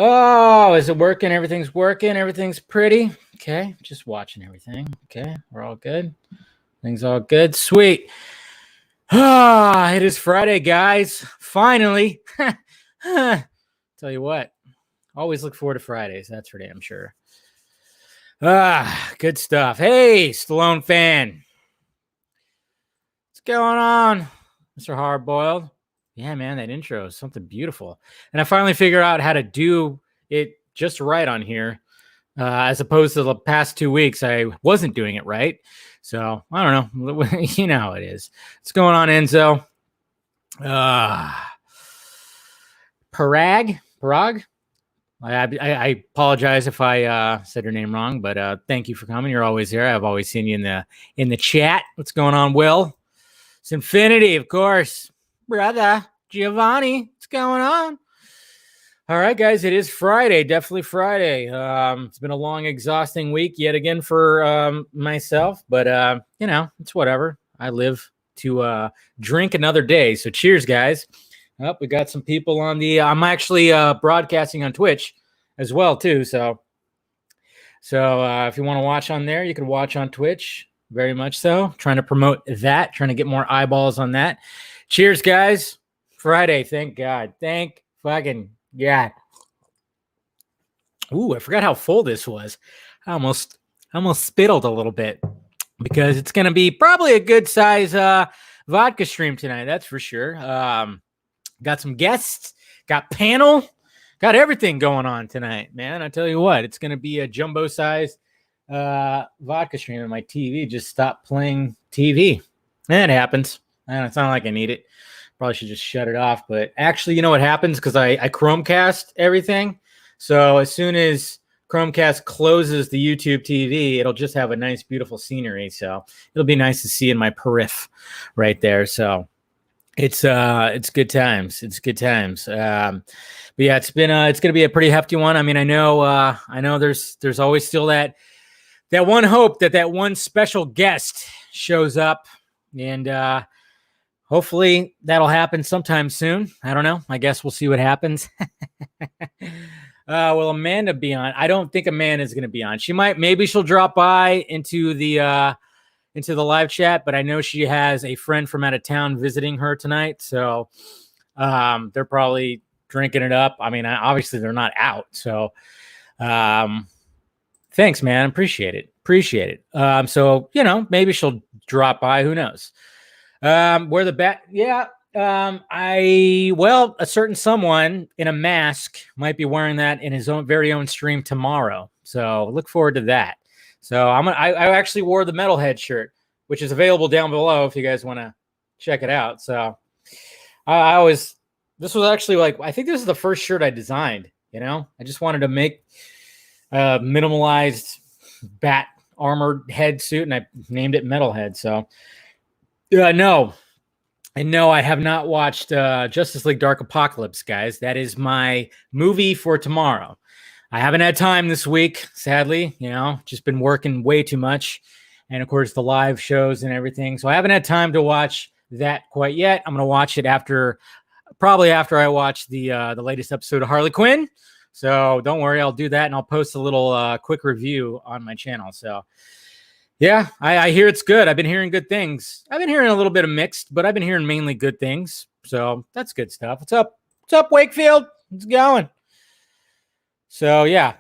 Oh, is it working? Everything's working. Everything's pretty. Okay, just watching everything. Okay, we're all good. Things all good. Sweet. It is Friday, guys. Finally. Tell you what, always look forward to Fridays. That's for damn sure. Good stuff. Hey, Stallone fan. What's going on, Mr. Hardboiled? Yeah, man, that intro is something beautiful. And I finally figured out how to do it just right on here. As opposed to the past 2 weeks, I wasn't doing it right. So, I don't know. You know how it is. What's going on, Enzo? Parag? I apologize if I said your name wrong, but thank you for coming. You're always here. I've always seen you in the chat. What's going on, Will? It's Infinity, of course. Brother Giovanni, what's going on? All right, guys, it is Friday. Definitely Friday. It's been a long, exhausting week yet again for myself, but you know, it's whatever. I live to drink another day. So cheers, guys. Oh, we got some people on the I'm actually broadcasting on Twitch as well too. So if you want to watch on there, you can watch on Twitch. Very much so. Trying to promote that, trying to get more eyeballs on that. Cheers, guys. Friday, thank God. Thank fucking God. Ooh, I forgot how full this was. I almost spittled a little bit because it's going to be probably a good size vodka stream tonight. That's for sure. Got some guests, got panel, got everything going on tonight, man. I tell you what, it's going to be a jumbo size vodka stream, and my TV just stopped playing TV. That happens. It's not like I need it. Probably should just shut it off. But actually, you know what happens? Because I Chromecast everything. So as soon as Chromecast closes the YouTube TV, it'll just have a nice, beautiful scenery. So it'll be nice to see in my periph right there. So it's good times. It's good times. But yeah, it's going to be a pretty hefty one. I mean, I know there's always still that one hope that one special guest shows up, and hopefully that'll happen sometime soon. I don't know. I guess we'll see what happens. Will Amanda be on? I don't think Amanda's going to be on. Maybe she'll drop by into the live chat, but I know she has a friend from out of town visiting her tonight. So they're probably drinking it up. I mean, obviously they're not out. So thanks, man. Appreciate it. So, you know, maybe she'll drop by. Who knows? Where the bat? Yeah. A certain someone in a mask might be wearing that in his very own stream tomorrow. So look forward to that. So I actually wore the Metalhead shirt, which is available down below if you guys want to check it out. So this was actually I think this is the first shirt I designed, you know, I just wanted to make a minimalized bat armored head suit, and I named it Metalhead. So no, I have not watched Justice League Dark Apocalypse, guys. That is my movie for tomorrow. I haven't had time this week, sadly, you know, just been working way too much. And of course the live shows and everything. So I haven't had time to watch that quite yet. I'm going to watch it probably after I watch the latest episode of Harley Quinn. So don't worry, I'll do that, and I'll post a little quick review on my channel. So yeah, I hear it's good. I've been hearing good things. I've been hearing a little bit of mixed, but I've been hearing mainly good things. So that's good stuff. What's up? What's up, Wakefield? It's going. So yeah.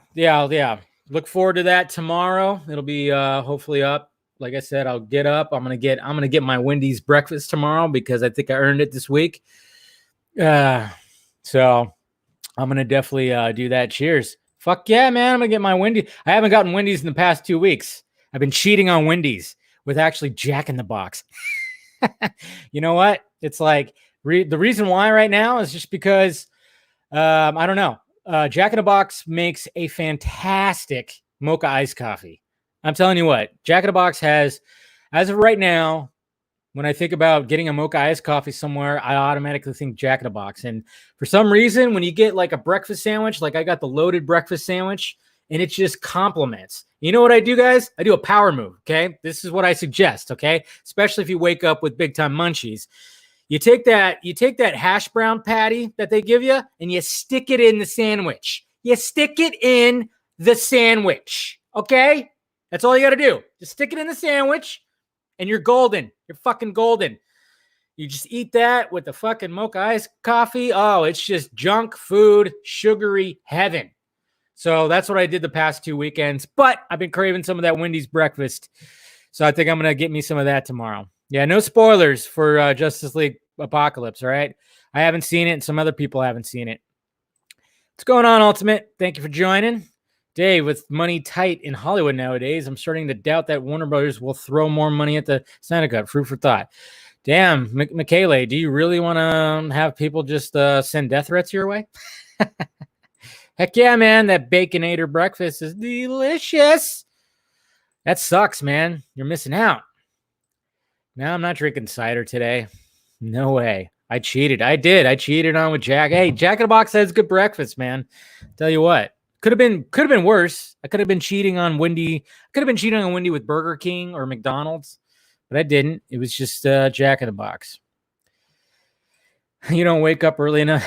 Look forward to that tomorrow. It'll be hopefully up. Like I said, I'll get up. I'm gonna get my Wendy's breakfast tomorrow because I think I earned it this week. So I'm gonna definitely do that. Cheers. Fuck yeah, man. I'm gonna get my Wendy's. I haven't gotten Wendy's in the past 2 weeks. I've been cheating on Wendy's with actually Jack in the Box. You know what? It's like the reason why right now is just because I don't know. Jack in the Box makes a fantastic mocha iced coffee. I'm telling you what, Jack in the Box has, as of right now, when I think about getting a mocha iced coffee somewhere, I automatically think Jack in the Box. And for some reason, when you get like a breakfast sandwich, like I got the loaded breakfast sandwich, and it just complements. You know what I do, guys? I do a power move, okay? This is what I suggest, okay? Especially if you wake up with big time munchies. You take that hash brown patty that they give you, and you stick it in the sandwich. You stick it in the sandwich, okay? That's all you got to do. Just stick it in the sandwich, and you're golden. You're fucking golden. You just eat that with the fucking mocha iced coffee. Oh, it's just junk food, sugary heaven. So that's what I did the past 2 weekends. But I've been craving some of that Wendy's breakfast. So I think I'm going to get me some of that tomorrow. Yeah, no spoilers for Justice League Apocalypse, all right? I haven't seen it, and some other people haven't seen it. What's going on, Ultimate? Thank you for joining. Dave, with money tight in Hollywood nowadays, I'm starting to doubt that Warner Brothers will throw more money at the Snyder Cut. Food for thought. Damn, Michele, do you really want to have people just send death threats your way? Heck yeah, man. That Baconator breakfast is delicious. That sucks, man. You're missing out. Now I'm not drinking cider today. No way. I cheated. I did. I cheated on with Jack. Hey, Jack in the Box has good breakfast, man. Tell you what. Could have been worse. I could have been cheating on Wendy. Could have been cheating on Wendy with Burger King or McDonald's. But I didn't. It was just Jack in the Box. You don't wake up early enough.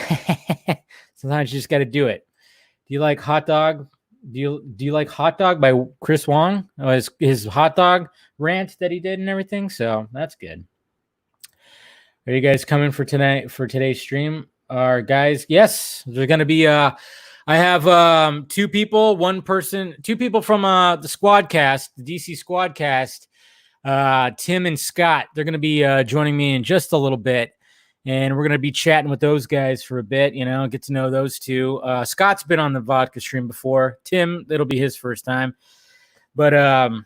Sometimes you just got to do it. Do you like Hot Dog? Do you like Hot Dog by Chris Wong? His hot dog rant that he did and everything. So that's good. Are you guys coming for tonight for today's stream? Guys, yes. There's going to be I have two people from the Squadcast, the DC Squadcast. Tim and Scott, they're going to be joining me in just a little bit, and we're going to be chatting with those guys for a bit, get to know those two. Scott's been on the Vodka stream before. Tim, it'll be his first time, but I'm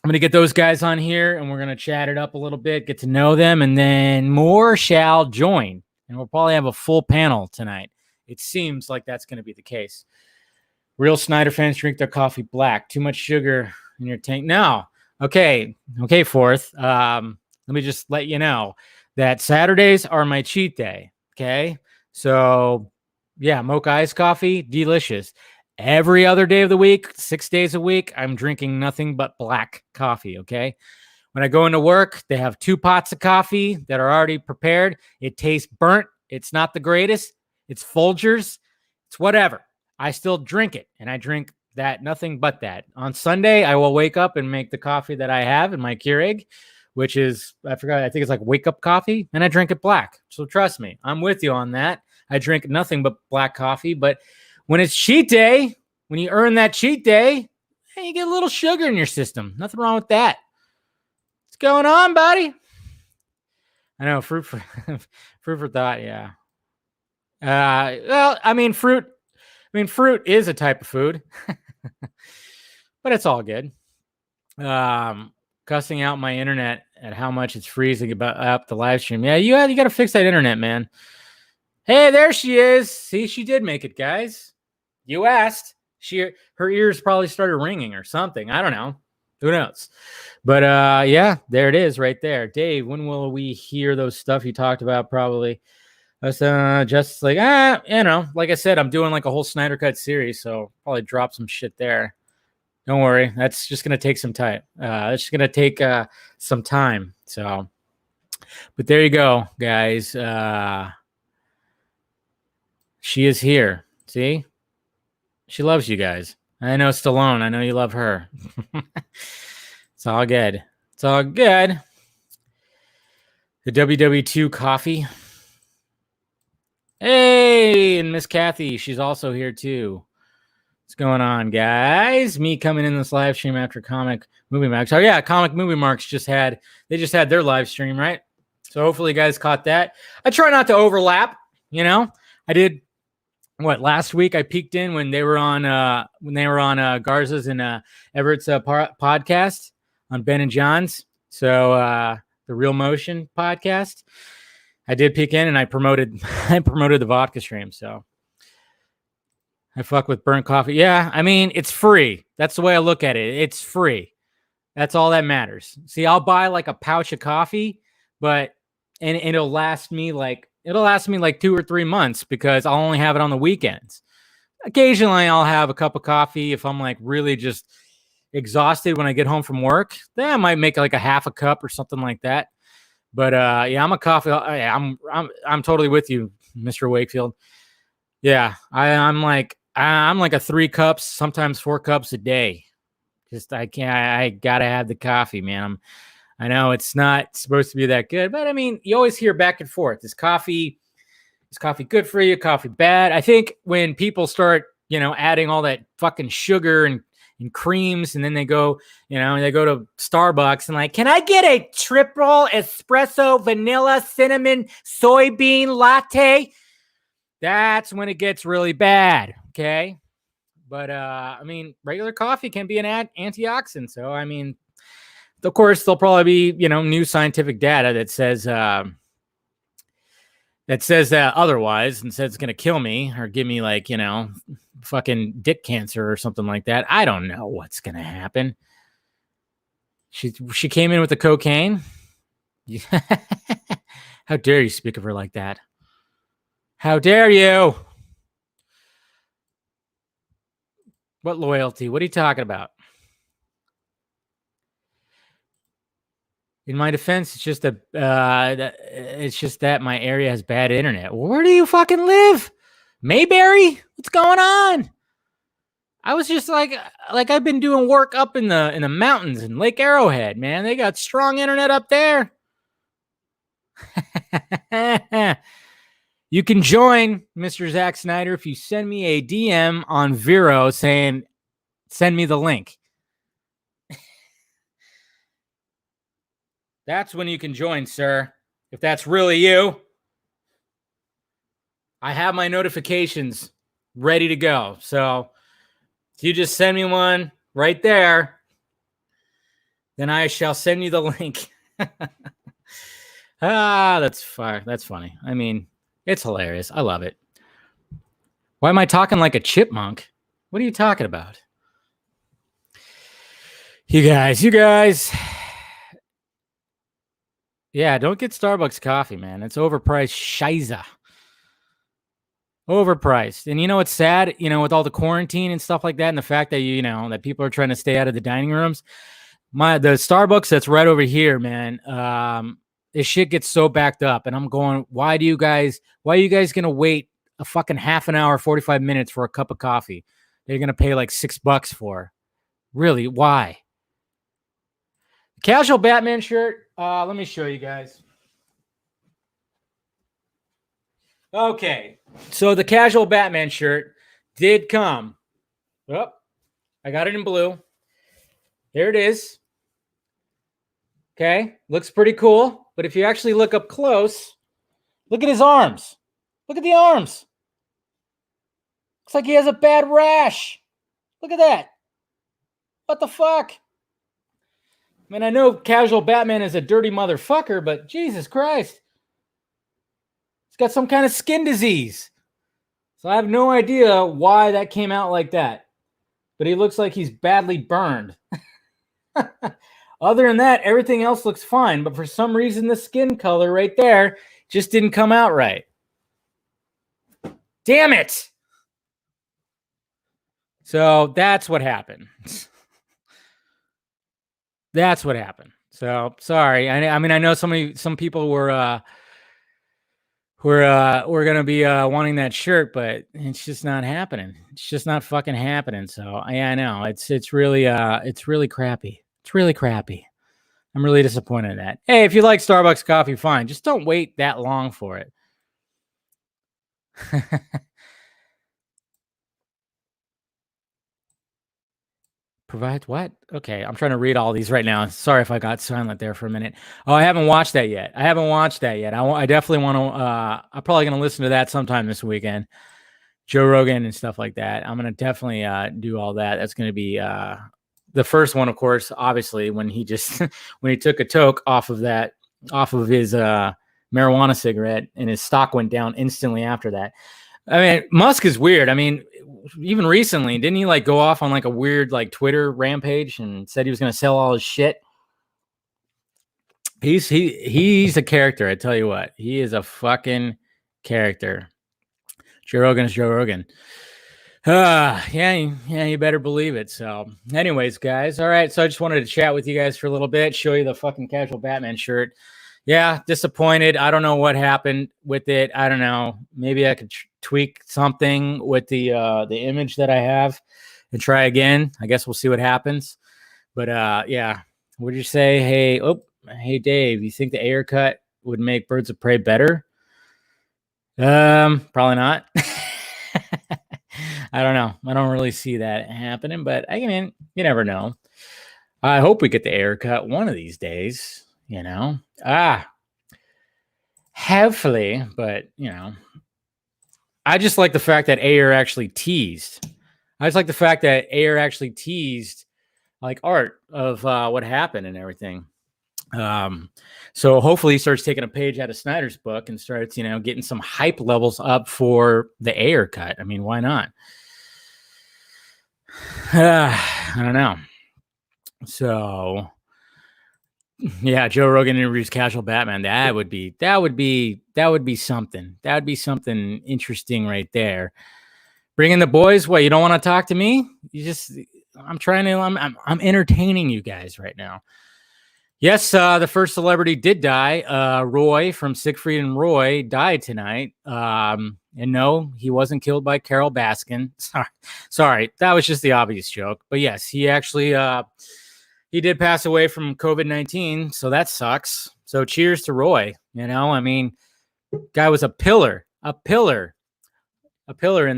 going to get those guys on here, and we're going to chat it up a little bit, get to know them, and then more shall join, and we'll probably have a full panel tonight. It seems like that's going to be the case. Real Snyder fans drink their coffee black. Too much sugar in your tank. No. Okay, Fourth. Let me just let you know that Saturdays are my cheat day. Okay, so yeah, mocha iced coffee, delicious. Every other day of the week, 6 days a week, I'm drinking nothing but black coffee. Okay, when I go into work, they have 2 pots of coffee that are already prepared. It tastes burnt. It's not the greatest. It's Folgers. It's whatever. I still drink it, and I drink that, nothing but that. On Sunday, I will wake up and make the coffee that I have in my Keurig, which is, I think it's like wake up coffee, and I drink it black. So trust me, I'm with you on that. I drink nothing but black coffee, but when it's cheat day, when you earn that cheat day, hey, you get a little sugar in your system. Nothing wrong with that. What's going on, buddy? I know, fruit for thought, yeah. Well, fruit is a type of food, but it's all good. Cussing out my internet at how much it's freezing up the live stream. Yeah, you got to fix that internet, man. Hey, there she is. See, she did make it, guys. You asked. Her ears probably started ringing or something. I don't know. Who knows? But yeah, there it is right there. Dave, when will we hear those stuff you talked about? Probably. Just like, like I said, I'm doing like a whole Snyder Cut series, so probably drop some shit there. Don't worry. That's just going to take some time. It's just going to take some time. So, but there you go, guys. She is here. See? She loves you guys. I know Stallone. I know you love her. It's all good. It's all good. The WW2 coffee. Hey, and Miss Kathy, she's also here too. What's going on, guys? Me coming in this live stream after Comic Movie Marks. Oh yeah, Comic Movie Marks just had their live stream, right? So hopefully you guys caught that. I try not to overlap, I did last week I peeked in when they were on Garza's and Everett's podcast on Ben and John's. So the Real Motion podcast. I did peek in and I promoted the vodka stream. So I fuck with burnt coffee. Yeah, it's free. That's the way I look at it. It's free. That's all that matters. See, I'll buy like a pouch of coffee, and it'll last me like 2 or 3 months because I'll only have it on the weekends. Occasionally I'll have a cup of coffee if I'm like really just exhausted when I get home from work. Then I might make like a half a cup or something like that. But yeah, I'm a coffee. I'm totally with you, Mr. Wakefield. Yeah, I'm like I'm like a 3 cups, sometimes 4 cups a day. Just I can't. I gotta have the coffee, man. I know it's not supposed to be that good, but I mean, you always hear back and forth. Is coffee good for you? Coffee bad? I think when people start, adding all that fucking sugar and creams, and then they go to Starbucks and like, can I get a triple espresso vanilla cinnamon soybean latte? That's when it gets really bad. Okay. But I mean, regular coffee can be an antioxidant. So I mean, of course, there'll probably be new scientific data that says that otherwise, and says it's gonna kill me or give me like fucking dick cancer or something like that. I don't know what's gonna happen. She came in with the cocaine. How dare you speak of her like that? How dare you? What loyalty? What are you talking about? In my defense, it's just that my area has bad internet. Where do you fucking live? Mayberry? What's going on? I was just like I've been doing work up in the mountains in Lake Arrowhead, man. They got strong internet up there. You can join Mr. Zack Snyder if you send me a DM on Vero saying, send me the link. That's when you can join, sir. If that's really you. I have my notifications ready to go. So if you just send me one right there, then I shall send you the link. That's fine. That's funny. I mean, it's hilarious. I love it. Why am I talking like a chipmunk? What are you talking about? You guys. Yeah, don't get Starbucks coffee, man. It's overpriced. Scheiße. Overpriced. And it's sad, with all the quarantine and stuff like that, and the fact that that people are trying to stay out of the dining rooms. The Starbucks that's right over here, man. This shit gets so backed up, and I'm going, why are you guys gonna wait a fucking half an hour, 45 minutes for a cup of coffee? They're gonna pay like $6 for. Really? Why? Casual Batman shirt. Let me show you guys. Okay, so the casual Batman shirt did come. Oh, I got it in blue. Here it is. Okay, looks pretty cool. But if you actually look up close, look at his arms. Look at the arms. Looks like he has a bad rash. Look at that. What the fuck? I mean, I know casual Batman is a dirty motherfucker, but Jesus Christ. He's got some kind of skin disease. So I have no idea why that came out like that. But he looks like he's badly burned. Other than that, everything else looks fine. But for some reason, the skin color right there just didn't come out right. Damn it. So that's what happened. That's what happened. So sorry. I mean, I know some people were gonna be wanting that shirt, but it's just not happening. It's just not fucking happening. So yeah, I know it's really crappy. It's really crappy. I'm really disappointed in that. Hey, if you like Starbucks coffee, fine. Just don't wait that long for it. Provide what? Okay, I'm trying to read all these right now. Sorry if I got silent there for a minute. Oh, I haven't watched that yet. I definitely want to. I'm probably going to listen to that sometime this weekend. Joe Rogan and stuff like that. I'm going to definitely do all that. That's going to be the first one, of course. Obviously, when he took a toke off of his marijuana cigarette, and his stock went down instantly after that. I mean, Musk is weird. I mean, even recently, didn't he like go off on like a weird like Twitter rampage and said he was going to sell all his shit? He's a character. I tell you what, he is a fucking character. Joe Rogan is Joe Rogan. Yeah, you better believe it. So, anyways, guys, all right. So I just wanted to chat with you guys for a little bit, show you the fucking casual Batman shirt. Yeah, disappointed. I don't know what happened with it. I don't know. Maybe I could tweak something with the image that I have and try again. I guess we'll see what happens. But yeah, would you say, hey Dave, you think the Ayer cut would make Birds of Prey better? Probably not. I don't know. I don't really see that happening, but I mean, you never know. I hope we get the Ayer cut one of these days, you know. Hopefully, but you know, I just like the fact that Ayer actually teased. I just like the fact that Ayer actually teased like art of what happened and everything. So hopefully he starts taking a page out of Snyder's book and starts, you know, getting some hype levels up for the Ayer cut. I mean, why not? I don't know. So yeah, Joe Rogan interviews Casual Batman. That would be something. That would be something interesting right there. Bring in the boys. What, you don't want to talk to me? I'm entertaining you guys right now. Yes, the first celebrity did die. Roy from Siegfried and Roy died tonight. And no, he wasn't killed by Carol Baskin. Sorry, that was just the obvious joke. But yes, he actually he did pass away from COVID-19, so that sucks. So cheers to Roy. You know, I mean, guy was a pillar in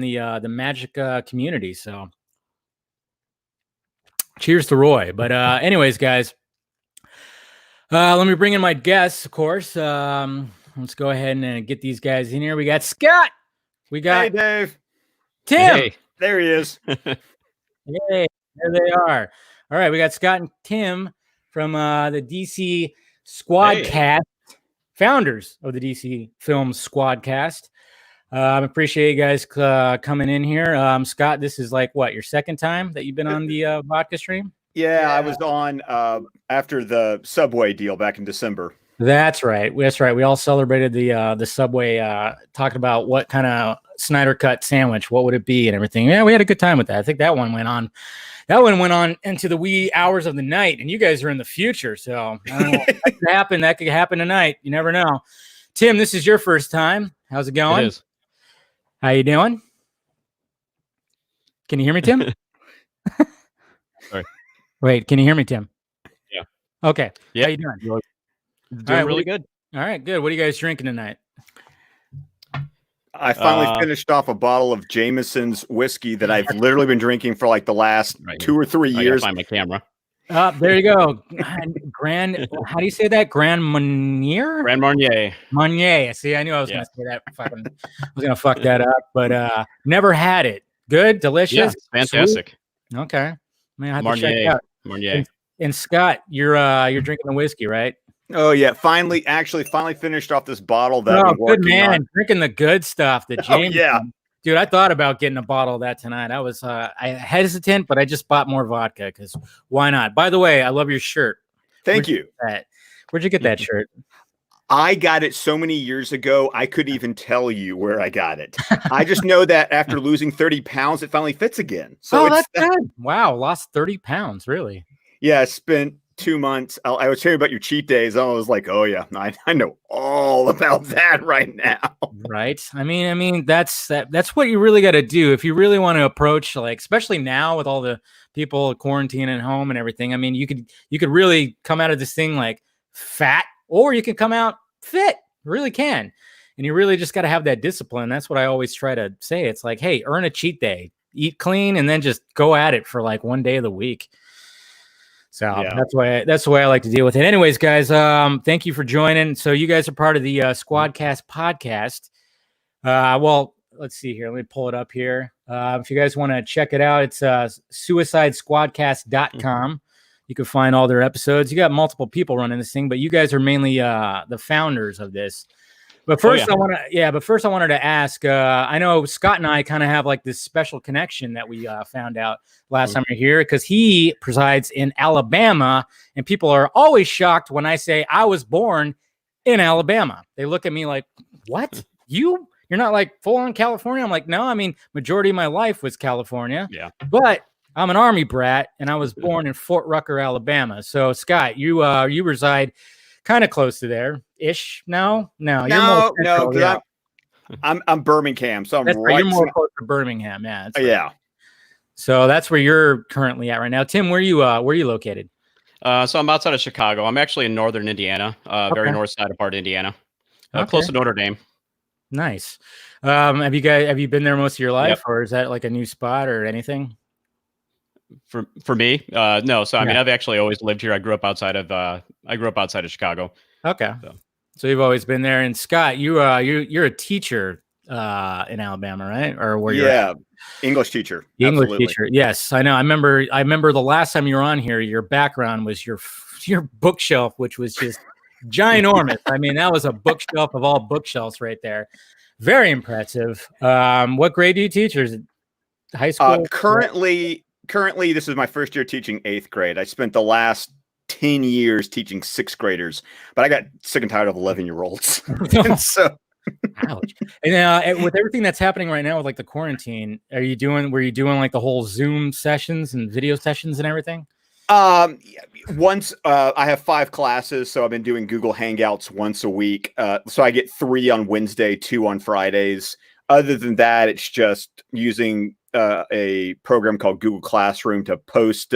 the magic community. So cheers to Roy. But anyways, guys. Let me bring in my guests, of course. Let's go ahead and get these guys in here. We got Scott. We got Hey, Dave. Tim. Hey, there he is. Hey, there they are. All right, we got Scott and Tim from the DC Squadcast, founders of the DC Film Squadcast. I appreciate you guys coming in here. Scott, this is like what, your second time that you've been on the Vodka stream? Yeah, I was on after the Subway deal back in December. That's right. That's right. We all celebrated the Subway, talking about what kind of Snyder cut sandwich, what would it be and everything. Yeah, we had a good time with that. I think that one went on. That one went on into the wee hours of the night, and you guys are in the future. So I don't know. That could happen. That could happen tonight. You never know. Tim, this is your first time. How's it going? It is. How you doing? Can you hear me, Tim? Sorry. Wait, can you hear me, Tim? Yeah. Okay. Yeah. How you doing? Doing really good. All right, good. What are you guys drinking tonight? I finally finished off a bottle of Jameson's whiskey that I've literally been drinking for like the last 2 or 3 years. I gotta find my camera. There you go. Grand. How do you say that? Grand Marnier. Grand Marnier. Marnier. See, I knew I was going to say that. I was going to fuck that up, but never had it. Good, delicious, fantastic. Sweet? Okay, man, I have Marnier. to check it out. Marnier. And Scott, you're drinking the whiskey, right? Oh yeah, finally finished off this bottle that I've been good man, on. Drinking the good stuff. The James. Oh, yeah. Dude, I thought about getting a bottle of that tonight. I was I hesitant, but I just bought more vodka because why not? By the way, I love your shirt. Thank you. Where'd you get that shirt? I got it so many years ago, I couldn't even tell you where I got it. I just know that after losing 30 pounds, it finally fits again. So that's good. Wow, lost 30 pounds, really? Yeah, I spent 2 months. I was hearing about your cheat days. I was like, oh yeah, I know all about that right now. Right. I mean, that's what you really got to do if you really want to approach, like, especially now with all the people quarantining at home and everything. I mean, you could really come out of this thing like fat, or you can come out fit. You really can. And you really just got to have that discipline. That's what I always try to say. It's like, hey, earn a cheat day, eat clean, and then just go at it for like one day of the week. So that's the way I like to deal with it. Anyways, guys, thank you for joining. So you guys are part of the Squadcast podcast. Well, let's see here. Let me pull it up here. If you guys want to check it out, it's suicidesquadcast.com. You can find all their episodes. You got multiple people running this thing, but you guys are mainly the founders of this. But first, I wanted to ask. I know Scott and I kind of have like this special connection that we found out last time we were here because he presides in Alabama, and people are always shocked when I say I was born in Alabama. They look at me like, "What? You're not like full on California?" I'm like, "No, I mean, majority of my life was California. Yeah, but I'm an Army brat, and I was born in Fort Rucker, Alabama." So, Scott, you reside kind of close to there ish. No, you're more central, I'm Birmingham, so I'm That's right. right. You're more close to Birmingham. Yeah. That's right. Yeah. So that's where you're currently at right now. Tim, where you located? So I'm outside of Chicago. I'm actually in northern Indiana, very Okay. north side of part of Indiana, Okay. close to Notre Dame. Nice. Have you been there most of your life, Yep. or is that like a new spot or anything? For me, no. So I mean, Yeah. I've actually always lived here. I grew up outside of Chicago. Okay. So you've always been there. And Scott, you're a teacher in Alabama, right? Or where you're at? English teacher. English Absolutely. teacher. Yes, I know. I remember the last time you were on here, your background was your bookshelf, which was just ginormous. I mean, that was a bookshelf of all bookshelves right there. Very impressive. What grade do you teach? Or is it high school? Currently, this is my first year teaching 8th grade. I spent the last 10 years teaching 6th graders, but I got sick and tired of 11-year-olds. So, ouch. And with everything that's happening right now with like the quarantine, were you doing like the whole Zoom sessions and video sessions and everything? Once I have 5 classes, so I've been doing Google Hangouts once a week. So I get 3 on Wednesday, 2 on Fridays. Other than that, it's just using a program called Google Classroom to post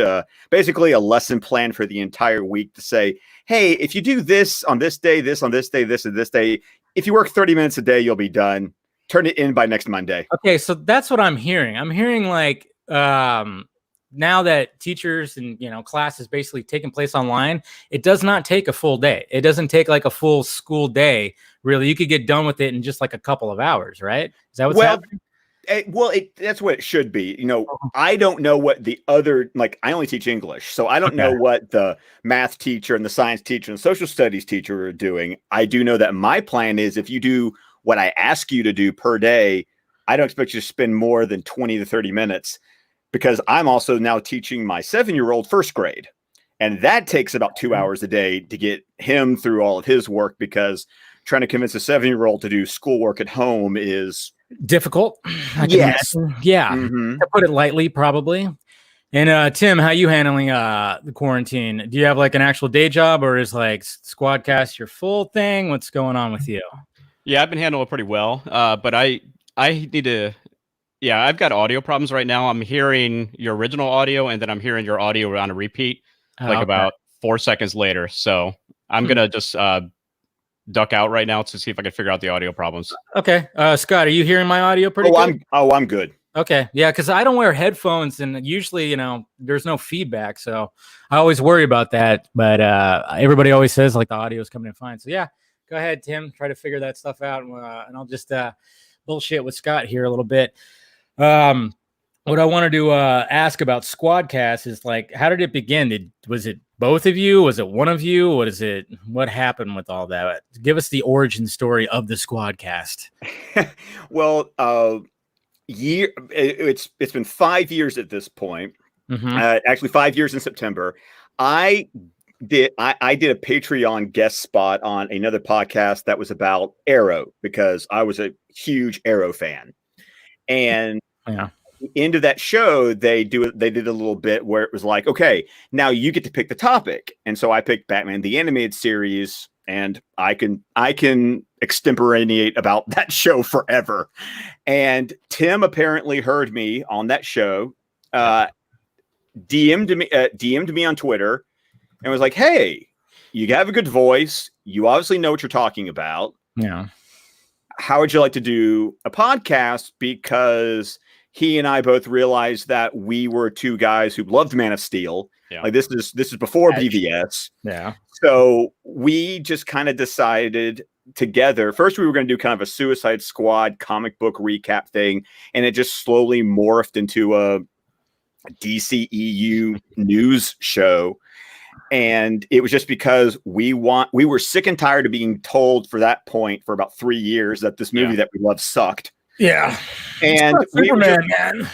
basically a lesson plan for the entire week to say, hey, if you do this on this day, this on this day, this and this day, if you work 30 minutes a day, you'll be done. Turn it in by next Monday. Okay, so that's what I'm hearing. I'm hearing like now that teachers and class is basically taking place online, it does not take a full day. It doesn't take like a full school day. Really, you could get done with it in just like a couple of hours, right? Is that what's happening? That's what it should be. I don't know what the other, I only teach English, so I don't know what the math teacher and the science teacher and the social studies teacher are doing. I do know that my plan is if you do what I ask you to do per day, I don't expect you to spend more than 20 to 30 minutes because I'm also now teaching my 7-year-old 1st grade. And that takes about 2 hours a day to get him through all of his work because trying to convince a 7-year-old to do schoolwork at home is difficult. Yes. Yeah. To put it lightly, probably. And Tim, how you handling the quarantine? Do you have like an actual day job or is like Squadcast your full thing? What's going on with you? Yeah, I've been handling it pretty well. But I need to. Yeah, I've got audio problems right now. I'm hearing your original audio and then I'm hearing your audio on a repeat about 4 seconds later. So I'm gonna just duck out right now to see if I can figure out the audio problems. Okay. Scott, are you hearing my audio pretty good? I'm good. Okay. Yeah, because I don't wear headphones and usually, there's no feedback. So I always worry about that. But everybody always says like the audio is coming in fine. So yeah, go ahead, Tim. Try to figure that stuff out. And I'll just bullshit with Scott here a little bit. What I wanted to ask about Squadcast is like, how did it begin? Was it both of you? Was it one of you? What happened with all that? Give us the origin story of the Squadcast. Well, it's been 5 years at this point. Actually 5 years in September. I did a Patreon guest spot on another podcast that was about Arrow because I was a huge Arrow fan. And at the end of that show, they did a little bit where it was like, okay, now you get to pick the topic. And so I picked Batman the Animated Series, and I can extemporaneate about that show forever. And Tim apparently heard me on that show, DM'd me on Twitter and was like, hey, you have a good voice. You obviously know what you're talking about. Yeah. How would you like to do a podcast? Because he and I both realized that we were 2 guys who loved Man of Steel. Yeah. Like this is before BVS. Yeah. So we just kind of decided together. First, we were going to do kind of a Suicide Squad comic book recap thing, and it just slowly morphed into a DCEU news show. And it was just because we were sick and tired of being told for that point for about 3 years that this movie that we loved sucked. Yeah. And man.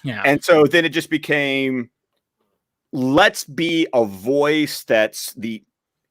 Yeah. And so then it just became, let's be a voice that's the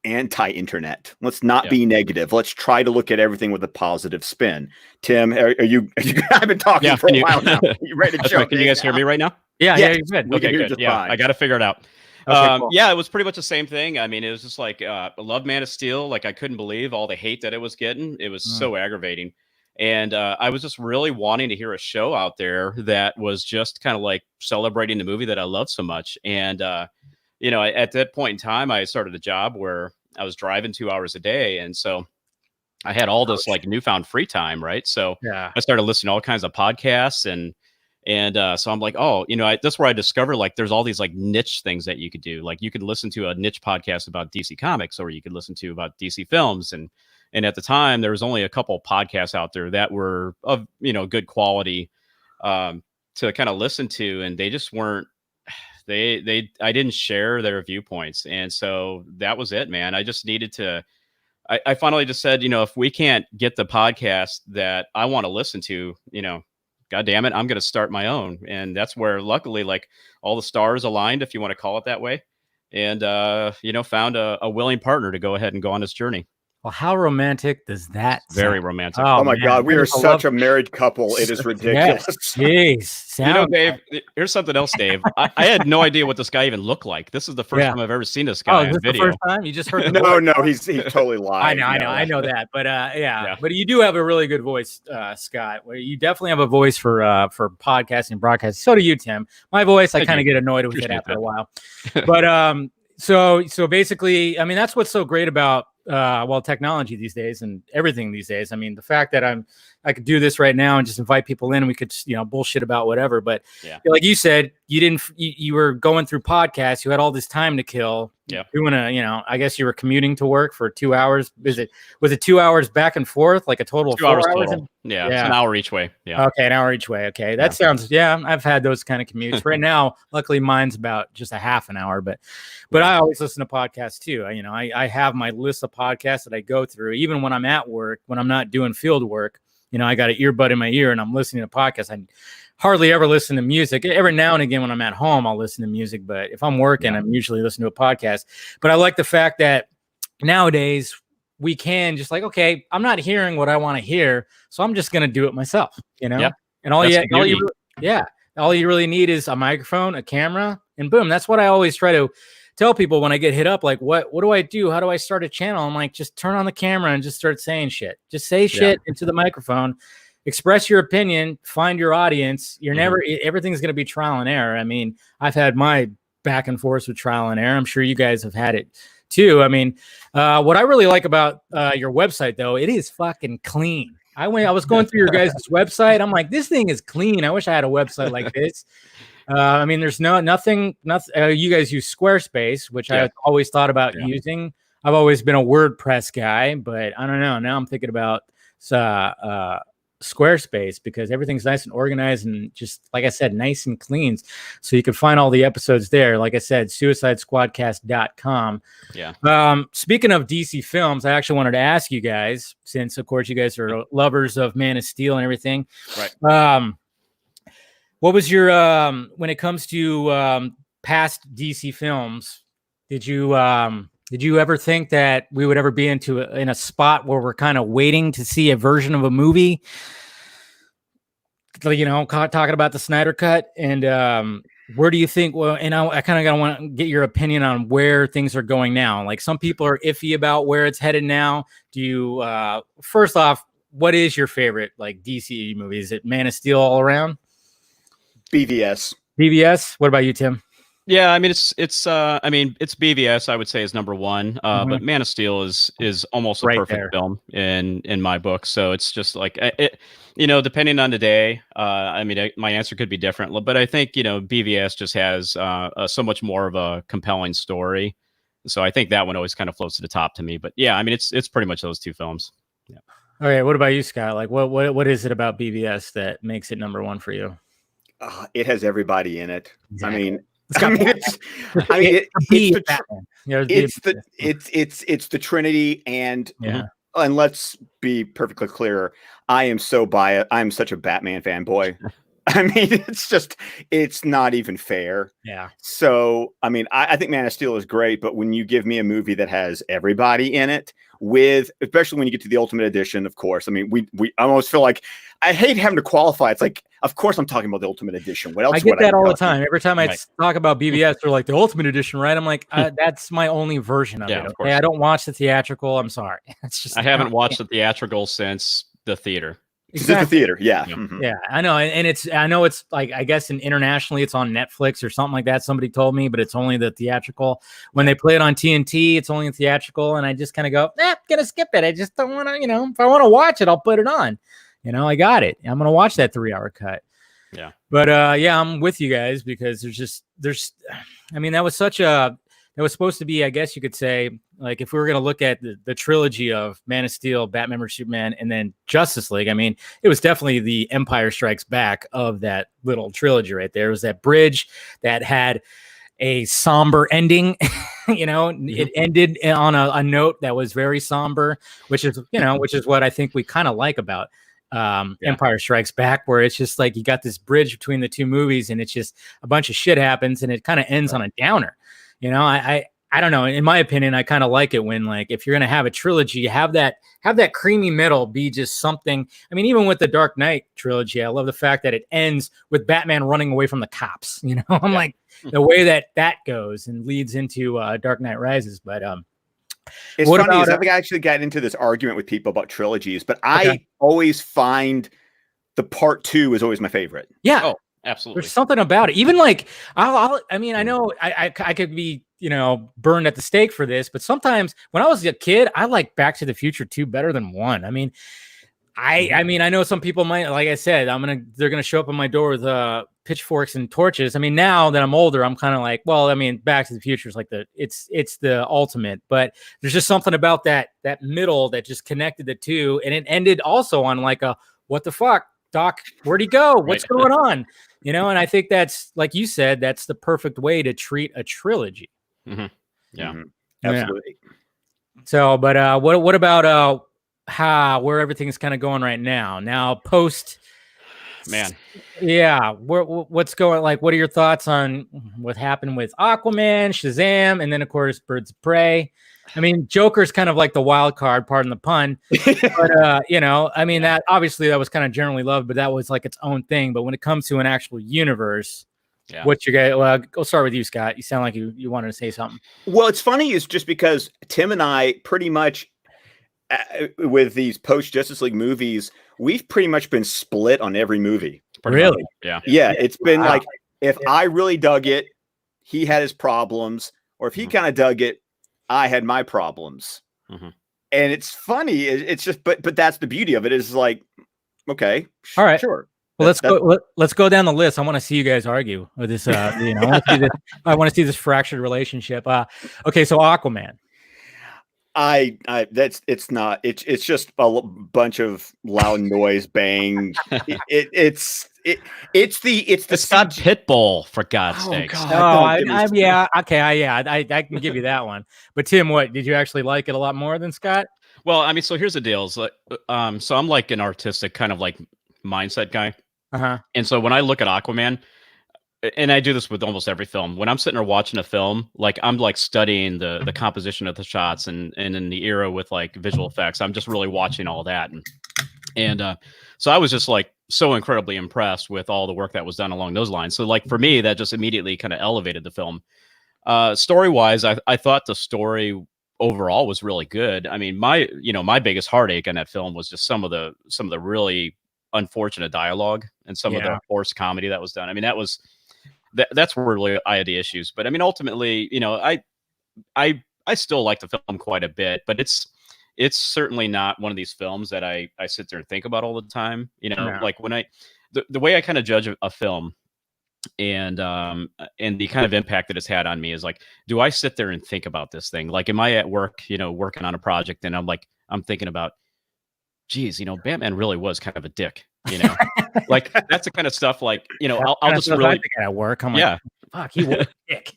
anti-internet. Let's not be negative. Let's try to look at everything with a positive spin. Tim, are you I've been talking for a while now. Are you ready to jump? Can you guys hear me right now? Yeah, you're good. Okay, good. Yeah, I got to figure it out. Okay, cool. Yeah, it was pretty much the same thing. I mean, it was just like I love Man of Steel. Like I couldn't believe all the hate that it was getting. It was so aggravating. And I was just really wanting to hear a show out there that was just kind of like celebrating the movie that I love so much. And, at that point in time, I started a job where I was driving 2 hours a day. And so I had all this like newfound free time. Right. So I started listening to all kinds of podcasts and so I'm like, oh, that's where I discovered like there's all these like niche things that you could do. Like you could listen to a niche podcast about DC Comics, or you could listen to about DC films. And at the time, there was only a couple podcasts out there that were of, good quality to kind of listen to. And they just weren't, I didn't share their viewpoints. And so that was it, man. I just needed to, I finally just said, if we can't get the podcast that I want to listen to, God damn it, I'm going to start my own. And that's where luckily, like all the stars aligned, if you want to call it that way. And, found a willing partner to go ahead and go on this journey. Well, how romantic does that sound? Very romantic. Oh my God, we are such a married couple. It is ridiculous. Jeez. Dave, here's something else, Dave. I had no idea what this guy even looked like. This is the first time I've ever seen this guy on video. The first time? You just heard No, he's totally lying. I know that. But but you do have a really good voice, Scott. You definitely have a voice for podcasting and broadcasting. So do you, Tim. My voice, I kind of get annoyed with it after a while. But so basically, I mean, that's what's so great about technology these days and everything these days. I mean, the fact that I could do this right now and just invite people in and we could, bullshit about whatever. But like you said, you were going through podcasts. You had all this time to kill. Yeah. Doing I guess you were commuting to work for 2 hours. Was it 2 hours back and forth? Like a total of 2 hours total. It's an hour each way. Yeah. Okay. An hour each way. Okay. That sounds, I've had those kind of commutes. Right now, luckily mine's about just a half an hour, but I always listen to podcasts too. I have my list of podcasts that I go through, even when I'm at work, when I'm not doing field work. I got an earbud in my ear and I'm listening to podcasts. I hardly ever listen to music. Every now and again when I'm at home, I'll listen to music. But if I'm working, I'm usually listening to a podcast. But I like the fact that nowadays we can just like, okay, I'm not hearing what I want to hear, so I'm just going to do it myself, And all you really need is a microphone, a camera, and boom. That's what I always try to tell people when I get hit up, like, what do I do? How do I start a channel? I'm like, just turn on the camera and just start saying shit. Just say shit into the microphone, express your opinion, find your audience. Everything's going to be trial and error. I mean, I've had my back and forth with trial and error. I'm sure you guys have had it too. I mean, what I really like about your website though, it is fucking clean. I was going through your guys' website. I'm like, this thing is clean. I wish I had a website like this. I mean, there's nothing. You guys use Squarespace, which I always thought about using. I've always been a WordPress guy, but I don't know. Now I'm thinking about Squarespace because everything's nice and organized and just, like I said, nice and clean. So you can find all the episodes there. Like I said, suicidesquadcast.com. Yeah. Speaking of DC films, I actually wanted to ask you guys, since of course you guys are lovers of Man of Steel and everything. Right. What was your when it comes to past DC films? Did you ever think that we would ever be in a spot where we're kind of waiting to see a version of a movie? Talking about the Snyder Cut, and where do you think? Well, and I kind of want to get your opinion on where things are going now. Like some people are iffy about where it's headed now. Do you? First off, what is your favorite like DCEU movie? Is it Man of Steel all around? BVS. What about you, Tim? Yeah, I mean it's BVS. I would say is number one. But Man of Steel is almost a perfect film in my book. So it's just like depending on the day. My answer could be different, but I think BVS just has so much more of a compelling story. So I think that one always kind of floats to the top to me. But yeah, I mean it's pretty much those two films. Yeah. All right. What about you, Scott? Like what is it about BVS that makes it number one for you? It has everybody in it. Exactly. It's the Trinity, and let's be perfectly clear. I am so biased. I'm such a Batman fanboy. I mean, it's not even fair. Yeah. So, I mean, I think Man of Steel is great, but when you give me a movie that has everybody in it, especially when you get to the Ultimate Edition, of course. I mean, I almost feel like I hate having to qualify. It's like, of course, I'm talking about the Ultimate Edition. What else? I get that all the time. Every time I talk about BVS, they're like the Ultimate Edition, right? I'm like, that's my only version of it. Okay, I don't watch the theatrical. I'm sorry. It's just I haven't watched the theatrical since the theater. It's at the theater. Yeah. Yeah. Mm-hmm. Yeah, I know. And I know it's like, I guess internationally it's on Netflix or something like that. Somebody told me, but it's only the theatrical. When they play it on TNT, it's only theatrical. And I just kind of go, gonna skip it. I just don't want to, if I want to watch it, I'll put it on. I got it. I'm going to watch that 3-hour cut. Yeah. But I'm with you guys because that was supposed to be, I guess you could say, like if we were going to look at the trilogy of Man of Steel, Batman vs Superman, and then Justice League, I mean, it was definitely the Empire Strikes Back of that little trilogy right there. It was that bridge that had a somber ending. It ended on a note that was very somber, which is what I think we kind of like about Empire Strikes Back, where it's just like you got this bridge between the two movies and it's just a bunch of shit happens and it kind of ends on a downer. I don't know. In my opinion, I kind of like it when, like, if you're going to have a trilogy, have that creamy middle be just something. I mean, even with the Dark Knight trilogy, I love the fact that it ends with Batman running away from the cops. I'm like the way that goes and leads into Dark Knight Rises. But it's funny is I've actually got into this argument with people about trilogies, but I always find the part 2 is always my favorite. Yeah. Oh, absolutely. There's something about it. Even like, I know I could be, burned at the stake for this, but sometimes when I was a kid, I like Back to the Future 2 better than 1. I mean, I know some people might, like I said, they're going to show up on my door with pitchforks and torches. I mean, now that I'm older, I'm kind of like, well, I mean, Back to the Future is like it's the ultimate, but there's just something about that middle that just connected the two. And it ended also on like a, what the fuck, Doc, where'd he go? What's going on? And I think that's, like you said, that's the perfect way to treat a trilogy. Mm-hmm. Yeah, absolutely. So, but what about where everything's kind of going right now? Now, post, man, yeah, what's going, like? What are your thoughts on what happened with Aquaman, Shazam, and then of course Birds of Prey? I mean, Joker's kind of like the wild card, pardon the pun. But I mean, that obviously that was kind of generally loved, but that was like its own thing. But when it comes to an actual universe, what's your guy? Well, I'll start with you, Scott. You sound like you wanted to say something. Well, it's funny is just because Tim and I pretty much with these post Justice League movies, we've pretty much been split on every movie. Really? Yeah. It's been like, if I really dug it, he had his problems, or if he kind of dug it, I had my problems. And it's funny. It's just, but that's the beauty of it, is like, okay, all right, sure. Well, let's go down the list. I want to see you guys argue with this. I want to see this fractured relationship. Okay, so Aquaman. It's just a bunch of loud noise, bang. It's the Scott Pitbull, for God's sakes. I can give you that one. But Tim, what did you actually like it a lot more than Scott? Well, I mean, so here's the deal. So I'm like an artistic kind of like mindset guy. And so when I look at Aquaman, and I do this with almost every film, when I'm sitting there watching a film, like I'm like studying the composition of the shots and in the era with like visual effects, I'm just really watching all that. And so I was just like so incredibly impressed with all the work that was done along those lines. So like for me, that just immediately kind of elevated the film. Story-wise, I thought the story overall was really good. I mean, my biggest heartache in that film was just some of the really unfortunate dialogue and some of the forced comedy that was done. I mean, that's where really I had the issues. But I mean, ultimately, I still like the film quite a bit, but it's certainly not one of these films that I sit there and think about all the time. Like when the way I kind of judge a film and the kind of impact that it's had on me is like, do I sit there and think about this thing? Like, am I at work, working on a project, and I'm thinking about, geez, Batman really was kind of a dick, like that's the kind of stuff, like, I'll just really at work. I'm like, fuck, he was a dick.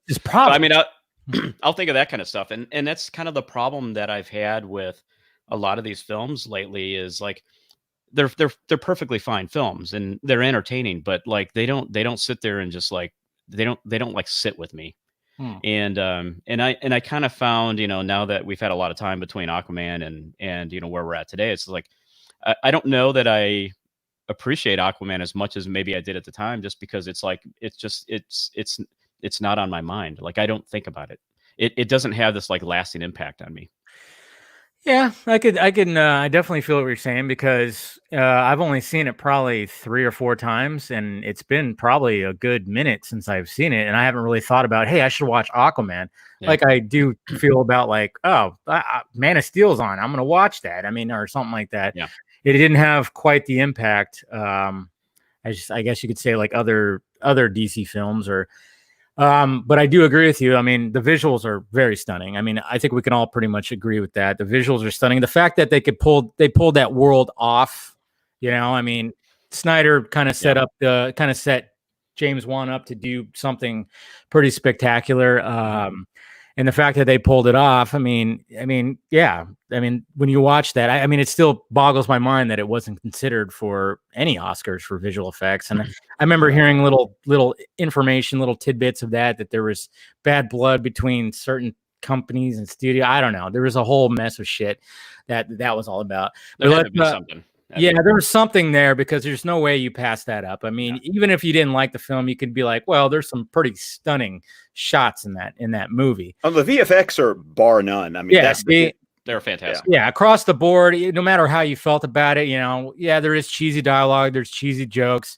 Just problem. I mean, I'll think of that kind of stuff. And that's kind of the problem that I've had with a lot of these films lately is like, they're perfectly fine films and they're entertaining, but like, they don't sit there and just like, they don't like sit with me. And I kind of found, now that we've had a lot of time between Aquaman and where we're at today, it's like, I don't know that I appreciate Aquaman as much as maybe I did at the time, just because it's like, it's not on my mind. Like, I don't think about it. It doesn't have this like lasting impact on me. Yeah, I definitely feel what you're saying because I've only seen it probably 3 or 4 times, and it's been probably a good minute since I've seen it, and I haven't really thought about, hey, I should watch Aquaman. Yeah. Like I do feel about like, oh, Man of Steel's on, I'm gonna watch that. I mean, or something like that. Yeah, it didn't have quite the impact. I guess you could say like other DC films or. But I do agree with you. I mean, the visuals are very stunning. I mean, I think we can all pretty much agree with that. The visuals are stunning. The fact that they pulled that world off, I mean, Snyder kind of set James Wan up to do something pretty spectacular. And the fact that they pulled it off, I mean, yeah. I mean, when you watch that, I mean, it still boggles my mind that it wasn't considered for any Oscars for visual effects. And I remember hearing little information, little tidbits of that there was bad blood between certain companies and studio. I don't know. There was a whole mess of shit that was all about. There had to be something. Yeah, there was something there because there's no way you pass that up. I mean, even if you didn't like the film, you could be like, well, there's some pretty stunning shots in that movie. Oh, the VFX are bar none. I mean, they're fantastic. Yeah, across the board, no matter how you felt about it, there is cheesy dialogue, there's cheesy jokes.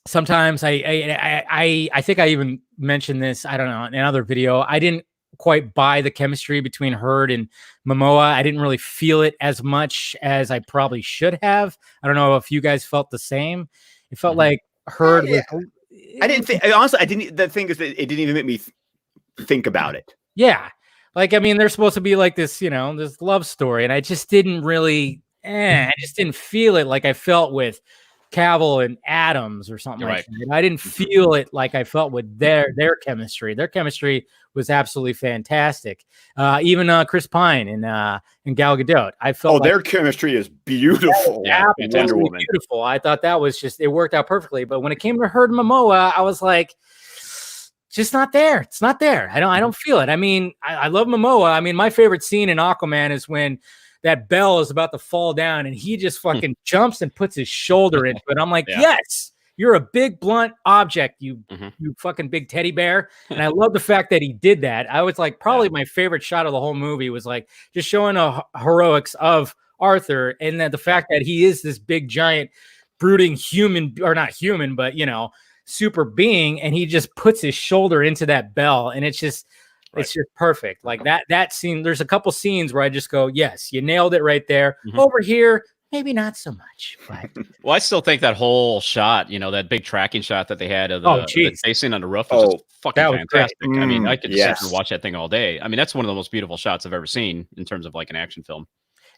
Sometimes I think I even mentioned this, I don't know, in another video. I didn't quite buy the chemistry between Hurd and Momoa. I didn't really feel it as much as I probably should have. I don't know if you guys felt the same. It felt like Hurd was. I didn't think. Honestly, I didn't. The thing is that it didn't even make me think about it. Yeah, like I mean, they're supposed to be like this, this love story, and I just didn't really. I just didn't feel it like I felt with Cavill and Adams or something like that. I didn't feel it like I felt with their chemistry. Their chemistry was absolutely fantastic. Even Chris Pine and Gal Gadot. I felt their chemistry is beautiful. Absolutely beautiful. I thought that was it worked out perfectly. But when it came to Hurd and Momoa, I was like, just not there. It's not there. I don't feel it. I mean, I love Momoa. I mean, my favorite scene in Aquaman is when that bell is about to fall down and he just fucking jumps and puts his shoulder into it. I'm like, yes, you're a big blunt object, you fucking big teddy bear. And I love the fact that he did that. I was like, probably my favorite shot of the whole movie was like just showing the heroics of Arthur and that the fact that he is this big giant brooding human, or not human, but super being, and he just puts his shoulder into that bell, and it's just perfect. Like that scene, there's a couple scenes where I just go, yes, you nailed it right there. Over here, maybe not so much. But well, I still think that whole shot, that big tracking shot that they had of the chasing on the roof was just fucking fantastic. I mean, I could just sit and watch that thing all day. I mean, that's one of the most beautiful shots I've ever seen in terms of like an action film.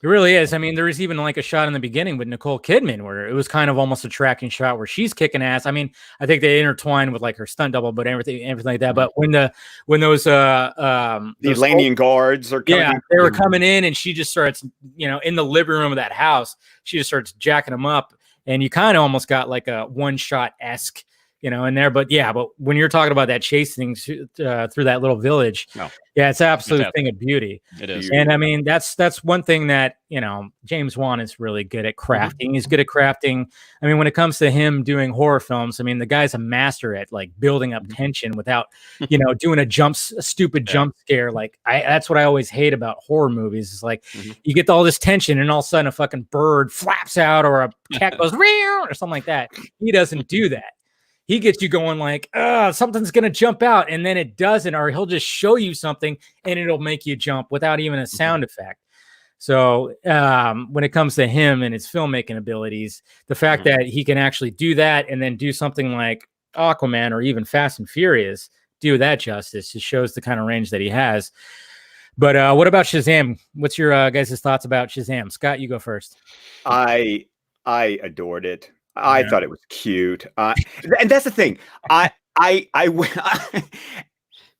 It really is. I mean, there was even like a shot in the beginning with Nicole Kidman where it was kind of almost a tracking shot where she's kicking ass. I mean, I think they intertwined with like her stunt double, but everything like that. But when those the Iranian guards are coming, they were coming in, and she just starts, in the living room of that house, she just starts jacking them up, and you kind of almost got like a one shot esque. In there, but when you're talking about that chasing through that little village, it's absolute thing of beauty. It is, and I mean that's one thing that James Wan is really good at crafting. He's good at crafting. I mean, when it comes to him doing horror films, I mean the guy's a master at like building up tension without doing a stupid jump scare. Like that's what I always hate about horror movies. Is like you get all this tension, and all of a sudden a fucking bird flaps out, or a cat goes meow, or something like that. He doesn't do that. He gets you going like, something's going to jump out, and then it doesn't, or he'll just show you something and it'll make you jump without even a sound effect. So when it comes to him and his filmmaking abilities, the fact that he can actually do that and then do something like Aquaman or even Fast and Furious, do that justice, it shows the kind of range that he has. But what about Shazam? What's your guys' thoughts about Shazam? Scott, you go first. I adored it. I thought it was cute, and that's the thing. I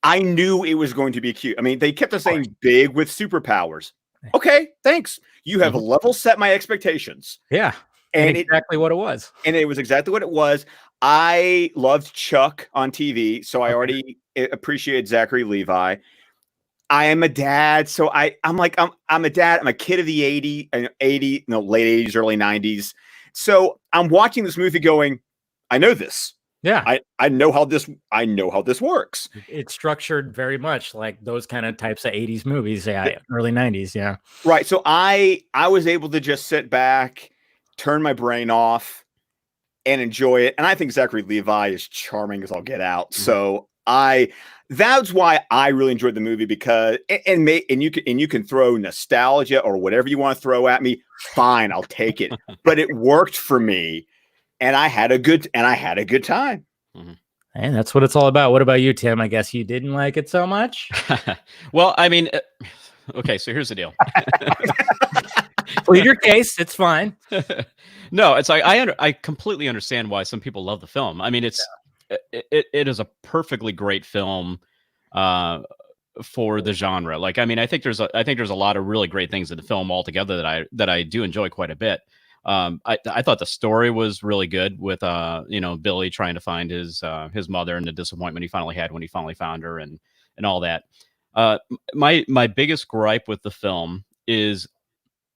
knew it was going to be cute. I mean, they kept us saying big with superpowers. Okay, thanks. You have level set my expectations. Yeah, and exactly what it was. And it was exactly what it was. I loved Chuck on TV, so I already appreciated Zachary Levi. I am a dad, so I'm a dad. I'm a kid of the late 80s, early 90s. So I'm watching this movie going, I know this. Yeah. I know how this works. It's structured very much like those kind of types of 80s movies, early 90s, yeah. Right. So I was able to just sit back, turn my brain off, and enjoy it. And I think Zachary Levi is charming as all get out. Mm-hmm. So that's why I really enjoyed the movie, because and you can throw nostalgia or whatever you want to throw at me. Fine, I'll take it. But it worked for me, and I had a good time. Mm-hmm. And that's what it's all about. What about you, Tim? I guess you didn't like it so much. Well, I mean, okay, so here's the deal. Plead your case. It's fine. No, it's like I completely understand why some people love the film. I mean, it is a perfectly great film for the genre. Like, I mean, I think there's a lot of really great things in the film altogether that I do enjoy quite a bit. I thought the story was really good with Billy trying to find his mother and the disappointment he finally had when he finally found her and all that. My biggest gripe with the film is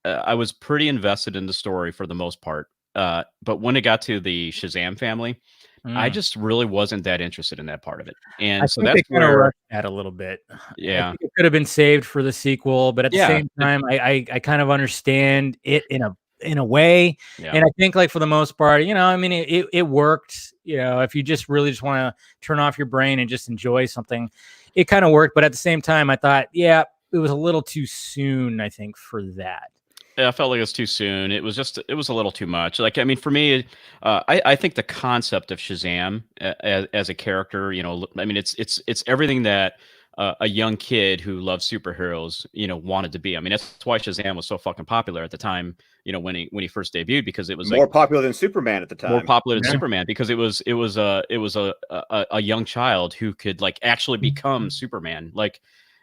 I was pretty invested in the story for the most part. But when it got to the Shazam family, I just really wasn't that interested in that part of it. And so that's where at a little bit. Yeah. I think it could have been saved for the sequel, but at the same time, I kind of understand it in a way. Yeah. And I think, like, for the most part, I mean, it worked. If you just really just want to turn off your brain and just enjoy something, it kind of worked. But at the same time, I thought, it was a little too soon, I think, for that. Yeah, I felt like it was too soon. It was a little too much. Like, I mean, for me, I think the concept of Shazam as a character, I mean, it's everything that a young kid who loves superheroes, wanted to be. I mean, that's why Shazam was so fucking popular at the time, when he first debuted, because it was more popular than Superman at the time. More popular than Superman, because it was a young child who could, like, actually become Superman. Like,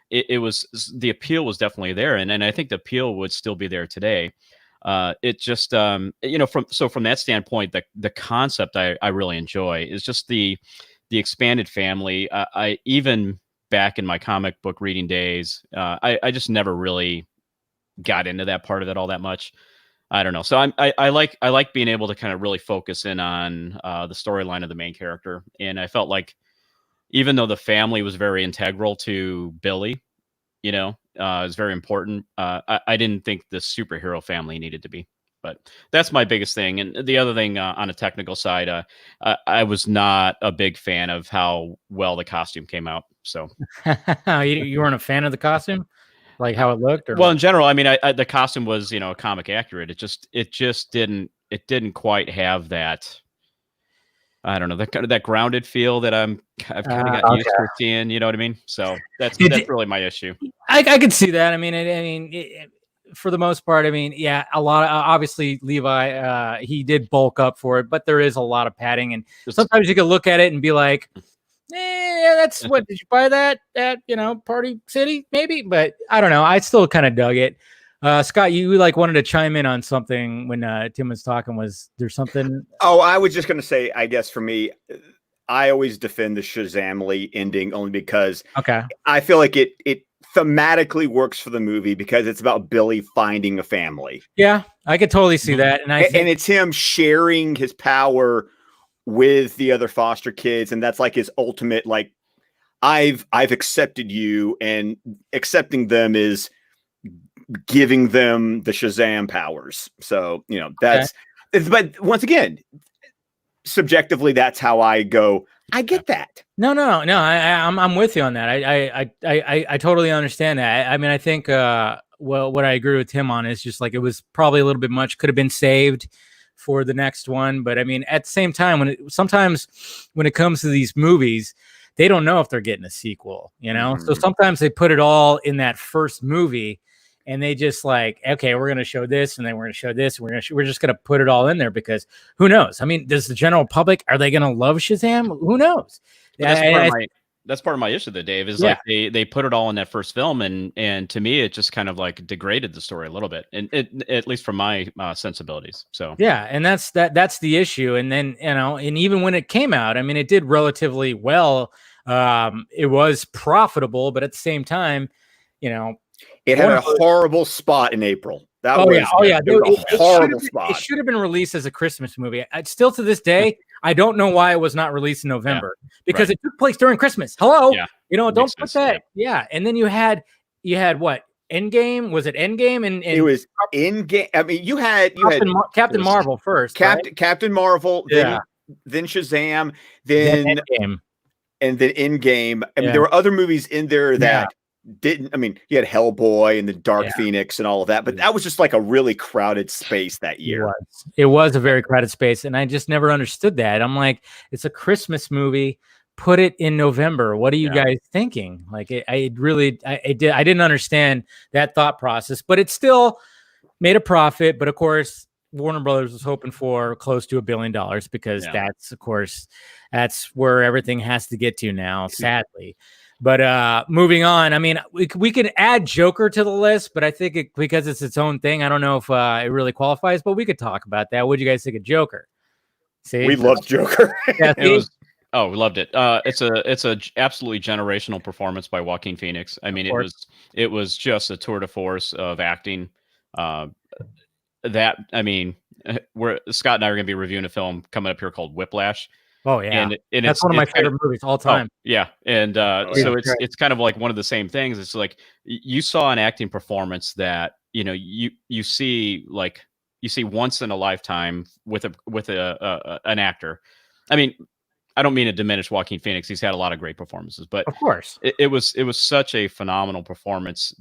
it was, the appeal was definitely there, and I think the appeal would still be there today. It just from that standpoint, the concept I really enjoy is just the expanded family. I even back in my comic book reading days, I just never really got into that part of it all that much. I don't know. So I like being able to kind of really focus in on the storyline of the main character, and I felt like, even though the family was very integral to Billy, is very important, I didn't think the superhero family needed to be. But that's my biggest thing. And the other thing, on a technical side, I was not a big fan of how well the costume came out. So you weren't a fan of the costume, like how it looked? Or well, in general, I mean, the costume was, comic accurate. It just didn't quite have that. I don't know, that grounded feel that I've kind of got used to seeing. You know what I mean? So that's really my issue. I could see that. I mean, for the most part, I mean, a lot of, obviously Levi, he did bulk up for it, but there is a lot of padding, and sometimes you can look at it and be like, that's what, did you buy that at, Party City maybe? But I don't know. I still kind of dug it. Scott, you wanted to chime in on something when Tim was talking. Was there something? Oh, I was just going to say, I guess for me, I always defend the Shazamly ending only because I feel like it thematically works for the movie, because it's about Billy finding a family. Yeah, I could totally see that. And it's him sharing his power with the other foster kids. And that's like his ultimate, like, I've accepted you, and accepting them is giving them the Shazam powers. So, but once again, subjectively, that's how I go. I get that. No. I'm with you on that. I totally understand that. I mean, I think, what I agree with Tim on is just like, it was probably a little bit much, could have been saved for the next one. But I mean, at the same time, sometimes when it comes to these movies, they don't know if they're getting a sequel, So sometimes they put it all in that first movie, and they just like, okay, we're going to show this, and then we're going to show this. We're just going to put it all in there, because who knows? I mean, does the general public, are they going to love Shazam? Who knows? That's part of my issue there, Dave, is like they put it all in that first film, and to me, it just kind of like degraded the story a little bit, and at least from my sensibilities. So and that's the issue. And then, and even when it came out, I mean, it did relatively well. It was profitable, but at the same time, it had a horrible spot in April. That was a horrible spot. It should have been released as a Christmas movie. Still to this day, I don't know why it was not released in November because right. it took place during Christmas. Hello, Yeah. Don't put that. Yeah, and then you had what? Endgame? Was it Endgame? And it was Endgame. I mean, you had Captain Marvel first, Captain Marvel, then Shazam, then Endgame. And then Endgame. I mean, there were other movies in there that didn't. I mean, you had Hellboy and the Dark Phoenix and all of that, but that was just like a really crowded space that year. It was a very crowded space, and I just never understood that. I'm like, it's a Christmas movie. Put it in November. What are you guys thinking? Like, I didn't understand that thought process, but it still made a profit. But of course, Warner Brothers was hoping for close to $1 billion because that's where everything has to get to now, sadly. But moving on, I mean, we could add Joker to the list, but I think because it's its own thing, I don't know if it really qualifies, but we could talk about that. What do you guys think of Joker? See, we loved Joker. We loved it. It's a absolutely generational performance by Joaquin Phoenix. I mean, it was just a tour de force of acting. Scott and I are going to be reviewing a film coming up here called Whiplash. Oh yeah, and that's one of my favorite movies all time. So it's kind of like one of the same things. It's like you saw an acting performance that you see once in a lifetime with an actor. I mean, I don't mean to diminish Joaquin Phoenix. He's had a lot of great performances, but of course, it was such a phenomenal performance.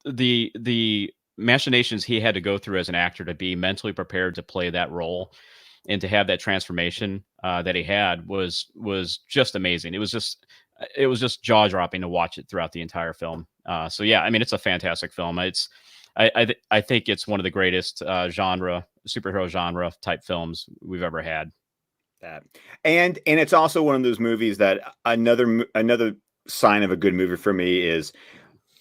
The machinations he had to go through as an actor to be mentally prepared to play that role and to have that transformation that he had was just amazing. It was just jaw dropping to watch it throughout the entire film. So yeah, I mean, it's a fantastic film. I think it's one of the greatest superhero genre type films we've ever had. And it's also one of those movies that another sign of a good movie for me is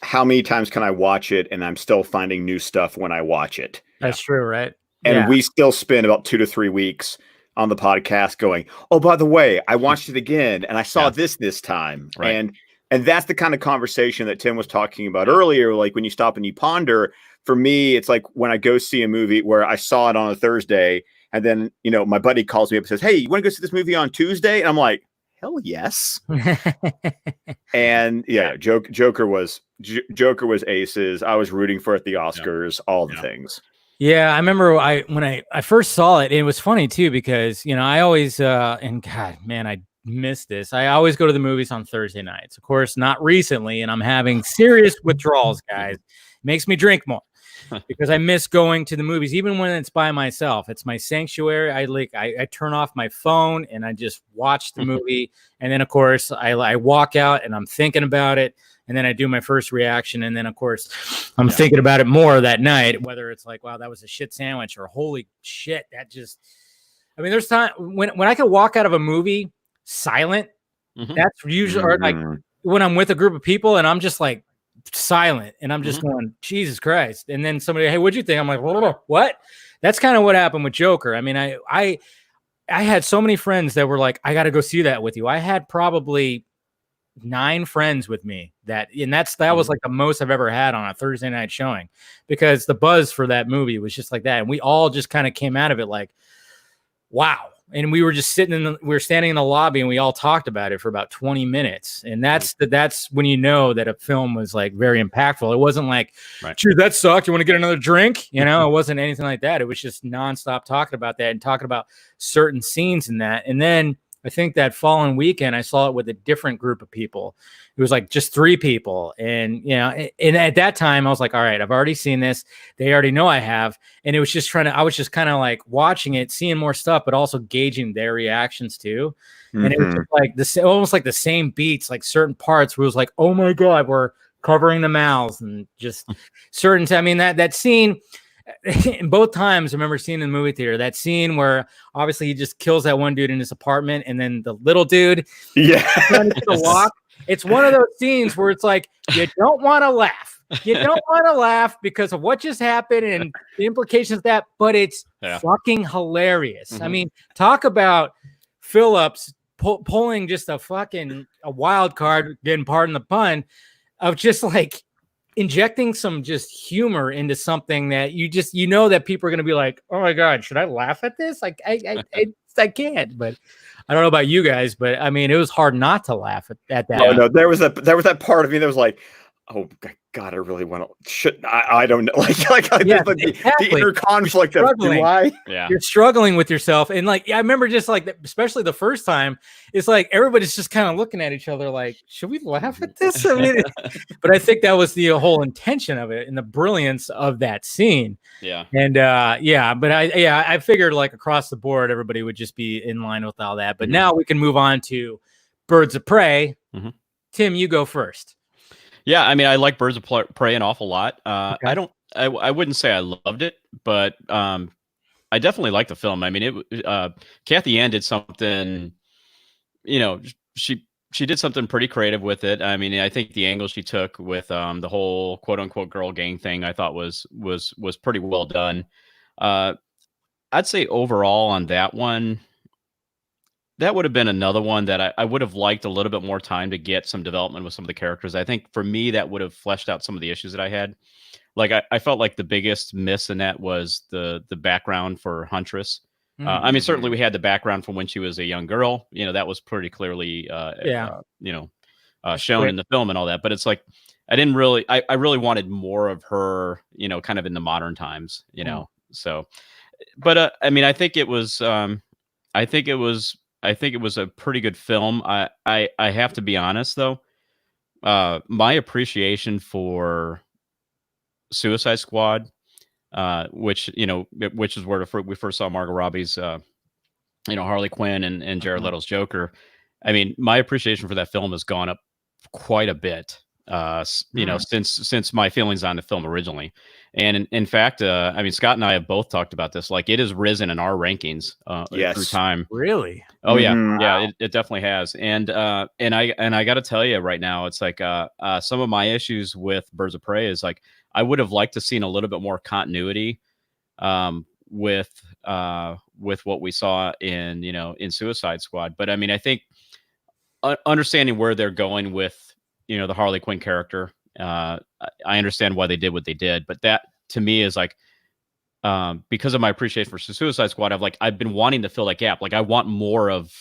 how many times can I watch it and I'm still finding new stuff when I watch it. That's true, right? And we still spend about 2 to 3 weeks on the podcast going, oh, by the way, I watched it again and I saw this time. Right. And that's the kind of conversation that Tim was talking about earlier. Like when you stop and you ponder, for me, it's like when I go see a movie where I saw it on a Thursday and then, my buddy calls me up and says, hey, you want to go see this movie on Tuesday? And I'm like, hell yes. And Joker was aces. I was rooting for it at the Oscars, all the things. Yeah, I remember when I first saw it, it was funny too, because, I always, and God, man, I miss this. I always go to the movies on Thursday nights. Of course, not recently, and I'm having serious withdrawals, guys. It makes me drink more because I miss going to the movies, even when it's by myself. It's my sanctuary. I turn off my phone and I just watch the movie. And then, of course, I walk out and I'm thinking about it. And then I do my first reaction. And then, of course, I'm thinking about it more that night, whether it's like, wow, that was a shit sandwich, or holy shit, there's time when I can walk out of a movie silent. That's usually or like when I'm with a group of people and I'm just like silent and I'm just going, Jesus Christ. And then somebody, hey, what'd you think? I'm like, what? That's kind of what happened with Joker. I mean, I had so many friends that were like, I got to go see that with you. I had probably 9 friends with me that was like the most I've ever had on a Thursday night showing, because the buzz for that movie was just like that. And we all just kind of came out of it like, wow. And we were just standing in the lobby and we all talked about it for about 20 minutes. And that's when you know that a film was like very impactful. It wasn't like, dude, that sucked. You want to get another drink? It wasn't anything like that. It was just nonstop talking about that and talking about certain scenes in that. And then I think that following weekend, I saw it with a different group of people. It was like just 3 people. And, and at that time I was like, all right, I've already seen this. They already know I have. And it was just I was just kind of like watching it, seeing more stuff, but also gauging their reactions too. And it was just like almost like the same beats, like certain parts where it was like, oh my God, we're covering the mouths and just certain, that scene. In both times, I remember seeing in the movie theater that scene where obviously he just kills that one dude in his apartment, and then the little dude, it's one of those scenes where it's like you don't want to laugh. You don't want to laugh because of what just happened and the implications of that, but it's fucking hilarious. I mean, talk about Phillips pulling just a wild card, again, pardon the pun, of just like injecting some just humor into something that that people are going to be like, oh my God, should I laugh at this? Like, it's I can't. But I don't know about you guys, but I mean, it was hard not to laugh at that. Oh no, there was that part of me that was like, oh God, I really want to. I don't know, the inner conflict of do I? Yeah, you're struggling with yourself, and like I remember just like especially the first time, it's like everybody's just kind of looking at each other like, should we laugh at this? I mean, but I think that was the whole intention of it and the brilliance of that scene. Yeah, and but I figured like across the board everybody would just be in line with all that. But now we can move on to Birds of Prey. Tim, you go first. Yeah, I mean, I like Birds of Prey an awful lot. Okay. I wouldn't say I loved it, but I definitely liked the film. I mean, Kathy Ann did something, she did something pretty creative with it. I mean, I think the angle she took with the whole quote unquote girl gang thing, I thought was pretty well done. I'd say overall on that one, that would have been another one that I would have liked a little bit more time to get some development with some of the characters. I think for me, that would have fleshed out some of the issues that I had. Like I felt like the biggest miss in that was the background for Huntress. I mean, certainly we had the background from when she was a young girl. That was pretty clearly, shown in the film and all that. But it's like I really wanted more of her, kind of in the modern times, So, but I mean, I think it was a pretty good film. I have to be honest though. My appreciation for Suicide Squad, which is where we first saw Margot Robbie's, Harley Quinn and Jared Leto's Joker. I mean, my appreciation for that film has gone up quite a bit, since my feelings on the film originally. And in fact, I mean, Scott and I have both talked about this. Like, it has risen in our rankings through time. Really? Oh yeah, it definitely has. And I got to tell you right now, it's like some of my issues with Birds of Prey is like I would have liked to seen a little bit more continuity with what we saw in Suicide Squad. But I mean, I think understanding where they're going with the Harley Quinn character, I understand why they did what they did, but that to me is like because of my appreciation for Suicide Squad, I've been wanting to fill that gap. Like I want more of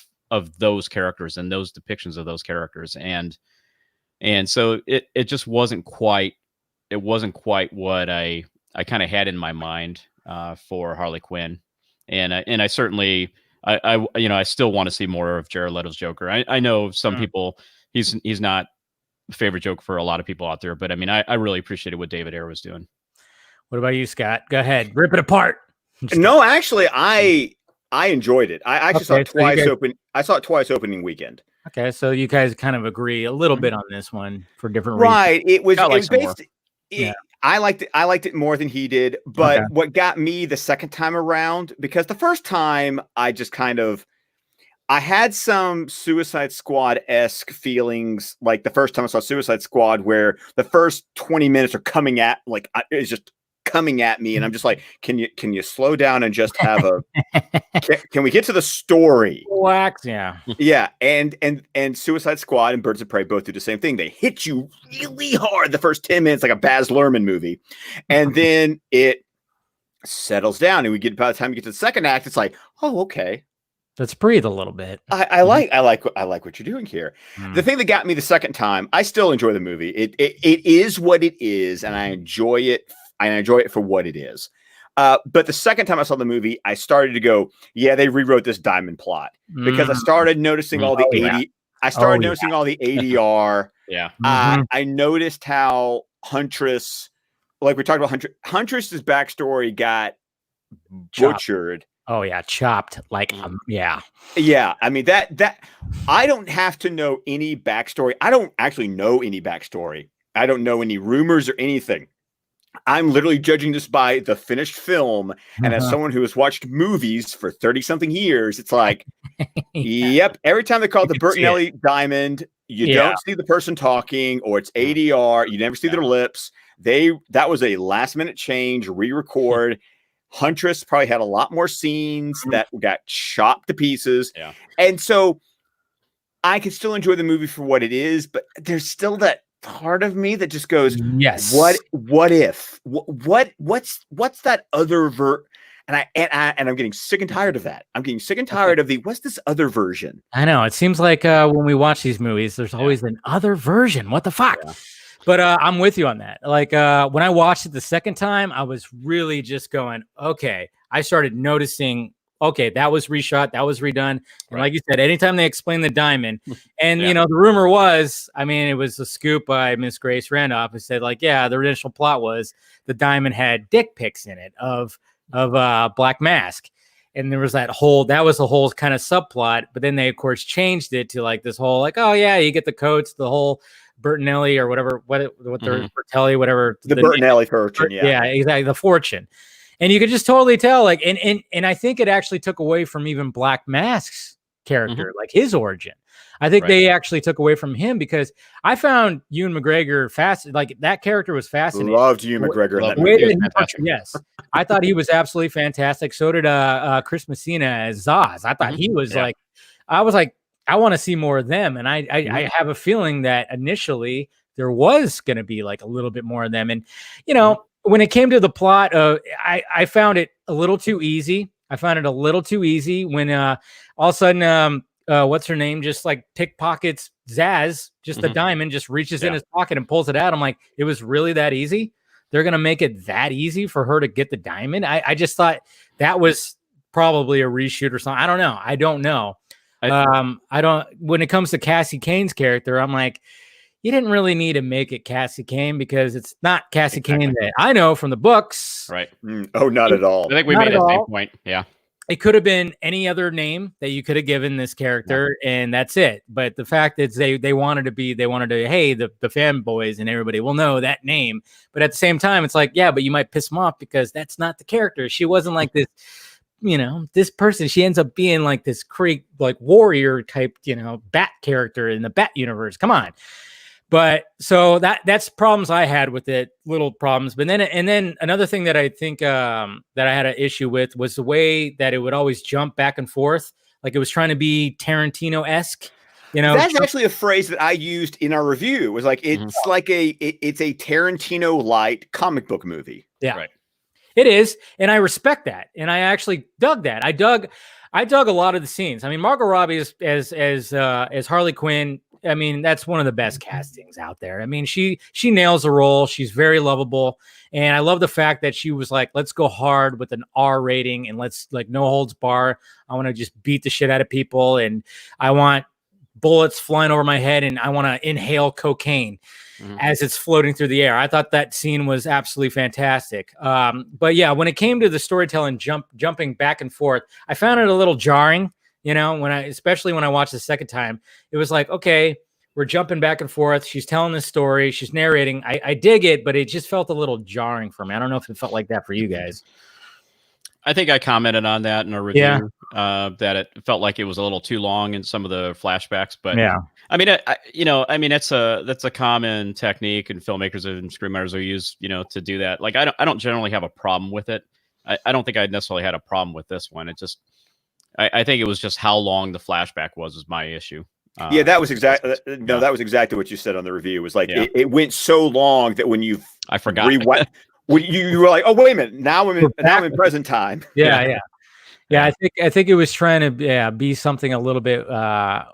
those characters and those depictions of those characters, and so it just wasn't quite what I kind of had in my mind for Harley Quinn, and I certainly I still want to see more of Jared Leto's Joker. I know some people he's not a favorite Joker for a lot of people out there, but I mean I really appreciated what David Ayer was doing. What about you, Scott? Go ahead, rip it apart. No, actually, I enjoyed it. I actually saw it twice I saw it twice opening weekend. Okay, so you guys kind of agree a little bit on this one for different reasons. Right. I liked it more than he did, but what got me the second time around, because the first time I just I had some Suicide Squad-esque feelings, like the first time I saw Suicide Squad, where the first 20 minutes are coming at me, and I'm just like, can you slow down and just have can we get to the story? Wax, yeah. And Suicide Squad and Birds of Prey both do the same thing. They hit you really hard the first 10 minutes, like a Baz Luhrmann movie, and then it settles down, and by the time you get to the second act, it's like, oh, okay, let's breathe a little bit. I like what you're doing here. The thing that got me the second time, I still enjoy the movie. It is what it is, and I enjoy it. I enjoy it for what it is. But the second time I saw the movie, I started to go, yeah, they rewrote this Diamond plot, because I started noticing all the noticing all the ADR. Yeah. I noticed how Huntress, like we talked about, Huntress's backstory got butchered. Oh yeah, chopped like yeah. I mean that I don't have to know any backstory. I don't actually know any backstory. I don't know any rumors or anything. I'm literally judging this by the finished film, and as someone who has watched movies for 30-something years, it's like, yep. Every time they call it the Bertinelli Diamond, you don't see the person talking, or it's ADR. You never see their lips. That was a last-minute change, re-record. Huntress probably had a lot more scenes that got chopped to pieces. Yeah. And so I can still enjoy the movie for what it is, but there's still that part of me that just goes, yes, what if, what's that other And I'm getting sick and tired of that. I'm getting sick and tired of what's this other version? I know. It seems like when we watch these movies, there's always an other version. What the fuck? Yeah. But I'm with you on that. Like when I watched it the second time, I was really just going, okay. I started noticing, okay, that was reshot, that was redone. And like you said, anytime they explain the diamond, and you know, the rumor was, I mean, it was a scoop by Miss Grace Randolph who said, like, yeah, the initial plot was the diamond had dick pics in it of Black Mask. And there was that was the whole kind of subplot. But then they, of course, changed it to like this whole, like, oh yeah, you get the coats, the whole Bertinelli or whatever, what they're Bertelli, whatever. The Bertinelli fortune, yeah, exactly, the fortune. And you could just totally tell, like, and I think it actually took away from even Black Mask's character, like his origin. I think they actually took away from him because I found Ewan McGregor like that character was fascinating. Loved Ewan McGregor in that movie. Yes, I thought he was absolutely fantastic. So did Chris Messina as Zaz. I thought he was like, I was like, I want to see more of them. And I have a feeling that initially there was going to be like a little bit more of them. And, you know, when it came to the plot, I found it a little too easy. I found it a little too easy when all of a sudden, what's her name? Just like pickpockets Zaz, just the diamond, just reaches in his pocket and pulls it out. I'm like, it was really that easy? They're going to make it that easy for her to get the diamond? I just thought that was probably a reshoot or something. I don't know. I don't know. I don't, when it comes to Cassie Cain's character, I'm like, you didn't really need to make it Cassie Cain because it's not Cassie Cain that I know from the books. Right. Oh, not at all. I think we made the same point. Yeah. It could have been any other name that you could have given this character, and that's it. But the fact that they wanted to, hey, the fanboys and everybody will know that name. But at the same time, it's like, yeah, but you might piss them off because that's not the character. She wasn't like this, you know, this person. She ends up being like this like warrior type, you know, Bat character in the Bat universe. Come on. But so that's problems I had with it, little problems. But then another thing that I think that I had an issue with was the way that it would always jump back and forth, like it was trying to be Tarantino-esque. You know, that's actually a phrase that I used in our review. It was like it's like it's a Tarantino light comic book movie. Yeah, right. It is, and I respect that, and I actually dug that. I dug a lot of the scenes. I mean, Margot Robbie as Harley Quinn. I mean, that's one of the best castings out there. I mean, she nails the role. She's very lovable. And I love the fact that she was like, let's go hard with an R rating and let's like no holds bar. I want to just beat the shit out of people. And I want bullets flying over my head and I want to inhale cocaine as it's floating through the air. I thought that scene was absolutely fantastic. But yeah, when it came to the storytelling jumping back and forth, I found it a little jarring. You know, especially when I watched the second time, it was like, okay, we're jumping back and forth. She's telling this story. She's narrating. I dig it, but it just felt a little jarring for me. I don't know if it felt like that for you guys. I think I commented on that in a review, that it felt like it was a little too long in some of the flashbacks. But yeah, I mean, that's a common technique and filmmakers and screenwriters will use, you know, to do that. Like, I don't generally have a problem with it. I don't think I necessarily had a problem with this one. It just, I think it was just how long the flashback was my issue. Yeah, that was exactly that was exactly what you said on the review. It was like it went so long that when I forgot when you were like, oh wait a minute, now I'm in present time. Yeah. I think it was trying to be something a little bit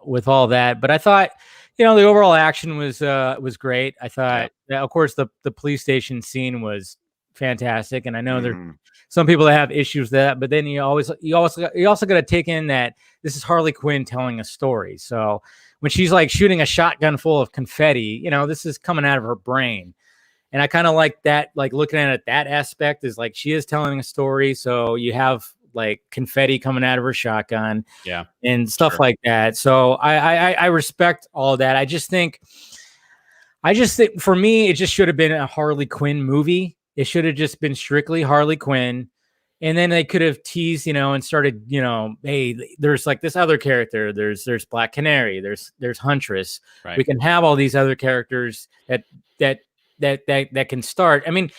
with all that, but I thought, you know, the overall action was great. I thought, of course, the police station scene was fantastic, and I know there's some people that have issues with that, but then you also got to take in that this is Harley Quinn telling a story. So when she's like shooting a shotgun full of confetti, you know, this is coming out of her brain. And I kind of like that, like looking at it, that aspect is like she is telling a story. So you have like confetti coming out of her shotgun and stuff like that. So I respect all of that. I just think for me, it just should have been a Harley Quinn movie. It should have just been strictly Harley Quinn. And then they could have teased, you know, and started, you know, hey, there's like this other character. There's Black Canary. There's Huntress. Right. We can have all these other characters that can start. I mean,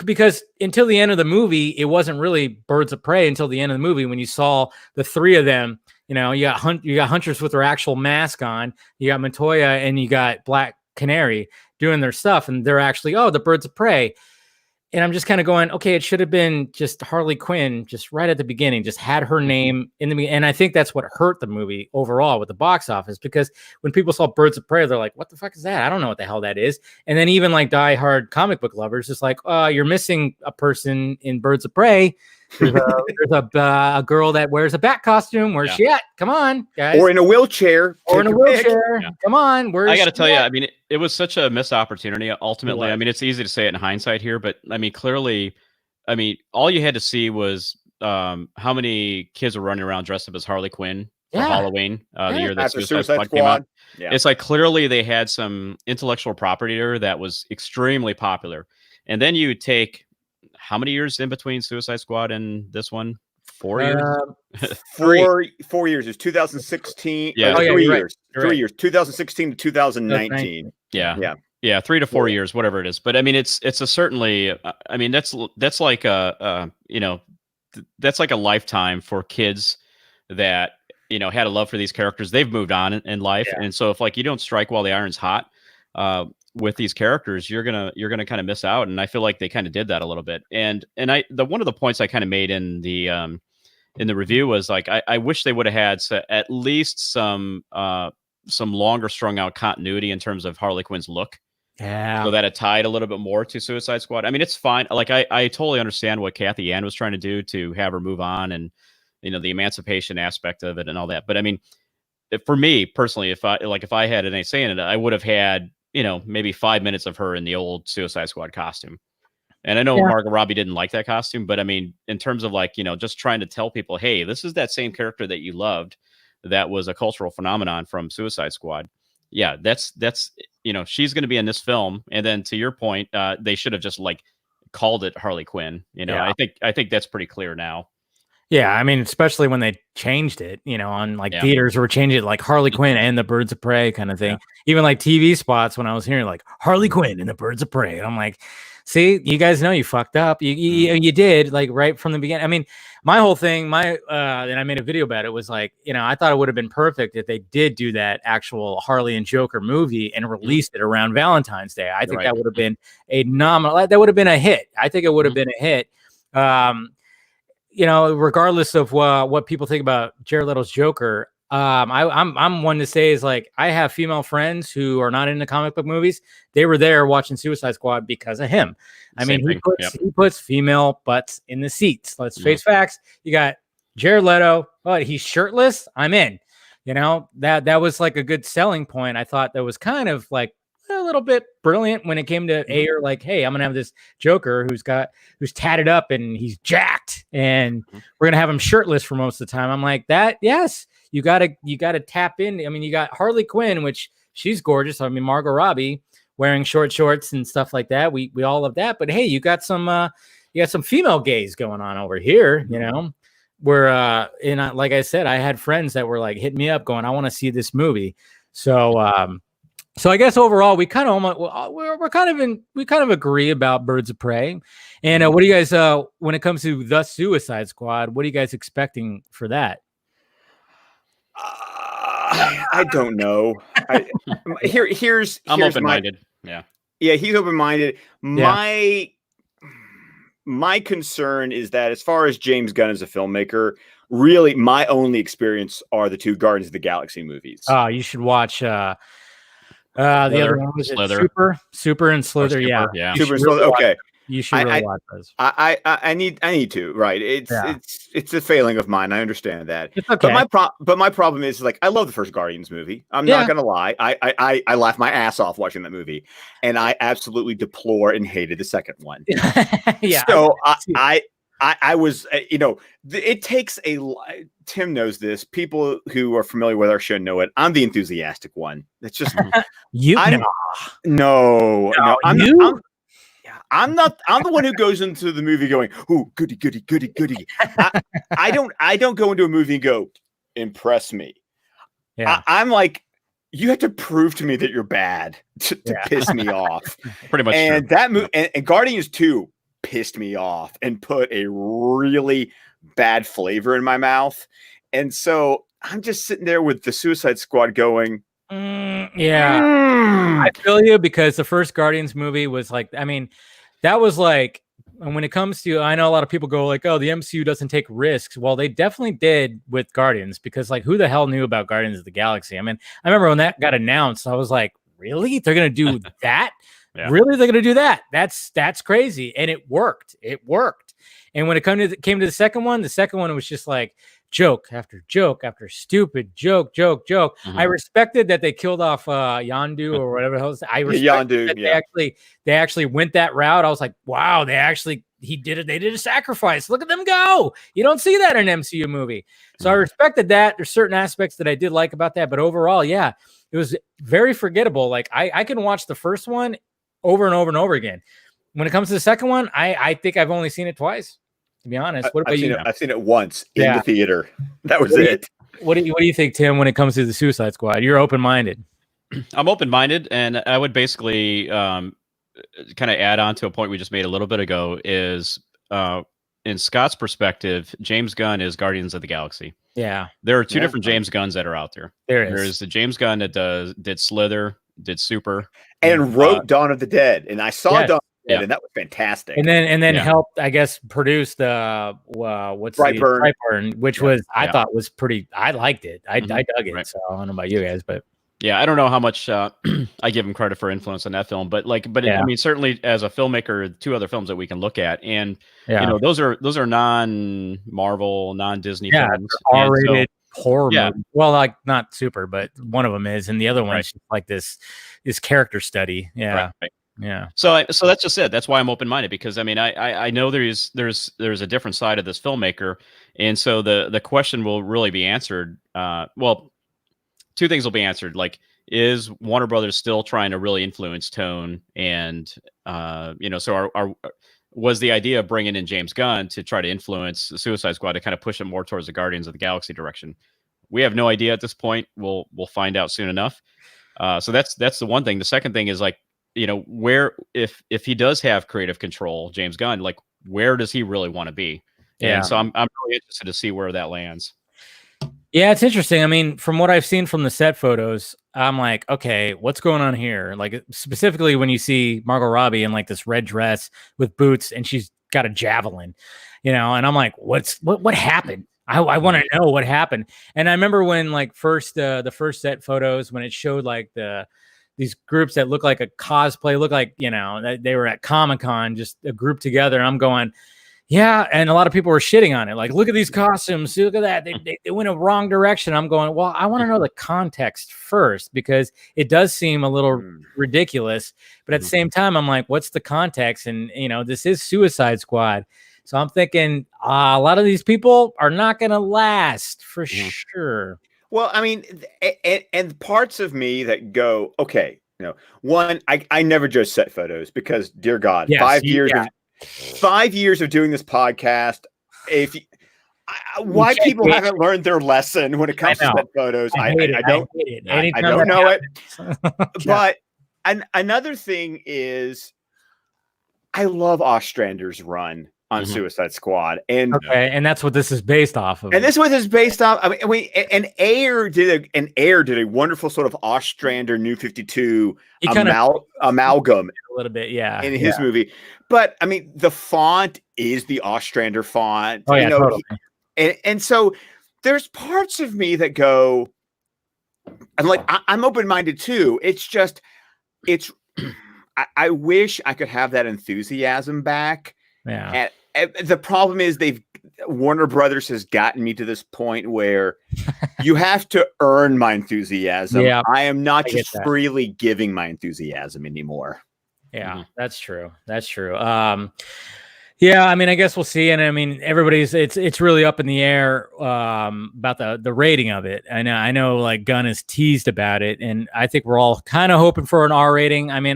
because until the end of the movie, it wasn't really Birds of Prey until the end of the movie when you saw the three of them. You know, you got Huntress with her actual mask on. You got Montoya and you got Black Canary doing their stuff, and they're actually the Birds of Prey. And I'm just kind of going, okay, it should have been just Harley Quinn, just right at the beginning, just had her name in the beginning. And I think that's what hurt the movie overall with the box office, because when people saw Birds of Prey, they're like, what the fuck is that? I don't know what the hell that is. And then even like diehard comic book lovers, just like, you're missing a person in Birds of Prey. There's a girl that wears a bat costume. Where's she at? Come on, guys. Or in a wheelchair. Or in a wheelchair. Yeah. Come on. I got to tell you, I mean, it was such a missed opportunity. Ultimately, I mean, it's easy to say it in hindsight here, but I mean, clearly, I mean, all you had to see was how many kids were running around dressed up as Harley Quinn for Halloween, the year that Suicide Squad came out. Yeah. It's like clearly they had some intellectual property there that was extremely popular. And then you take how many years in between Suicide Squad and this one? 4 years? 4 years. It's 2016. Yeah. 3 years. Right. 3 years. 2016 to 2019. Yeah. 3 to 4 years, whatever it is. But I mean, it's a certainly, I mean, that's like that's like a lifetime for kids that, had a love for these characters. They've moved on in life. Yeah. And so if like you don't strike while the iron's hot, with these characters, you're gonna kind of miss out, and I feel like they kind of did that a little bit. And one of the points I kind of made in the review was like I wish they would have had at least some longer strung out continuity in terms of Harley Quinn's look, so that it tied a little bit more to Suicide Squad. I mean, it's fine. Like I totally understand what Kathy Ann was trying to do to have her move on, and the emancipation aspect of it and all that. But I mean, for me personally, if I had any say in it, I would have had maybe 5 minutes of her in the old Suicide Squad costume. And I know Margot Robbie didn't like that costume, but I mean, in terms of like, just trying to tell people, hey, this is that same character that you loved. That was a cultural phenomenon from Suicide Squad. Yeah. That's, she's going to be in this film. And then to your point, they should have just like called it Harley Quinn. I think that's pretty clear now. Yeah, I mean, especially when they changed it, on like theaters were changing it like Harley Quinn and the Birds of Prey kind of thing. Yeah. Even like TV spots when I was hearing like Harley Quinn and the Birds of Prey. And I'm like, see, you guys know you fucked up. You did like right from the beginning. I mean, my whole thing, and I made a video about it, was like, I thought it would have been perfect if they did do that actual Harley and Joker movie and released it around Valentine's Day. I think that would have been that would have been a hit. I think it would have been a hit. Regardless of what people think about Jared Leto's Joker, I'm one to say is like, I have female friends who are not into comic book movies. They were there watching Suicide Squad because of him. I mean, he puts female butts in the seats. Let's face facts. You got Jared Leto, but he's shirtless. I'm in. That was like a good selling point. I thought that was kind of like a little bit brilliant when it came to Ayer, like, hey, I'm gonna have this Joker who's tatted up and he's jacked, and we're gonna have him shirtless for most of the time. I'm like, that, yes, you gotta tap in. I mean, you got Harley Quinn, which she's gorgeous. I mean, Margot Robbie wearing short shorts and stuff like that. We all love that. But hey, you got some female gaze going on over here, where like I said, I had friends that were like hitting me up going, I want to see this movie. So I guess overall we kind of agree about Birds of Prey. And what do you guys when it comes to The Suicide Squad, what are you guys expecting for that? I don't know. Here's I'm open-minded. He's open-minded. My concern is that as far as James Gunn as a filmmaker, really my only experience are the two Guardians of the Galaxy movies. Oh, you should watch the other one was Super and Slither. Yeah. Super and Slither. Okay. You should really watch those. I need to. Right. It's a failing of mine. I understand that. It's okay. But my problem is like I love the first Guardians movie. I'm not gonna lie. I laughed my ass off watching that movie, and I absolutely deplore and hated the second one. Yeah. So I was, it takes Tim knows this. People who are familiar with our show know it. I'm the enthusiastic one. It's just I'm the one who goes into the movie going, "Ooh, goody, goody, goody, goody." I don't go into a movie and go, "Impress me." Yeah. I'm like, you have to prove to me that you're bad to piss me off. Pretty much. And true. That movie and Guardians 2 pissed me off and put a really bad flavor in my mouth. And so I'm just sitting there with the Suicide Squad going, I feel you, because the first Guardians movie was like, I mean, that was like and when it comes to, I know a lot of people go like, oh, the MCU doesn't take risks. Well, they definitely did with Guardians, because like, who the hell knew about Guardians of the Galaxy? I mean, I remember when that got announced, I was like, really? They're going to do that? Yeah. Really? They're going to do that? That's crazy. And it worked. It worked. And when it came to the second one was just like joke after joke after stupid joke. I respected that they killed off Yondu or whatever the hell. I respected that they actually went that route. I was like, wow, he did it. They did a sacrifice. Look at them go. You don't see that in an MCU movie. So I respected that. There's certain aspects that I did like about that, but overall, yeah, it was very forgettable. Like I can watch the first one over and over and over again. When it comes to the second one, I think I've only seen it twice, to be honest. What about you? I've seen it once in the theater. That was it. What do you think, Tim, when it comes to the Suicide Squad? You're open-minded. I'm open-minded, and I would basically kind of add on to a point we just made a little bit ago is in Scott's perspective, James Gunn is Guardians of the Galaxy. Yeah. There are two different James Gunns that are out there. There's the James Gunn that did Slither, did Super, and wrote Dawn of the Dead, and I saw Dawn of the Dead, and that was fantastic. And then helped, I guess, produce the Brightburn, which was I thought was pretty. I liked it. I dug it. So I don't know about you guys, but yeah, I don't know how much I give him credit for influence on that film, but I mean, certainly as a filmmaker, two other films that we can look at, and you know, those are non-Marvel, non-Disney films, R-rated horror movie. Well, like not super, but one of them is, and the other one's just like this character study. Yeah. Right. Yeah. So that's just it. That's why I'm open-minded, because I mean, I know there's a different side of this filmmaker, and so the question will really be answered. Well, two things will be answered. Like, is Warner Brothers still trying to really influence tone? And so was the idea of bringing in James Gunn to try to influence the Suicide Squad to kind of push it more towards the Guardians of the Galaxy direction? We have no idea at this point. We'll find out soon enough. So that's the one thing. The second thing is, like, you know, where if he does have creative control, James Gunn, like, where does he really want to be? And so I'm really interested to see where that lands. Yeah, it's interesting. I mean, from what I've seen from the set photos, I'm like, okay, what's going on here? Like, specifically when you see Margot Robbie in like this red dress with boots, and she's got a javelin, you know, and I'm like, what happened? I want to know what happened. And I remember when like the first set photos, when it showed like these groups that look like a cosplay, look like, you know, they were at Comic-Con, just a group together. And I'm going, yeah, and a lot of people were shitting on it. Like, look at these costumes. See, look at that. They went a wrong direction. I'm going, well, I want to know the context first, because it does seem a little ridiculous. But at the same time, I'm like, what's the context? And, you know, this is Suicide Squad. So I'm thinking a lot of these people are not going to last for sure. Well, I mean, and parts of me that go, okay, you know, one, I never judge set photos because, dear God, 5 years of 5 years of doing this podcast. Why people haven't learned their lesson when it comes to set photos, I don't know it. But another thing is, I love Ostrander's run on Suicide Squad, and that's what this is based off of. And this is what this is based off. I mean, and Ayer did a wonderful sort of Ostrander New 52 amalgam a little bit, in his movie. But I mean, the font is the Ostrander font. Oh yeah, totally. And so there's parts of me that go, I'm like, I'm open-minded too. It's just, I wish I could have that enthusiasm back. Yeah. And the problem is Warner Brothers has gotten me to this point where you have to earn my enthusiasm. Yeah, I am not just freely giving my enthusiasm anymore. Yeah, that's true. That's true. Yeah, I mean, I guess we'll see. And I mean, it's really up in the air about the rating of it. I know like Gunn is teased about it, and I think we're all kind of hoping for an R rating. I mean,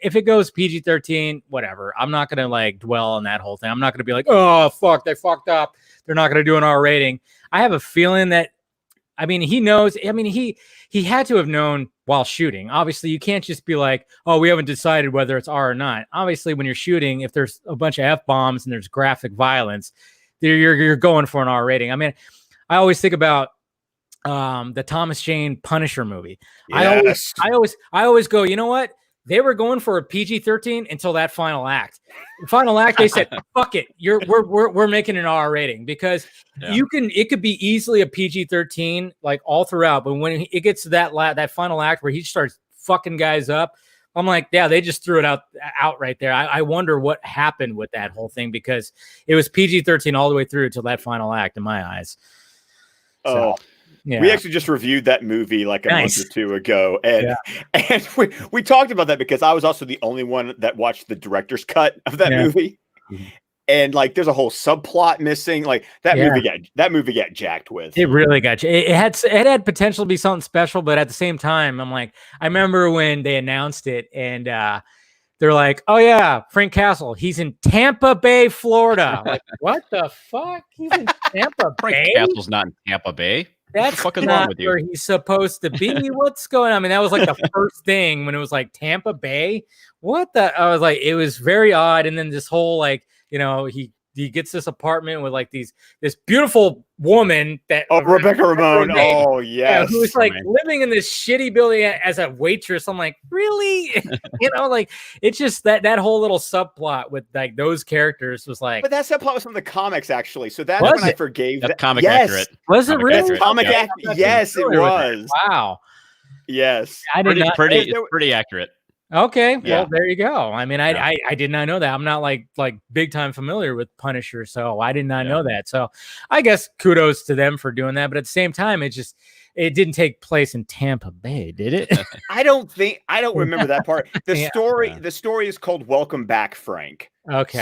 if it goes PG-13, whatever. I'm not going to like dwell on that whole thing. I'm not going to be like, oh, fuck, they fucked up. They're not going to do an R rating. I have a feeling that, I mean, he knows. I mean, he had to have known while shooting. Obviously, you can't just be like, oh, we haven't decided whether it's R or not. Obviously, when you're shooting, if there's a bunch of F-bombs and there's graphic violence, you're going for an R rating. I mean, I always think about the Thomas Jane Punisher movie. Yes. I always go, you know what? they were going for a PG-13 until that final act. The final act, they said, "Fuck it, we're making an R rating because it could be easily a PG-13 like all throughout, but when it gets to that final act where he starts fucking guys up, I'm like, yeah, they just threw it out right there. I wonder what happened with that whole thing because it was PG-13 all the way through until that final act in my eyes. So, we actually just reviewed that movie like a month or two ago, and we talked about that because I was also the only one that watched the director's cut of that movie, and like there's a whole subplot missing. Like that movie got jacked with. It really got. It had potential to be something special, but at the same time, I'm like, I remember when they announced it, and they're like, "Oh yeah, Frank Castle, he's in Tampa Bay, Florida." Like, what the fuck? He's in Tampa Bay. Frank Castle's not in Tampa Bay. That's not where he's supposed to be. What's going on? I mean, that was like the first thing when it was like Tampa Bay. What the? I was like, it was very odd. And then this whole like, he gets this apartment with like this beautiful woman that Rebecca Ramone. Oh yes, who's like living in this shitty building as a waitress. I'm like, really? Like it's just that whole little subplot with like those characters was like. But that subplot was from the comics actually, so that's when I forgave that. Comic accurate. Was it really? Comic accurate. Yes, it was. Wow. Yes, pretty accurate. Okay, well, there you go. I mean, I did not know that. I'm not like big time familiar with Punisher, so I did not know that. So I guess kudos to them for doing that. But at the same time, it didn't take place in Tampa Bay, did it? I don't remember that part. The story is called Welcome Back, Frank. Okay.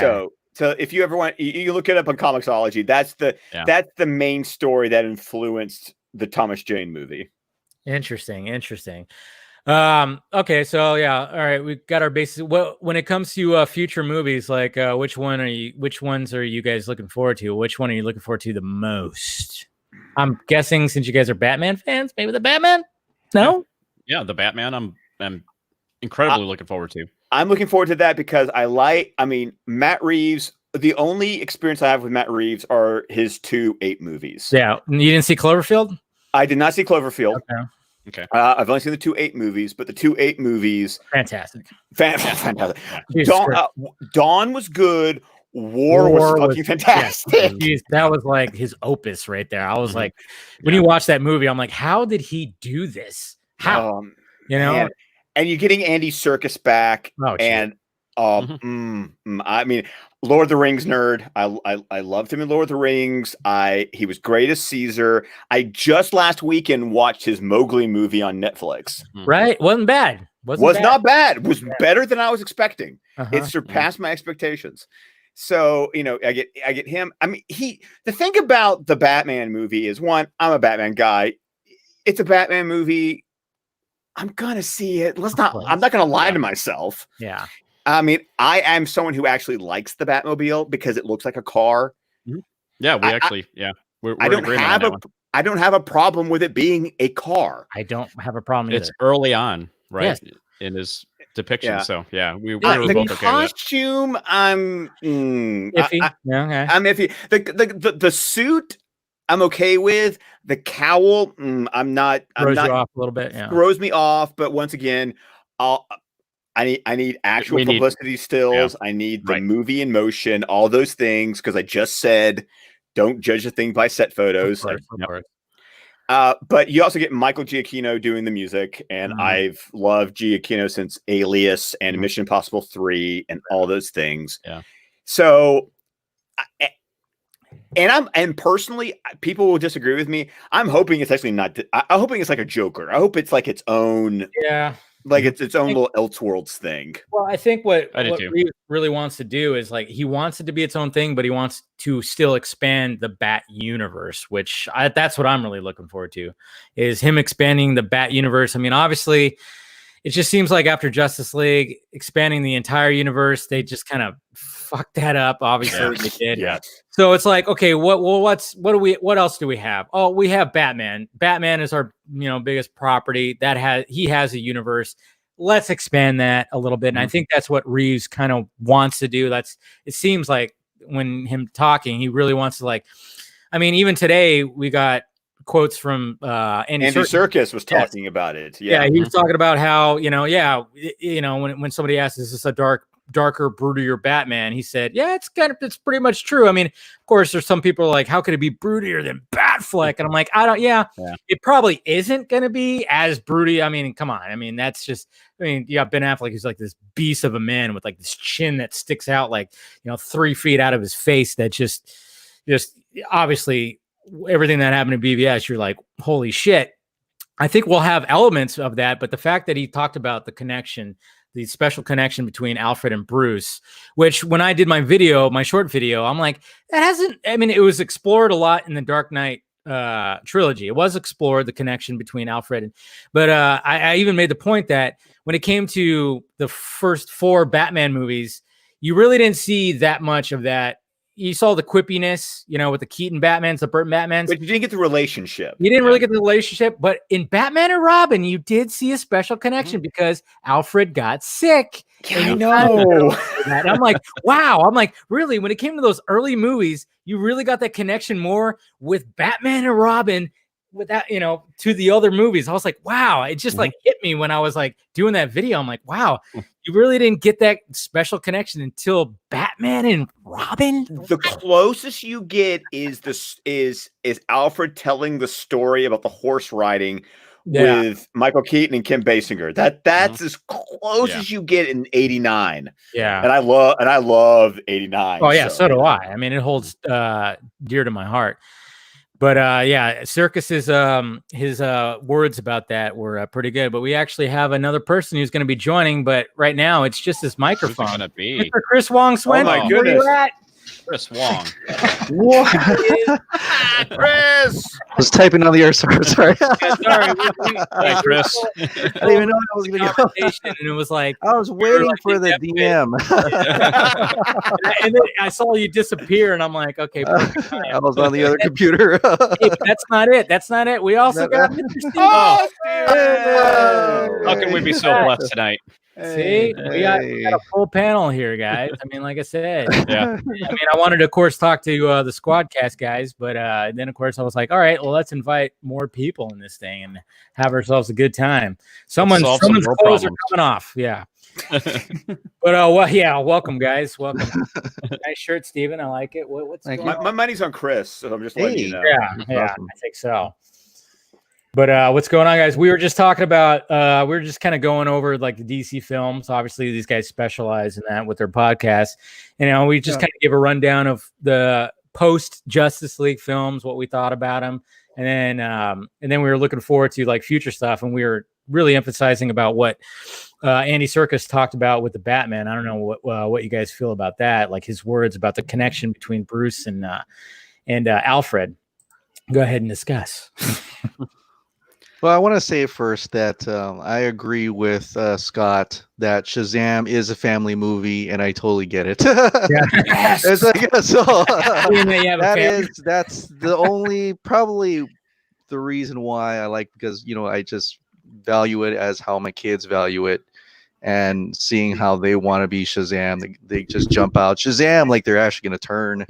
So if you ever want, you look it up on Comixology. That's the main story that influenced the Thomas Jane movie. Interesting. Okay, so all right, we got our bases. Well, when it comes to future movies, like which ones are you guys looking forward to? Which one are you looking forward to the most? I'm guessing since you guys are Batman fans, maybe the Batman? No? Yeah, the Batman I'm incredibly looking forward to. I'm looking forward to that because Matt Reeves, the only experience I have with Matt Reeves are his 2 8 movies. Yeah. You didn't see Cloverfield? I did not see Cloverfield. Okay. I've only seen the 2 8 movies, but the 2 8 movies, fantastic. Fantastic. Dawn was good. War was fucking fantastic. That was like his opus right there. I was like, when you watch that movie, I'm like, how did he do this? How? And you're getting Andy Serkis back, and I mean, Lord of the Rings nerd. I loved him in Lord of the Rings. He was great as Caesar. I just last weekend watched his Mowgli movie on Netflix. Right, wasn't bad. Not bad. It was better than I was expecting. It surpassed my expectations. So I get him. I mean, the thing about the Batman movie is, one, I'm a Batman guy. It's a Batman movie. I'm gonna see it. I'm not gonna lie to myself. Yeah. I mean, I am someone who actually likes the Batmobile because it looks like a car. Yeah, we're I don't have a problem with it being a car. I don't have a problem either. It's early on, right? Yes. In his depiction. Yeah. So we were the both okay costume, with it. I'm iffy. I'm iffy. The suit, I'm okay with. The cowl, I'm not. Throws you off a little bit. Yeah. Throws me off, but once again, I need actual publicity stills. I need the movie in motion, all those things, because I just said, don't judge a thing by set photos. Of course. But you also get Michael Giacchino doing the music, and I've loved Giacchino since Alias and Mission Impossible 3 and all those things. Yeah. So, and personally, people will disagree with me. I'm hoping it's actually not. I'm hoping it's like a Joker. I hope it's like its own. Yeah. Like it's its own little Elseworlds thing. Well, I think what Reeves really wants to do is like he wants it to be its own thing, but he wants to still expand the Bat universe, which that's what I'm really looking forward to, is him expanding the Bat universe. I mean, obviously, it just seems like after Justice League expanding the entire universe, they just kind of fucked that up. Obviously, they did. Yes. So it's like, okay, what else do we have? Oh, we have Batman. Batman is our biggest property he has a universe. Let's expand that a little bit. And I think that's what Reeves kind of wants to do. It seems like when him talking, he really wants to even today we got quotes from Andy Serkis was talking about it. Yeah, he was talking about how, when somebody asks, is this a darker, broodier Batman? He said, yeah, it's pretty much true. I mean, of course, there's some people like, how could it be broodier than Batfleck? And I'm like, it probably isn't going to be as broody. I mean, come on. I mean, that's just, you got Ben Affleck, who's like this beast of a man with like this chin that sticks out like, 3 feet out of his face. That just obviously everything that happened to BVS, you're like, holy shit. I think we'll have elements of that, but the fact that he talked about the connection, the special connection between Alfred and Bruce, which when I did my short video, I'm like, it was explored a lot in the Dark Knight trilogy. It was explored, the connection between Alfred, but I even made the point that when it came to the first 4 Batman movies, you really didn't see that much of that. You saw the quippiness, with the Keaton Batmans, the Burton Batmans. But you didn't get the relationship. You didn't really get the relationship. But in Batman and Robin, you did see a special connection because Alfred got sick. I know. And I'm like, wow. I'm like, really? When it came to those early movies, you really got that connection more with Batman and Robin without, to the other movies. I was like, wow. It just like hit me when I was like doing that video. I'm like, wow. You really didn't get that special connection until Batman and Robin. The closest you get is Alfred telling the story about the horse riding with Michael Keaton and Kim Basinger. That's as close as you get in '89. Yeah, and I love '89. Oh yeah, so do I. I mean, it holds dear to my heart. But Serkis's his words about that were pretty good. But we actually have another person who's going to be joining. But right now, it's just his microphone. Who's it gonna be? Mr. Chris Wong Swen. Oh my goodness! Where you at? Chris Wong. Chris! I was typing on the air. Sorry. Sorry. Hey, Chris. I didn't even know I was going to go. And it was like I was waiting for the DM. And then I saw you disappear, and I'm like, okay, perfect. I was on the other computer. Hey, but that's not it. That's not it. We also got Mr. Steve. How can we be so blessed tonight? See, we got a full panel here, guys. I mean, like I said, Yeah. I mean, I wanted to, of course, talk to the Squadcast guys, but then, of course, I was like, all right, well, let's invite more people in this thing and have ourselves a good time. Someone's clothes are coming off. Yeah. But welcome, guys. Welcome. Nice shirt, Steven. I like it. What's my money's on Chris, so I'm just letting you know. Yeah, I think so. But what's going on, guys? We were just talking about we were just kind of going over like the DC films. Obviously, these guys specialize in that with their podcast. And we just kind of give a rundown of the post Justice League films, what we thought about them, and then we were looking forward to like future stuff, and we were really emphasizing about what Andy Serkis talked about with the Batman. I don't know what you guys feel about that, like his words about the connection between Bruce and Alfred. Go ahead and discuss. Well, I want to say first that I agree with Scott that Shazam is a family movie, and I totally get it. Yes. It's like, so that's the only probably the reason why I like, because I just value it as how my kids value it, and seeing how they want to be Shazam, they just jump out Shazam like they're actually going to turn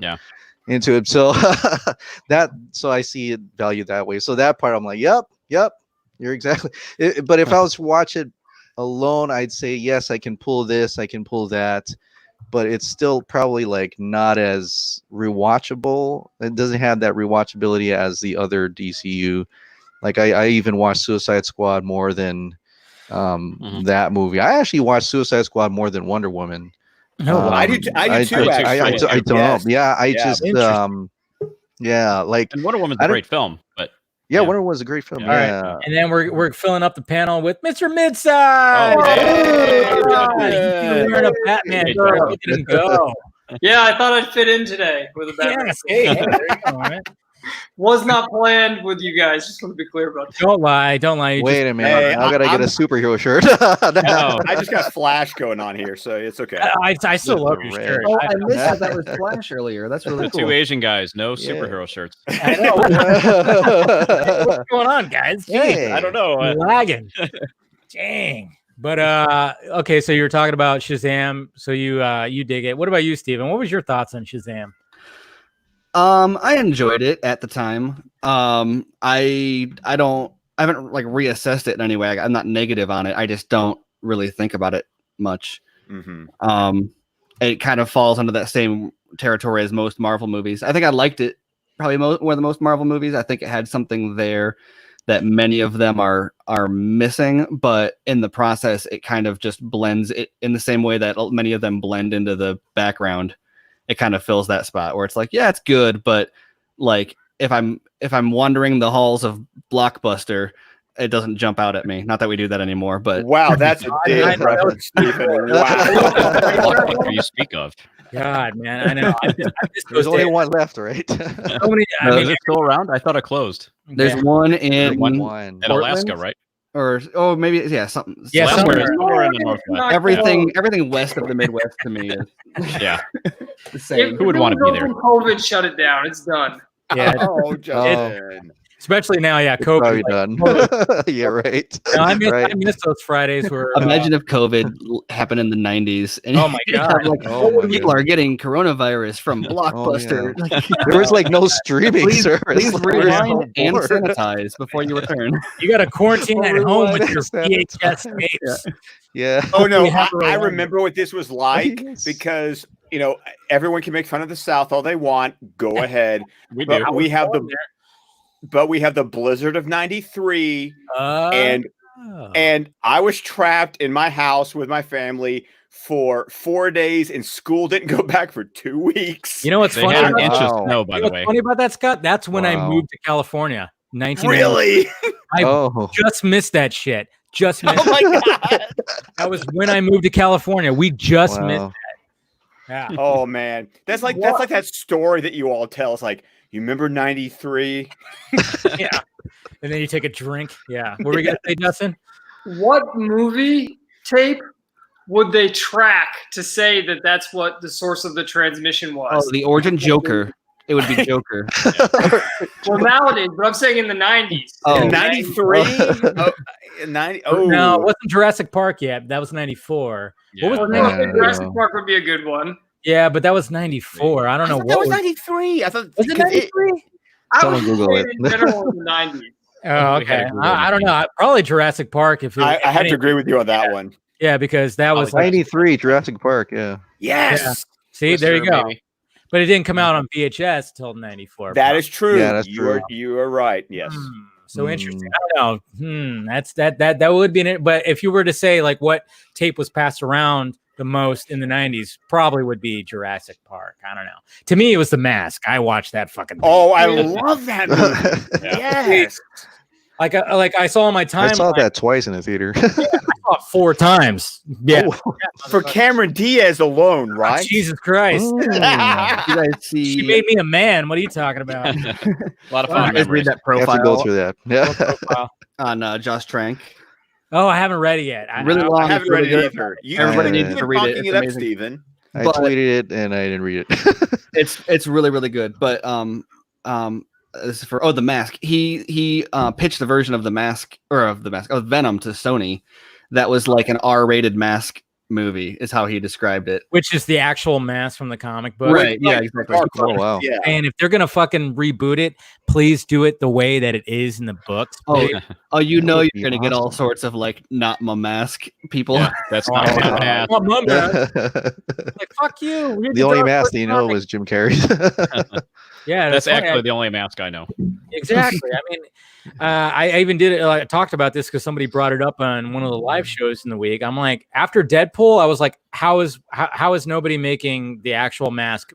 into it. So so I see it valued that way. So that part I'm like, yep, you're exactly. But if I was to watch it alone, I'd say yes, I can pull this, I can pull that, but it's still probably like not as rewatchable. It doesn't have that rewatchability as the other DCU. Like I even watched Suicide Squad more than that movie. I actually watched Suicide Squad more than Wonder Woman. No, I do too. I don't know. Yeah, like, and Wonder Woman's a great film, but Wonder Woman was a great film. All right. And then we're filling up the panel with Mr. Midside. He's wearing a Batman shirt. Look at him go. Yeah, I thought I'd fit in today with a Batman. Yes. Hey, there you go, man. Was not planned with you guys. Just want to be clear about that. Don't lie. Wait a minute. Hey, I gotta get a superhero shirt. I just got Flash going on here, so it's okay. I still love your shirt. Oh, I missed that was Flash earlier. That's really cool. Two Asian guys, no superhero shirts. I know. What's going on, guys? Hey. I don't know. You're lagging. Dang. But okay, so you were talking about Shazam. So you dig it. What about you, Steven? What was your thoughts on Shazam? I enjoyed it at the time. I haven't like reassessed it in any way. I'm not negative on it. I just don't really think about it much. Mm-hmm. It kind of falls under that same territory as most Marvel movies. I think I liked it probably one of the most Marvel movies. I think it had something there that many of them are missing, but in the process, it kind of just blends it in the same way that many of them blend into the background. It kind of fills that spot where it's like, yeah, it's good, but like if I'm wandering the halls of Blockbuster, it doesn't jump out at me. Not that we do that anymore, but wow, that's a dig reference, Stephen. Wow. What do you speak of? God, man, I know. There's only one left, right? So many, I mean, is it still around? I thought it closed. there's one in In Alaska, right? or maybe something. Yeah, somewhere in the Northwest. Everything west of the Midwest to me is Yeah. the same. Who would want to be there? COVID shut it down. It's done. Yeah, Oh, Justin. especially now. Yeah, It's COVID. probably done. Yeah, right. No, I Right. miss those Fridays where. Imagine if COVID happened in the 90s and Oh my God. like, Oh my people God. are getting coronavirus from Blockbuster. There was like no streaming Please service. Like, we're so rewind and bored. sanitize before you return. You got to quarantine at home with your Rewind, VHS sanitize. tapes. Yeah. Oh no, We have to I rewind. remember what this was like Yes. because everyone can make fun of the South all they want. Go ahead, We do. but we have the blizzard of '93, and I was trapped in my house with my family for 4 days, and school didn't go back for 2 weeks. You know what's They funny? had an about inch of Wow. snow, by you the know way. what's funny about that, Scott? That's when I Wow. moved to California. 1990. Really? I Oh. just missed that shit. Just missed. Oh my god! That was when I moved to California. We just missed. Wow. Yeah. Oh man, that's like that story that you all tell. It's like, you remember '93? Yeah. And then you take a drink. Yeah. What were we gonna say, Justin? What movie tape would they track to say that that's what the source of the transmission was? Oh, the origin Joker. It would be Joker. Well, nowadays, but I'm saying in the 90s. Oh. In '93? Oh, in 90? Oh No, it wasn't Jurassic Park yet. That was 94. Yeah. What was Well, that? maybe Jurassic Park would be a good one. Yeah, but that was 94. I don't know I thought what that was '93. I thought was it 93? I Someone would Google say it. in general in the 90s. Oh, We had okay. to Google I don't know. Probably Jurassic Park. If it, I have to agree with you on that one. Yeah, because that was like, 93 Jurassic Park. Yeah. Yes, see, there you Twister, go. maybe. But it didn't come out on VHS till 94. that is true. Yeah, that's you true. You are right. Yes. So interesting. I don't know. That's that would be it. But if you were to say like what tape was passed around the most in the 90s, probably would be Jurassic Park. I don't know. To me, it was The Mask. I watched that fucking thing. Oh, I love that movie. Yes. Like I saw on my I timeline. saw that twice in the theater. I saw it 4 times. Yeah. For Cameron Diaz alone, right? Jesus Christ. Did you guys She see? made me a man. What are you talking about? A lot of Wow. fun You guys memories. read that You have to go profile through that. Yeah. on Josh Trank? Oh, I haven't read it yet. Really long. I haven't read it really good. either. Everybody needs to read it. Talking It's it up, amazing. Steven. I But- tweeted it and I didn't read it. It's really really good. But this is for The Mask. He pitched the version of of Venom to Sony that was like an R-rated Mask movie. Is how he described it. Which is the actual mask from the comic book. Right? Yeah, exactly. Oh wow. Yeah. And if they're gonna fucking reboot it, please do it the way that it is in the books. Oh, please. you know would you're be gonna get all awesome. sorts of like not my mask people. Yeah, that's not Oh, gonna happen. Well, Mum does. The Like, fuck you. Read only Dark mask Horse that you know comic. was Jim Carrey's. Yeah, That's funny. actually the only mask I know. Exactly. I mean, I even did it. I talked about this because somebody brought it up on one of the live shows in the week. I'm like, after Deadpool, I was like, how is nobody making the actual mask?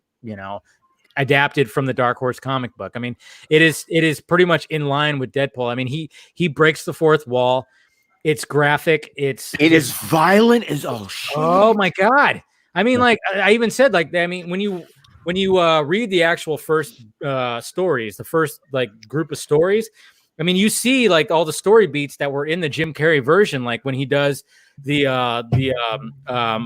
Adapted from the Dark Horse comic book. I mean, it is pretty much in line with Deadpool. I mean, he breaks the fourth wall. It's graphic. It is violent as shit. Oh my god. I mean, like I even said, like, I mean, when you read the actual first stories, the first like group of stories, I mean, you see like all the story beats that were in the Jim Carrey version, like when he does the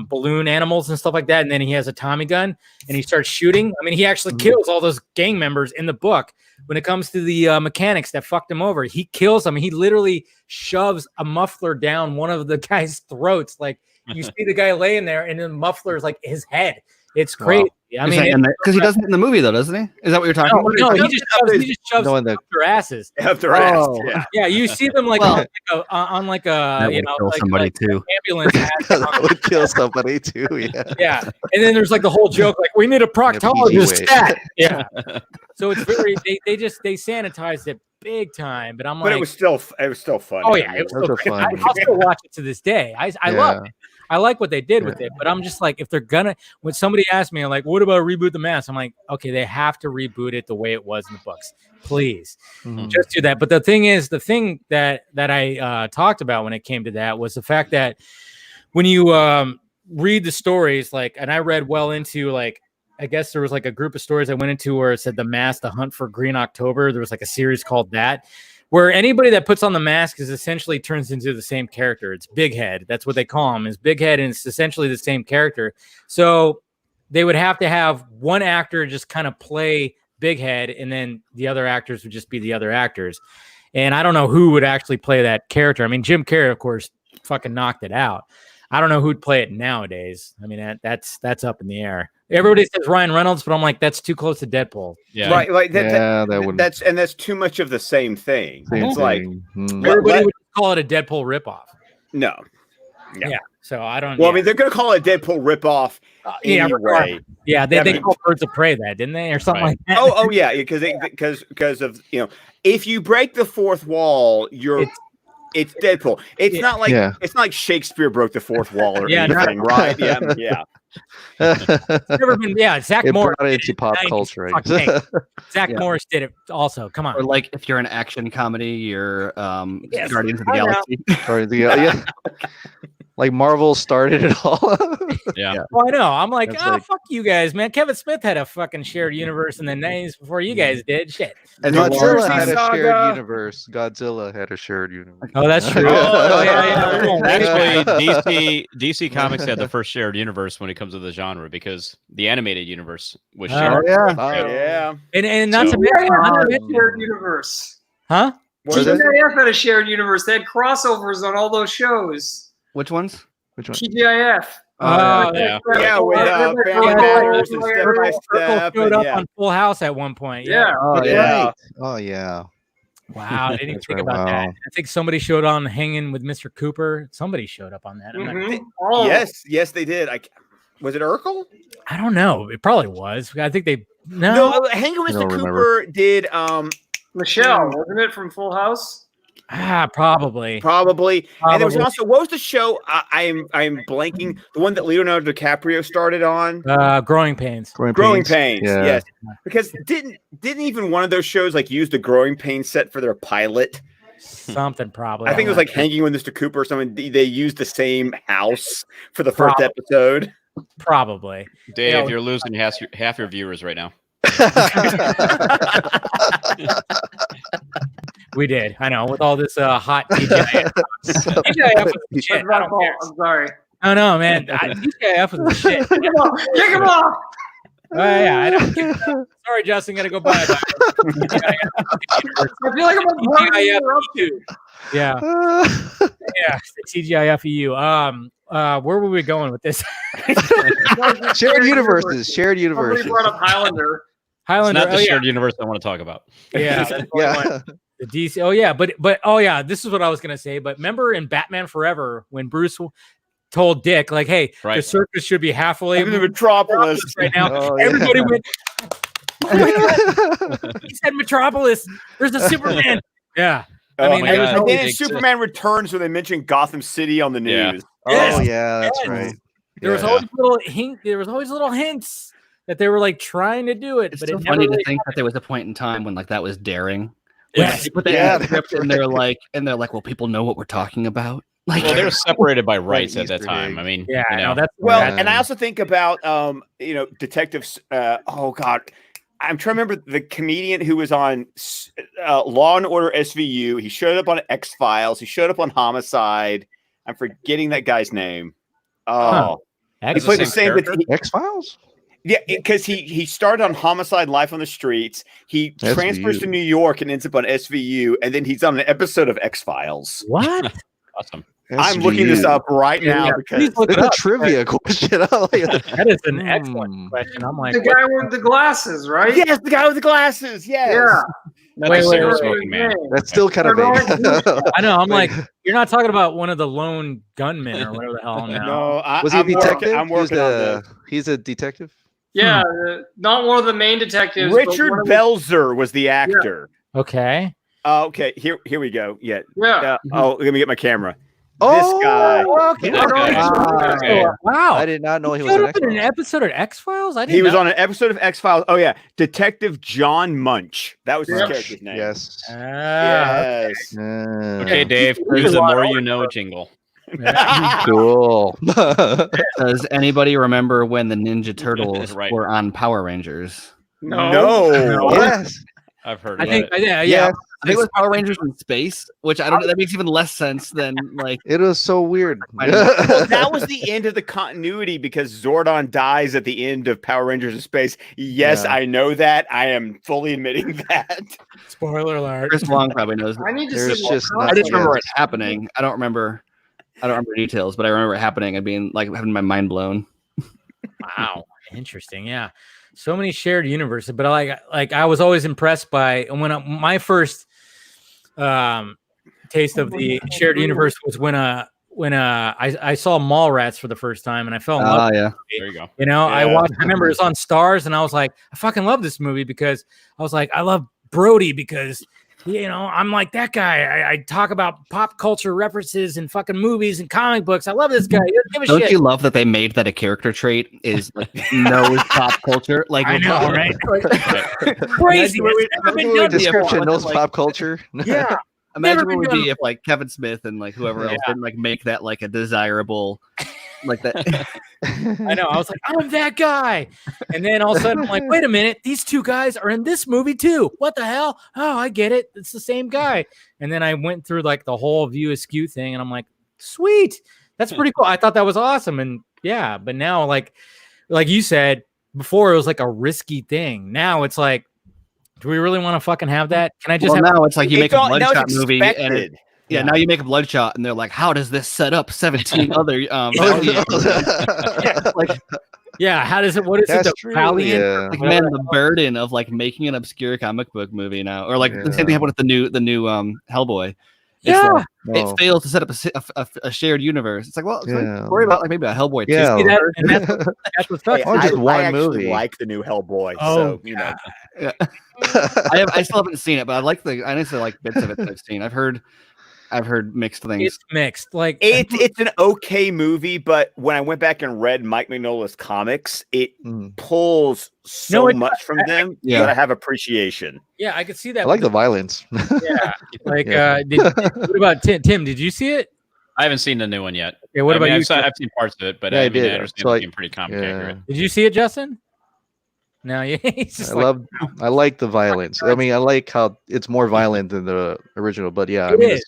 balloon animals and stuff like that, and then he has a Tommy gun and he starts shooting. I mean, he actually kills all those gang members in the book. When it comes to the mechanics that fucked him over, he kills them. He literally shoves a muffler down one of the guy's throats. Like you see the guy laying there, and the muffler is like his head. It's crazy. I mean, because he doesn't in the movie though, doesn't he? Is that what you're talking about? No, he just shoves No, up their asses. Up their ass. Yeah. Yeah, you see them like on like a That would kill somebody too. ambulance. That would kill somebody too. Yeah. Yeah, and then there's like the whole joke, like we need a proctologist stat. Yeah. So it's very they sanitized it big time, but I'm like, But it was still fun. oh yeah, it was still great. I'll still watch it to this day. I love it. I like what they did with it, but I'm just like, if they're gonna, when somebody asks me like, what about reboot the Mask? I'm like, okay, they have to reboot it the way it was in the books, please, just do that. But the thing is, the thing that I talked about when it came to that was the fact that when you read the stories, like, and I read well into like, I guess there was like a group of stories I went into where it said the Mask, the Hunt for Green October. There was like a series called that, where anybody that puts on the mask is essentially turns into the same character. It's Big Head. That's what they call him, is Big Head, and it's essentially the same character. So they would have to have one actor just kind of play Big Head, and then the other actors would just be the other actors. And I don't know who would actually play that character. I mean, Jim Carrey, of course, fucking knocked it out. I don't know who'd play it nowadays. I mean, that's up in the air. Everybody says Ryan Reynolds, but I'm like, that's too close to Deadpool. Yeah, right. Like that that's too much of the same thing. It's like everybody would call it a Deadpool ripoff. No. Yeah. So I don't. Well, I mean, they're going to call it a Deadpool ripoff anyway. Yeah, they called Birds of Prey that, didn't they, or something like that? Oh yeah, because of if you break the fourth wall, it's Deadpool. It's not like Shakespeare broke the fourth wall or anything, right? Yeah. It's never been. Yeah, Zach Morris brought it into pop culture. Zach Morris did it also. Come on. Or like if you're an action comedy, you're Guardians of the Galaxy. Like Marvel started it all. Yeah. Well, I know. I'm like, fuck you guys, man. Kevin Smith had a fucking shared universe in the 90s before you guys did. Shit. And Godzilla had a shared universe. Godzilla had a shared universe. Oh, that's true. Actually, DC Comics had the first shared universe when it comes to the genre, because the animated universe was shared. Yeah. And not to mention shared universe. Huh? TGIF had a shared universe. They had crossovers on all those shows. Which ones? TGIF. With Family Matters and Step by Step. Showed up on Full House at one point. Yeah. Oh yeah. Wow, I didn't even think about that. I think somebody showed on Hanging with Mr. Cooper. Somebody showed up on that. Yes, they did. Was it Urkel? I don't know. It probably was. I think they No, Hanging with Mr. Cooper did Michelle, wasn't it, from Full House? Probably. And there was also, what was the show? I'm blanking. The one that Leonardo DiCaprio started on. Growing Pains. Growing Pains. Yeah. Yes. Because didn't even one of those shows like use the Growing Pains set for their pilot? Something probably. I think it was like Hanging with Mr. Cooper or something. They used the same house for the first episode. Probably. Dave, you're losing half your viewers right now. We did. I know, with all this hot TGIF. TGIF was the shit. I don't care. I'm sorry. Oh no, man. TGIF was the shit. Kick him off. Yeah, I don't care. Sorry, Justin. Gotta go buy it. I feel like I'm on TGIF. Yeah. TGIF EU. Where were we going with this? Shared universes. Somebody brought up Highlander. It's not the shared universe I want to talk about. Yeah. The DC. Oh yeah, but this is what I was gonna say. But remember in Batman Forever when Bruce told Dick, like, "Hey, the circus should be halfway in the Metropolis right now." Everybody went. Oh my God. He said Metropolis. There's a Superman. Yeah. I mean, and then Superman Returns when they mentioned Gotham City on the news. Yeah. That's right. There was always little hints that they were like trying to do it. It's but so funny to think that there was a point in time when like that was daring. Yes. But they're like, well, people know what we're talking about. Like, they were separated by rights at that time. I mean, and I also think about detectives. Oh God, I'm trying to remember the comedian who was on Law and Order SVU. He showed up on X-Files. He showed up on Homicide. I'm forgetting that guy's name. He played the same X-Files. Yeah, because he started on Homicide: Life on the Streets. He transfers to New York and ends up on SVU, and then he's on an episode of X-Files. What? Awesome. I'm looking this up right now because it's a trivia question. That is an excellent question. I'm like, the guy with the glasses, right? yes, the guy with the glasses. Yes. Yeah. Not Wait, the wait, cigarette wait, smoking man. That's still kind of vague. I know. I'm like, you're not talking about one of the lone gunmen or whatever the hell. No, Was he a detective? I'm working on this. He's a detective. Yeah, not one of the main detectives. but Richard one of the- Belzer was the actor. Okay. Okay, here we go. Yeah. Yeah. Oh, let me get my camera. Oh, This guy. Okay. Wow. Wow. I did not know he was showed an up in an X-Files. episode of X-Files? I didn't He was know. on an episode of X-Files. Oh yeah, Detective John Munch. That was his Yep. character's name. Yes. Yes. Okay, Dave. Use the more you know jingle. Cool. Does anybody remember when the Ninja Turtles Right. were on Power Rangers? No. Yes. I've heard. I About think, it. yeah. Yes. I think it was Power Rangers in space, which I don't know. That makes even less sense than like. It was so weird. Well, that was the end of the continuity because Zordon dies at the end of Power Rangers in Space. Yes, Yeah. I know that. I am fully admitting that. Spoiler alert. Chris Long probably knows. I need to There's see just what I just remember Yeah. it happening. I don't remember details, but I remember it happening and being like having my mind blown. Wow, interesting. Yeah, so many shared universes. But like I was always impressed by my first taste of the shared universe was when I saw Mallrats for the first time and I fell in love. Yeah. There you go. You know, I Yeah. remember it was on Stars and I was like, I fucking love this movie because I was like, I love Brody because, you know, I'm like that guy. I talk about pop culture references and fucking movies and comic books. I love this guy. He doesn't give a Don't shit. you love that they made that a character trait is like knows pop culture? Like I know, right? Crazy. Imagine what It's never been done Description before. knows Like- pop culture. Yeah. Imagine Never what it would been be if like Kevin Smith and like whoever else didn't like make that like a desirable like that. I know. I was like, I'm that guy. And then all of a sudden, I'm like, wait a minute. These two guys are in this movie too. What the hell? Oh, I get it. It's the same guy. And then I went through like the whole View Askew thing and I'm like, sweet. That's pretty cool. I thought that was awesome. And yeah, but now like you said before, it was like a risky thing. Now it's like, do we really want to fucking have that? Can I just have now it's like you make a Now it's Bloodshot movie and expected. now you make a Bloodshot and they're like, how does this set up 17 other Valiant? Like yeah, how does it what is That's it? The true. Valiant? Yeah. like man, the burden of like making an obscure comic book movie now, or like the same thing happened with the new Hellboy. It's Yeah. like, No. it fails to set up a shared universe. It's like, well, Yeah. worry about like maybe a Hellboy. too. Yeah. See that? And that's what's Hey, sucks. Or just I one actually movie. like the new Hellboy. Oh, So, you know. I still haven't seen it, but I honestly like bits of it that I've seen. I've heard mixed things. It's mixed. Like It's an okay movie, but when I went back and read Mike Mignola's comics, it pulls so it- much from them Yeah. that I have appreciation. yeah, I could see that. I like the violence. yeah. Like Yeah. what about Tim? Did you see it? I haven't seen the new one yet. Yeah, what I about mean, you? I've seen parts of it, but Yeah, I I mean, did. I understand So, it like, being pretty comic yeah. accurate. Did you see it, Justin? No, yeah. He's just I like the violence. I mean, I like how it's more violent than the original, but yeah, I It mean, is.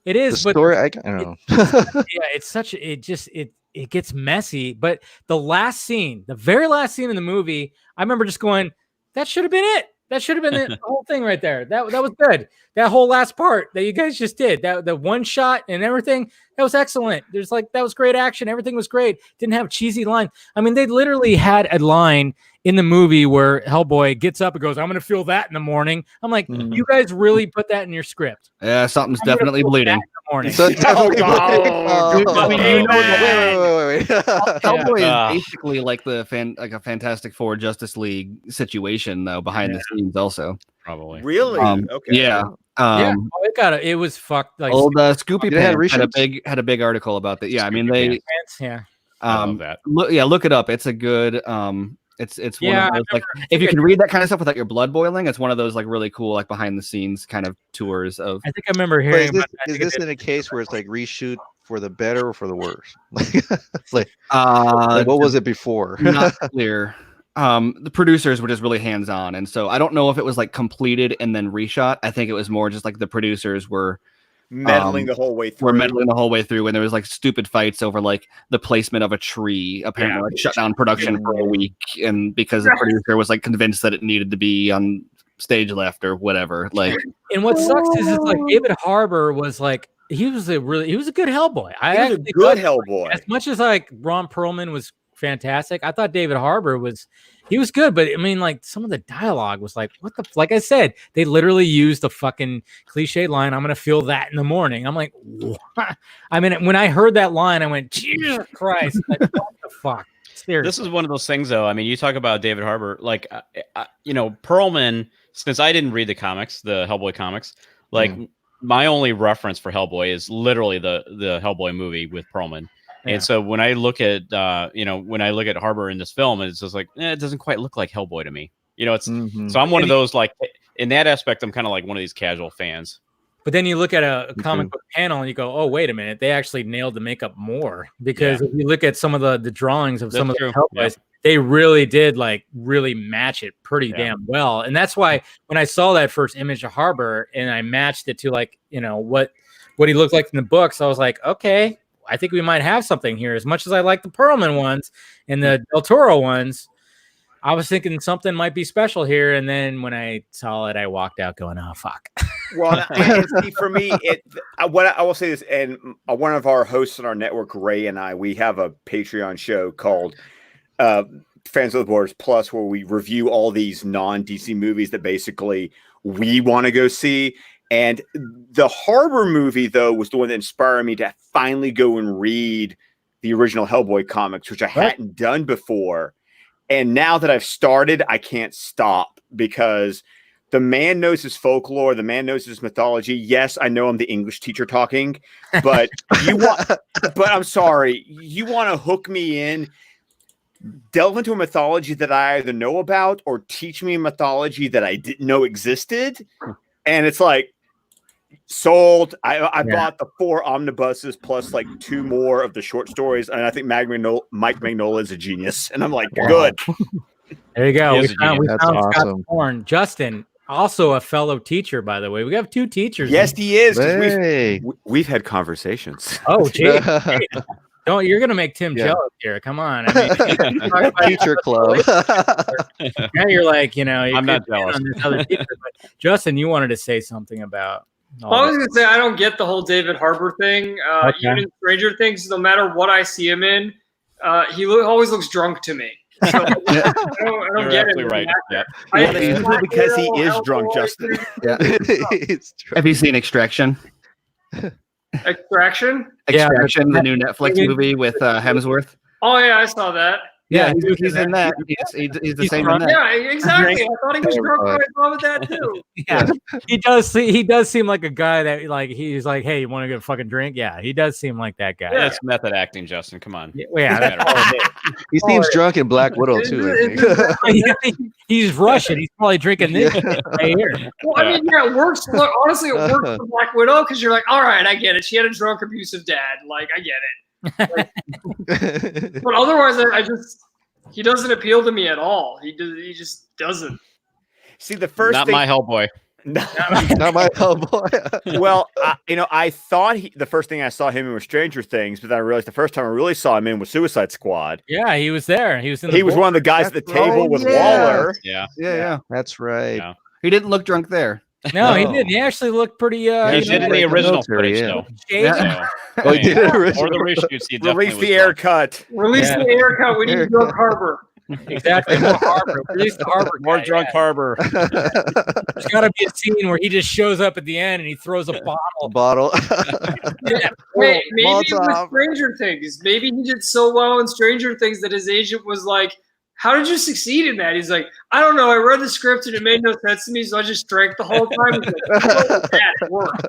It the is, but story, I don't know. yeah, it's such it gets messy. But the last scene, the very last scene in the movie, I remember just going, that should have been it. That should have been the whole thing right there. That was good. That whole last part that you guys just did, that the one shot and everything, that was excellent. There's like that was great action. Everything was great. Didn't have cheesy lines. I mean, they literally had a line in the movie where Hellboy gets up and goes, "I'm gonna feel that in the morning." I'm like, you guys really put that in your script. Yeah, something's I'm gonna definitely feel bleeding. that in the morning. So definitely I mean, you know wait. Hellboy Yeah. is basically like a Fantastic Four Justice League situation though behind the scenes also. Probably. Really? Okay. Yeah. Yeah, it was fucked. Like Old Scoopy Did it have Pants reshoots? had a big article about that. Yeah, I mean Scoopy they Pants. yeah. I love that. look it up. It's a good it's one Yeah, of those like if you can read that kind of stuff without your blood boiling, it's one of those like really cool like behind the scenes kind of tours of I think I remember But hearing is this, about that. I is think this it in a case where it's like reshoot for the better or for the worse? like uh what was it before? not clear. The producers were just really hands-on, and so I don't know if it was like completed and then reshot. I think it was more just like the producers were Meddling the whole way through. meddling the whole way through, and there was like stupid fights over like the placement of a tree. Apparently, like shut down production for a week, and because the producer was like convinced that it needed to be on stage left or whatever. Like, And what sucks is it's like David Harbour was like he was a good Hellboy. He was a good Hellboy. As much as like Ron Perlman was fantastic, I thought David Harbour was good, but I mean, like some of the dialogue was like, what the? Like I said, they literally used the fucking cliche line, "I'm gonna feel that in the morning." I'm like, what? I mean, when I heard that line, I went, Jesus Christ, like, what the fuck? Seriously. This is one of those things, though. I mean, you talk about David Harbour, like, Perlman. Since I didn't read the comics, the Hellboy comics, like my only reference for Hellboy is literally the Hellboy movie with Perlman. And so when I look at Harbour in this film, it's just like it doesn't quite look like Hellboy to me. It's so I'm one of those, like, in that aspect, I'm kind of like one of these casual fans. But then you look at a comic book panel and you go, oh, wait a minute, they actually nailed the makeup more, because if you look at some of the drawings of some of the Hellboys, they really did really match it pretty damn well. And that's why when I saw that first image of Harbour and I matched it to what he looked like in the books, I was like, okay, I think we might have something here. As much as I like the Perlman ones and the Del Toro ones, I was thinking something might be special here. And then when I saw it, I walked out going, oh, fuck. Well, and see, for me, what I will say is, and one of our hosts on our network, Ray, and we have a Patreon show called Fans of the Borders Plus, where we review all these non-DC movies that basically we want to go see. And the Harbour movie, though, was the one that inspired me to finally go and read the original Hellboy comics, which I hadn't done before. And now that I've started, I can't stop, because the man knows his folklore. The man knows his mythology. Yes, I know I'm the English teacher talking, but but I'm sorry. You want to hook me in, delve into a mythology that I either know about or teach me a mythology that I didn't know existed. And it's like, sold. I bought the 4 omnibuses plus like 2 more of the short stories, and I think Mike Mignola is a genius. And I'm like, good. There you go. We found awesome. Scott Thorne. Justin, also a fellow teacher, by the way. We have 2 teachers. Yes, he is. Hey. We've had conversations. Oh, gee. You're gonna make Tim jealous here. Come on. I mean, teacher club. Now you're like, I'm not jealous. On this other teacher, but Justin, you wanted to say something about. I was gonna say, I don't get the whole David Harbour thing. Even in Stranger Things, no matter what I see him in, he always looks drunk to me. So, I don't get it. Right. Because he is drunk, Justin. Yeah. Have you seen Extraction? Extraction? Extraction, the new Netflix movie with Hemsworth. Oh yeah, I saw that. Yeah, he's in that. He's the same in that. Yeah, exactly. I thought he was drunk when I saw with that too. Yeah, he does seem like a guy that he's like, hey, you want to get a fucking drink? Yeah, he does seem like that guy. That's method acting, Justin. Come on. Yeah, that's all it is. He seems drunk in Black Widow too, I think. He's Russian. He's probably drinking this right here. Well, I mean, it works. Look, honestly, it works for Black Widow, because you're like, all right, I get it. She had a drunk, abusive dad. Like, I get it. But otherwise, he doesn't appeal to me at all. He just doesn't. See, the first not my Hellboy. Not my Hellboy. Well, I thought the first thing I saw him in was Stranger Things, but then I realized the first time I really saw him in was Suicide Squad. Yeah, he was there. He was one of the guys at the table with Waller. Yeah. That's right. Yeah. He didn't look drunk there. No, he didn't. He actually looked pretty. He did in the original footage, though. Yeah. Oh, he did it original. Or the reshoots. He Release the air cut. Release the air cut. We need drunk Harbour. Exactly. More Harbour. Release the Harbour. More drunk Harbour. There's got to be a scene where he just shows up at the end and he throws a bottle. Yeah. Wait, maybe it was Stranger Things. Maybe he did so well in Stranger Things that his agent was like, how did you succeed in that? He's like, I don't know. I read the script and it made no sense to me, so I just drank the whole time. It worked.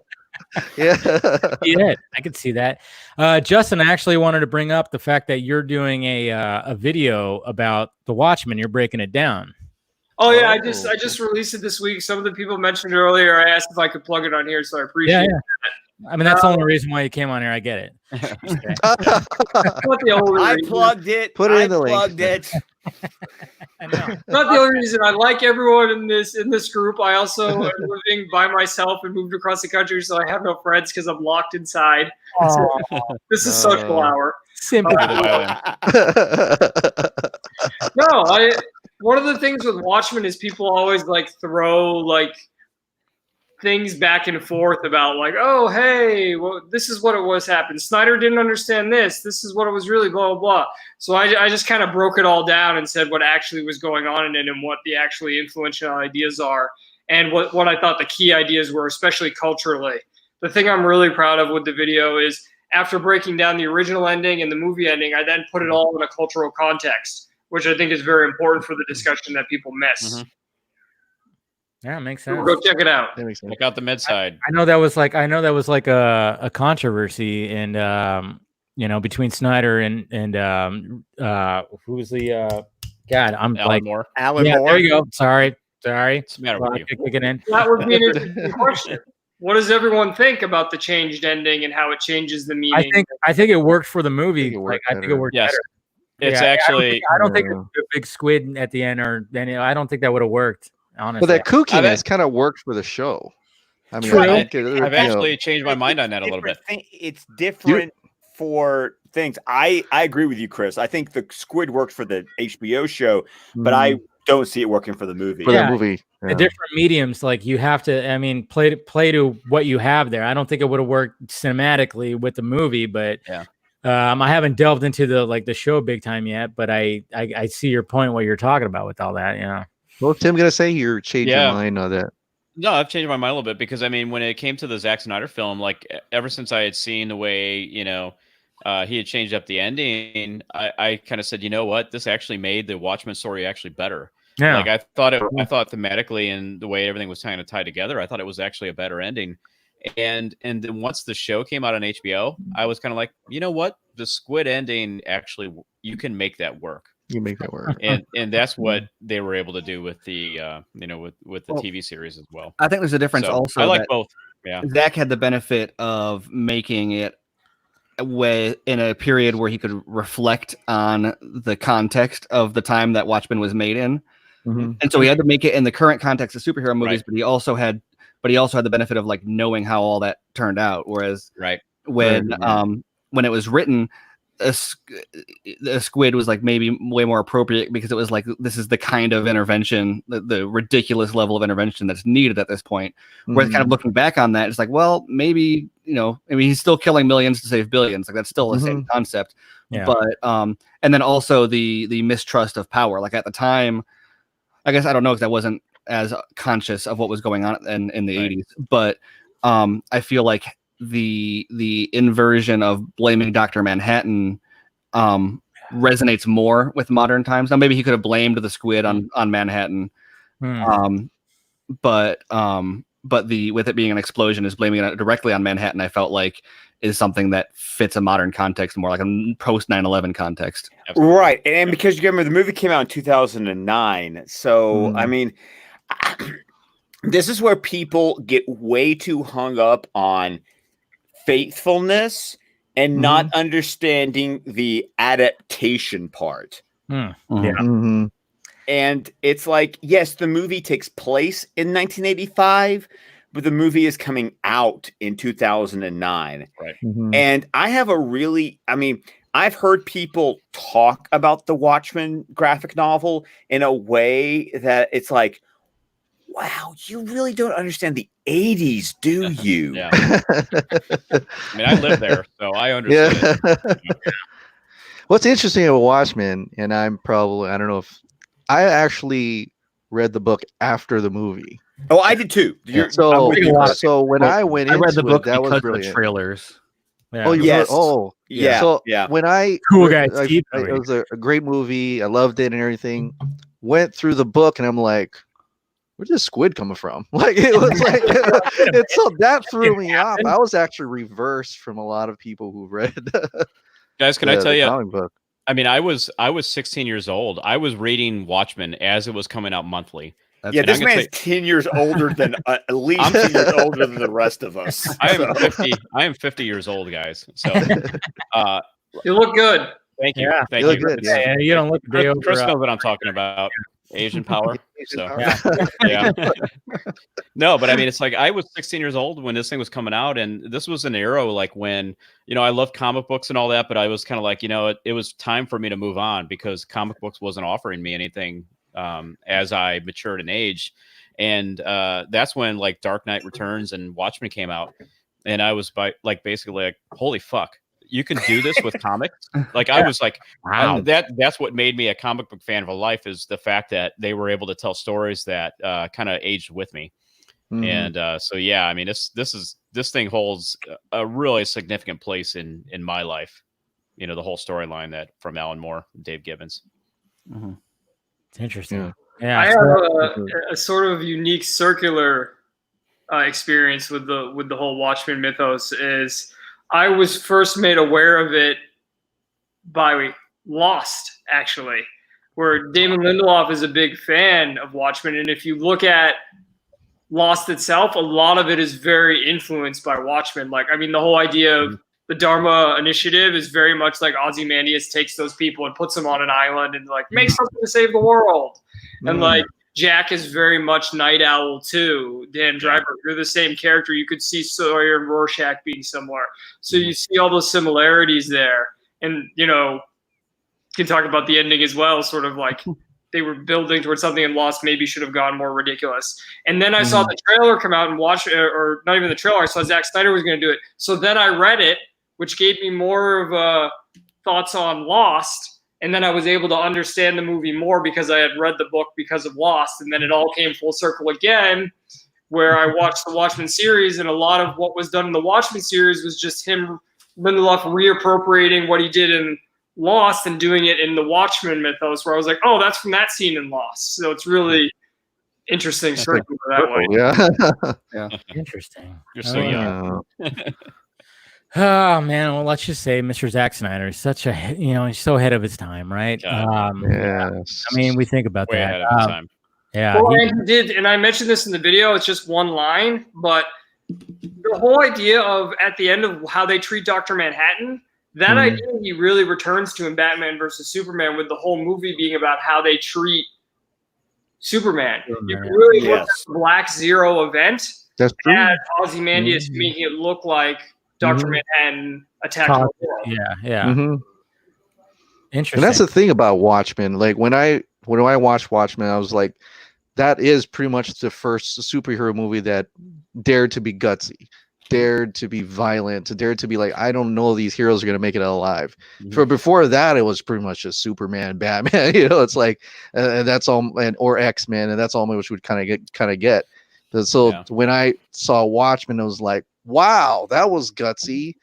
Yeah. I could see that. Justin, I actually wanted to bring up the fact that you're doing a video about the Watchmen. You're breaking it down. Oh yeah, I just released it this week. Some of the people mentioned earlier. I asked if I could plug it on here, so I appreciate it. I mean, that's the only reason why you came on here. I get it. I plugged it. Put it in the link. Plugged it. I know. Not the only reason. I like everyone in this group. I also am living by myself and moved across the country, so I have no friends because I'm locked inside. So, this is social hour. Sympathy. One of the things with Watchmen is people always like throw like things back and forth about like, oh, hey, well, this is what it was happened. Snyder didn't understand this. This is what it was really, blah, blah, blah. So I just kind of broke it all down and said what actually was going on in it and what the actually influential ideas are and what I thought the key ideas were, especially culturally. The thing I'm really proud of with the video is after breaking down the original ending and the movie ending, I then put it all in a cultural context, which I think is very important for the discussion that people miss. Mhm. Yeah, it makes sense. Go check it out. That makes sense. Check out the mid side. I know that was like a controversy and between Snyder and who was the God, I'm Alan like Moore. Alan yeah, Moore. there you go. Sorry. What's the matter with you? Kick it in. That would be an interesting question. What does everyone think about the changed ending and how it changes the meaning? I think it worked for the movie. I think it worked Yes. Yes. better. It's Yeah, actually I don't think a big squid at the end I don't think that would have worked. Honestly, But that kookiness I've- kind of works for the show. I mean, True. I think I've actually changed my mind on that a little bit. It's different for things. I agree with you, Chris. I think the squid worked for the HBO show, but I don't see it working for the movie. for Yeah. the movie. the different mediums, like you have to. I mean, play to what you have there. I don't think it would have worked cinematically with the movie, but Yeah. I haven't delved into the show big time yet. But I see your point. What you're talking about with all that, yeah. What's Tim gonna say? You're changing Yeah. your mind on that. No, I've changed my mind a little bit because I mean, when it came to the Zack Snyder film, like ever since I had seen the way he had changed up the ending, I kind of said, you know what, this actually made the Watchmen story actually better. Yeah. Like I thought thematically and the way everything was kind of tied together, I thought it was actually a better ending. And then once the show came out on HBO, I was kind of like, you know what, the squid ending actually you can make that work. You make that work. And that's what they were able to do with the with the Well, TV series as well. I think there's a difference So, also. I like that both. Yeah. Zach had the benefit of making it in a period where he could reflect on the context of the time that Watchmen was made in. Mhm. And so he had to make it in the current context of superhero movies, Right. but he also had the benefit of like knowing how all that turned out. Whereas Right. when Right. When it was written, a squid was like maybe way more appropriate because it was like this is the kind of intervention, the ridiculous level of intervention that's needed at this point. Whereas kind of looking back on that, it's like, well, maybe I mean, he's still killing millions to save billions. Like that's still the same concept. Yeah. But and then also the mistrust of power. Like at the time, I guess I don't know because I wasn't as conscious of what was going on in the 80s. But I feel like the inversion of blaming Dr. Manhattan resonates more with modern times. Now maybe he could have blamed the squid on Manhattan. But with it being an explosion is blaming it directly on Manhattan, I felt like is something that fits a modern context more, like a post 9/11 context. Absolutely. Right. And because you remember the movie came out in 2009. So, I mean, this is where people get way too hung up on faithfulness and not understanding the adaptation part. Yeah. Mhm. And it's like, yes, the movie takes place in 1985, but the movie is coming out in 2009. Right. And I've heard people talk about the Watchmen graphic novel in a way that it's like, wow, you really don't understand the 80s, do you? Yeah. I mean, I live there, so I understand it. What's interesting about Watchmen, and I don't know if I actually read the book after the movie. Oh, I did too. So when I went into read the book that was because of the brilliant. trailers. Yeah. Oh, you Yes. yeah. So when I Cool guy, I- Steve. it was a great movie. I loved it and everything. Went through the book and I'm like, where's this squid coming from? Like it was like, and so that threw me off. I was actually reversed from a lot of people who read. Guys, can I tell you? comic book. I mean, I was 16 years old. I was reading Watchmen as it was coming out monthly. Yeah, And this I'm gonna man's 10 years older than at least 10 years older than the rest of us. I am 50. I am 50 years old, guys. So, You look good. thank you. Yeah. Thank You you. look good, It's- Yeah, you don't look a day over. Chris knows what I'm talking about. Asian power. So, Yeah. yeah. No, but I mean, it's like I was 16 years old when this thing was coming out, and this was an era like when I love comic books and all that, but I was kind of like, it was time for me to move on because comic books wasn't offering me anything as I matured in age. And that's when like Dark Knight Returns and Watchmen came out, and I was basically like, holy fuck, you can do this with comics. Like I was like, Wow. That's what made me a comic book fan for life, is the fact that they were able to tell stories that kind of aged with me. And so yeah, I mean, this thing holds a really significant place in my life. You know, the whole storyline that from Alan Moore, and Dave Gibbons. It's interesting. Yeah, I have a sort of unique circular experience with the whole Watchmen mythos. Is I was first made aware of it by Lost, actually, where Damon Lindelof is a big fan of Watchmen, and if you look at Lost itself, a lot of it is very influenced by Watchmen. Like, I mean, the whole idea of the Dharma Initiative is very much like Ozymandias takes those people and puts them on an island and like make something to save the world. And like Jack is very much Night Owl too. Dan Driver, you're the same character. You could see Sawyer and Rorschach being similar. So you see all those similarities there. And, you know, you can talk about the ending as well, sort of like they were building towards something and Lost maybe should have gone more ridiculous. And then I saw the trailer come out and watch, or not even the trailer, I saw Zack Snyder was going to do it. So then I read it, which gave me more of thoughts on Lost. And then I was able to understand the movie more because I had read the book because of Lost. And then it all came full circle again, where I watched the Watchmen series. And a lot of what was done in the Watchmen series was just him, Lindelof, reappropriating what he did in Lost and doing it in the Watchmen mythos, where I was like, oh, that's from that scene in Lost. So it's really interesting circle that way. Yeah. interesting. You're so young. Oh man, well, let's just say Mr. Zack Snyder is such a, he's so ahead of his time, right? Yes. I mean, we think about Way that. ahead of his time. Yeah. Well, and he did, and I mentioned this in the video, it's just one line, but the whole idea of at the end of how they treat Dr. Manhattan, that idea he really returns to in Batman versus Superman, with the whole movie being about how they treat Superman. You really look at the Black Zero event. That's true. And Ozymandias making it look like Dr. Manhattan attacked the world. Yeah. Interesting. And that's the thing about Watchmen. Like when I watched Watchmen, I was like, that is pretty much the first superhero movie that dared to be gutsy, dared to be violent, dared to be like, I don't know these heroes are going to make it alive. For before that, it was pretty much just Superman, Batman, it's like, and that's all, or X-Men, and that's all which would kind of get. So when I saw Watchmen, it was like, wow, that was gutsy.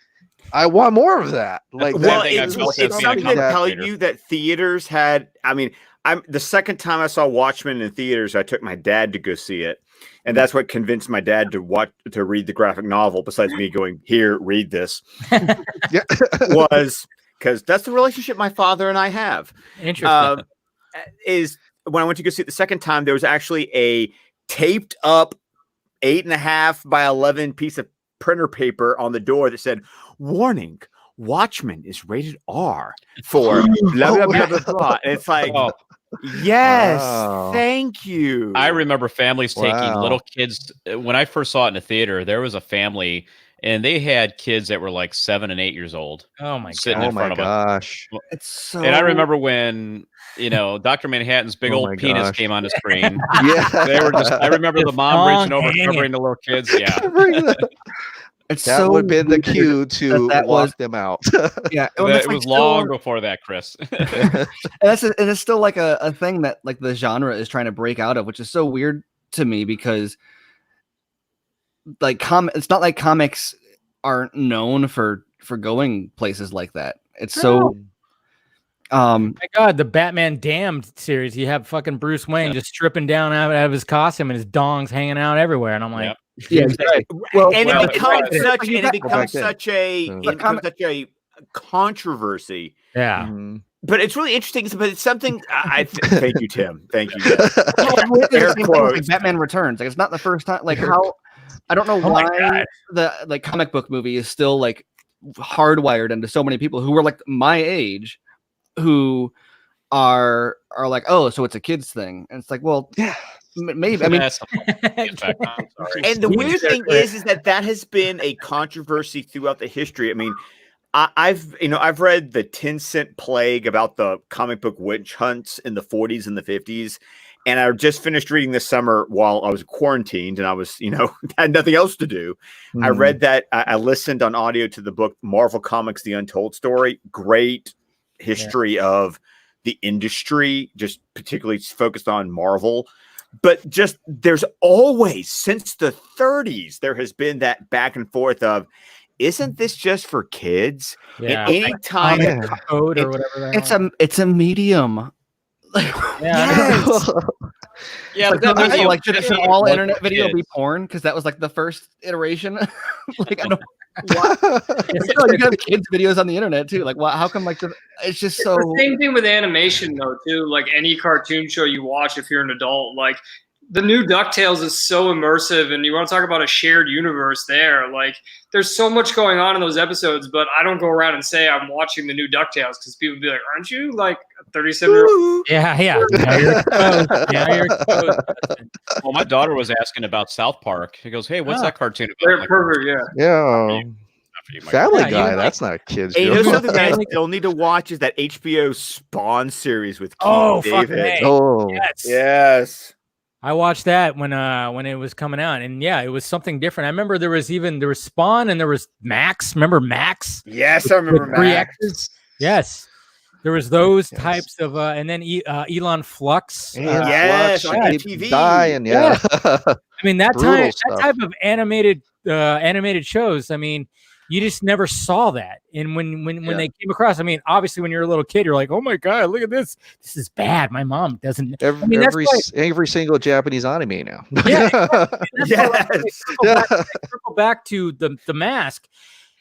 I want more of that. Like, well, it's something to tell you that theaters had. I mean, the second time I saw Watchmen in theaters, I took my dad to go see it, and that's what convinced my dad to read the graphic novel. Besides me going, here, read this, was because that's the relationship my father and I have. Interesting. Is when I went to go see it the second time, there was actually a taped up 8.5 by 11 piece of printer paper on the door that said, warning, Watchmen is rated R for blah, blah, blah, blah, blah. And it's like, yes, thank you. I remember families taking little kids. When I first saw it in the theater, there was a family and they had kids that were like 7 and 8 years old. Oh my sitting in front of gosh. them. It's so... And I remember when, Dr. Manhattan's big old penis came on the screen. They were just, I remember the mom reaching over covering the little kids. Yeah. That would have been the cue to walk them out. It was long before that, Chris. and it's still like a thing that like the genre is trying to break out of, which is so weird to me because like it's not like comics aren't known for going places like that. It's so my God, the Batman Damned series, you have fucking Bruce Wayne just stripping down out of his costume and his dong's hanging out everywhere, and I'm like, exactly. It becomes such a controversy. Yeah. But it's really interesting. But it's something. Thank you, Tim. Thank you. Air quotes. Like Batman Returns. Like it's not the first time. Like how I don't know why the like comic book movie is still like hardwired into so many people who were like my age, who are like, oh, so it's a kids thing, and it's like, well, yeah. Maybe. I mean, and the weird thing is that has been a controversy throughout the history. I mean, I've read the 10 Cent Plague about the comic book witch hunts in the 40s and the 50s, And I just finished reading this summer while I was quarantined and I was, had nothing else to do. I read that. I listened on audio to the book Marvel Comics: The Untold Story. Great history of the industry, just particularly focused on Marvel. But just there's always, since the 30s, there has been that back and forth of, isn't this just for kids? Yeah. And anytime code or whatever. It's a medium. Yes. Yeah, like should all internet video be porn? Because that was like the first iteration. Like I don't. You have kids videos on the internet too. Like, how come it's just so. It's the same thing with animation though too. Like any cartoon show you watch, if you're an adult, like the new DuckTales is so immersive, and you want to talk about a shared universe there. Like there's so much going on in those episodes, but I don't go around and say I'm watching the new DuckTales because people be like, "Aren't you like a 37-year-old?" Yeah. Now you're exposed. Well, my daughter was asking about South Park. She goes, "Hey, what's that cartoon about?" They're perfect, yeah. Yeah. Family Guy, that's not kids. Hey, something that I still need to watch is that HBO Spawn series with Keith David. Oh, yes. I watched that when it was coming out, and yeah, it was something different. I remember there was Spawn and there was Max. Remember Max? Yes, I remember Max. Yes, there was those types of, and then Elon Flux. Yes, on TV. Dying, yeah. I mean that type of animated shows. I mean, you just never saw that. And when they came across, I mean, obviously when you're a little kid, you're like, oh my God, look at this. This is bad. My mom doesn't. Every single Japanese anime now. Yeah. Circle back to the Mask.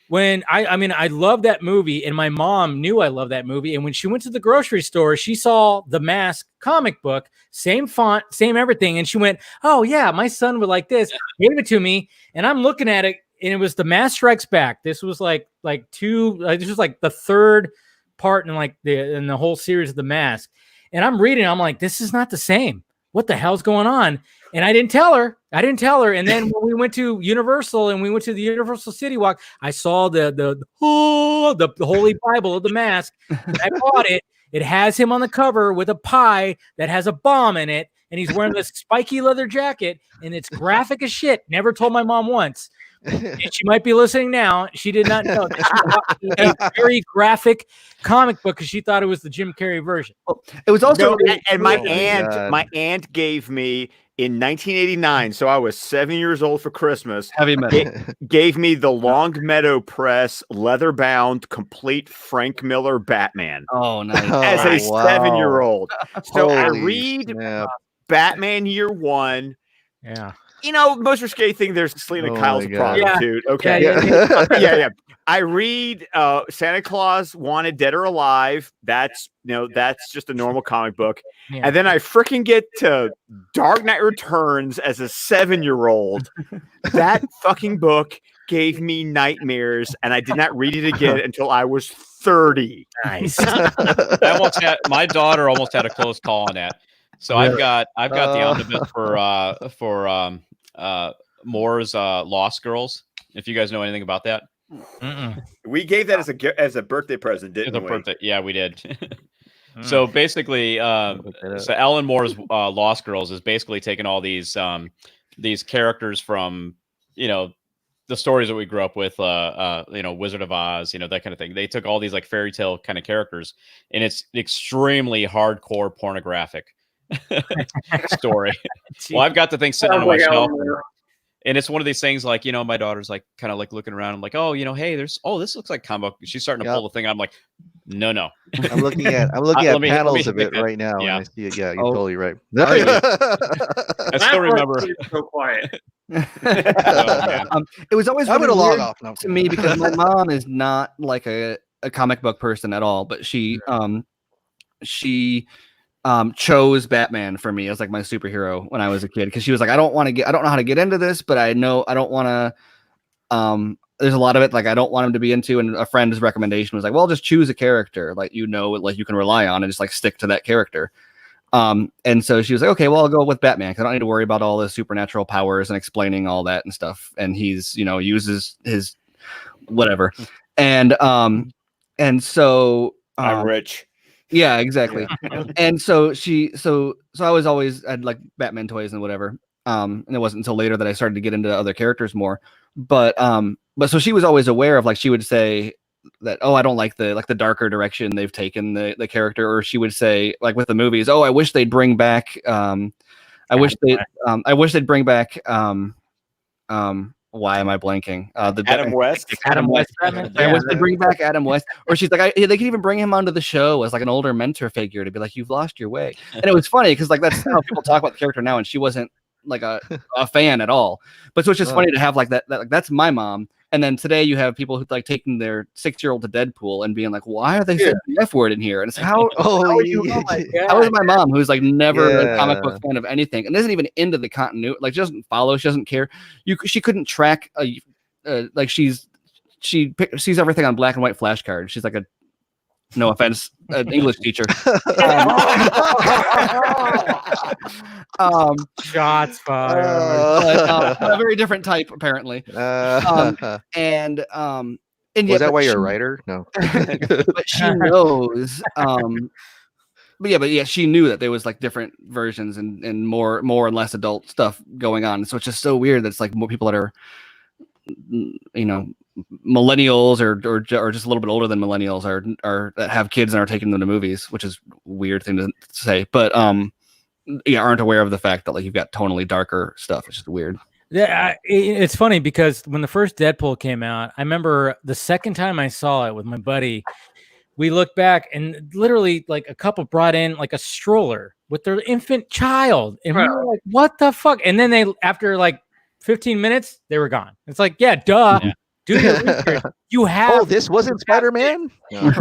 When I love that movie, and my mom knew I loved that movie. And when she went to the grocery store, she saw the Mask comic book, same font, same everything. And she went, oh yeah, my son would like this. Gave it to me. And I'm looking at it. And it was The Mask Strikes Back. This was like this was like the third part in the whole series of The Mask. And I'm reading, I'm like, this is not the same. What the hell's going on? And I didn't tell her. And then when we went to Universal and we went to the Universal City Walk, I saw the Holy Bible of The Mask. I bought it. It has him on the cover with a pie that has a bomb in it, and he's wearing this spiky leather jacket, and it's graphic as shit. Never told my mom once. And she might be listening now. She did not know that she bought a very graphic comic book because she thought it was the Jim Carrey version. It was also my aunt gave me in 1989, so I was 7 years old for Christmas. Heavy metal. Gave me the Long Meadow Press leather-bound complete Frank Miller Batman. Oh, nice! As a 7-year-old, so Holy I read Batman Year One. Yeah. Most risque thing. There's Selena Kyle's a prostitute. Yeah. Okay. Yeah. I read Santa Claus Wanted Dead or Alive. That's just a normal comic book. Yeah. And then I freaking get to Dark Knight Returns as a 7-year-old. That fucking book gave me nightmares, and I did not read it again until I was 30. Nice. My daughter almost had a close call on that. So I've got the omnibus for Moore's Lost Girls. If you guys know anything about that, we gave that as a birthday present, didn't we? Yeah, we did. So basically, so Alan Moore's Lost Girls is basically taking all these characters from the stories that we grew up with, Wizard of Oz, that kind of thing. They took all these like fairy tale kind of characters, and it's extremely hardcore pornographic story. Well, I've got the thing sitting on my shelf, and it's one of these things like, my daughter's like kind of like looking around. I'm like, oh, hey, this looks like comic book. She's starting to pull the thing. I'm like, no. I'm looking at panels of it right now. Yeah. And I see it. Yeah, you're totally right. I still remember. So quiet. It was always I'm gonna log off now to me because my mom is not like a comic book person at all, but she chose Batman for me as like my superhero when I was a kid, because she was like, I don't know how to get into this, but I know I don't want to there's a lot of it like I don't want him to be into, and a friend's recommendation was like, well, just choose a character like you can rely on and just like stick to that character. And so she was like, okay, well, I'll go with Batman because I don't need to worry about all the supernatural powers and explaining all that and stuff, and he's uses his whatever. And so I'm rich. Yeah, exactly. And so I was always had like Batman toys and whatever. And it wasn't until later that I started to get into other characters more. But so she was always aware of, like, she would say that, oh, I don't like the darker direction they've taken the character, or she would say, like with the movies, oh, I wish they'd bring back I wish they'd bring back why am I blanking? Adam West. Adam West. I wish they'd bring back Adam West. Or she's like, they could even bring him onto the show as like an older mentor figure to be like, you've lost your way. And it was funny because like that's how people talk about the character now, and she wasn't like a fan at all. But so it's just funny to have like that like, that's my mom. And then today you have people who like taking their 6-year-old to Deadpool and being like, why are they saying the F word in here? And it's how is my mom, who's like never a comic book fan of anything and isn't even into the continuity, like she doesn't follow, she doesn't care. She couldn't track like she sees everything on black and white flashcards. She's like no offense, an English teacher. Shots fired. A very different type, apparently. And was that why you're a writer? No. But she knows. But yeah, she knew that there was like different versions and more and less adult stuff going on. So it's just so weird that it's like more people that are, millennials or just a little bit older than millennials are that have kids and are taking them to movies, which is a weird thing to say, but aren't aware of the fact that like you've got tonally darker stuff. It's just weird. Yeah, it's funny because when the first Deadpool came out, I remember the second time I saw it with my buddy, we looked back and literally like a couple brought in like a stroller with their infant child, and we were like, what the fuck? And then they, after like 15 minutes, they were gone. It's like, yeah, duh. Yeah. Do your research. You have. Oh, this wasn't Spider-Man? No.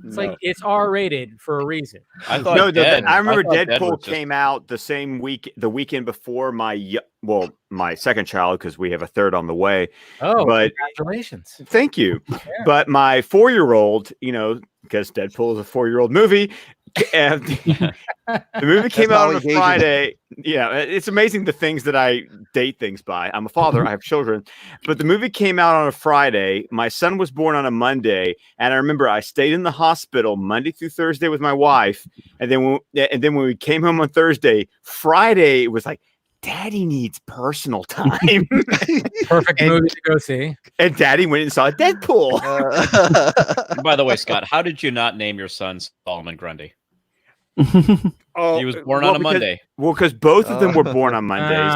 It's like it's R-rated for a reason. I remember Deadpool came out the same week, the weekend before my second child, because we have a third on the way. Oh, but congratulations! Thank you. Yeah. But my 4-year-old, because Deadpool is a 4-year-old movie, and the movie came out on a Friday. Yeah, it's amazing the things that I date things by. I'm a father, I have children, but the movie came out on a Friday. My son was born on a Monday, and I remember I stayed in the hospital Monday through Thursday with my wife, and then when we came home on Thursday, Friday it was like, Daddy needs personal time. Perfect movie to go see. And Daddy went and saw Deadpool. By the way, Scott, how did you not name your son Solomon Grundy? He was born on a Monday. Because both of them were born on Mondays.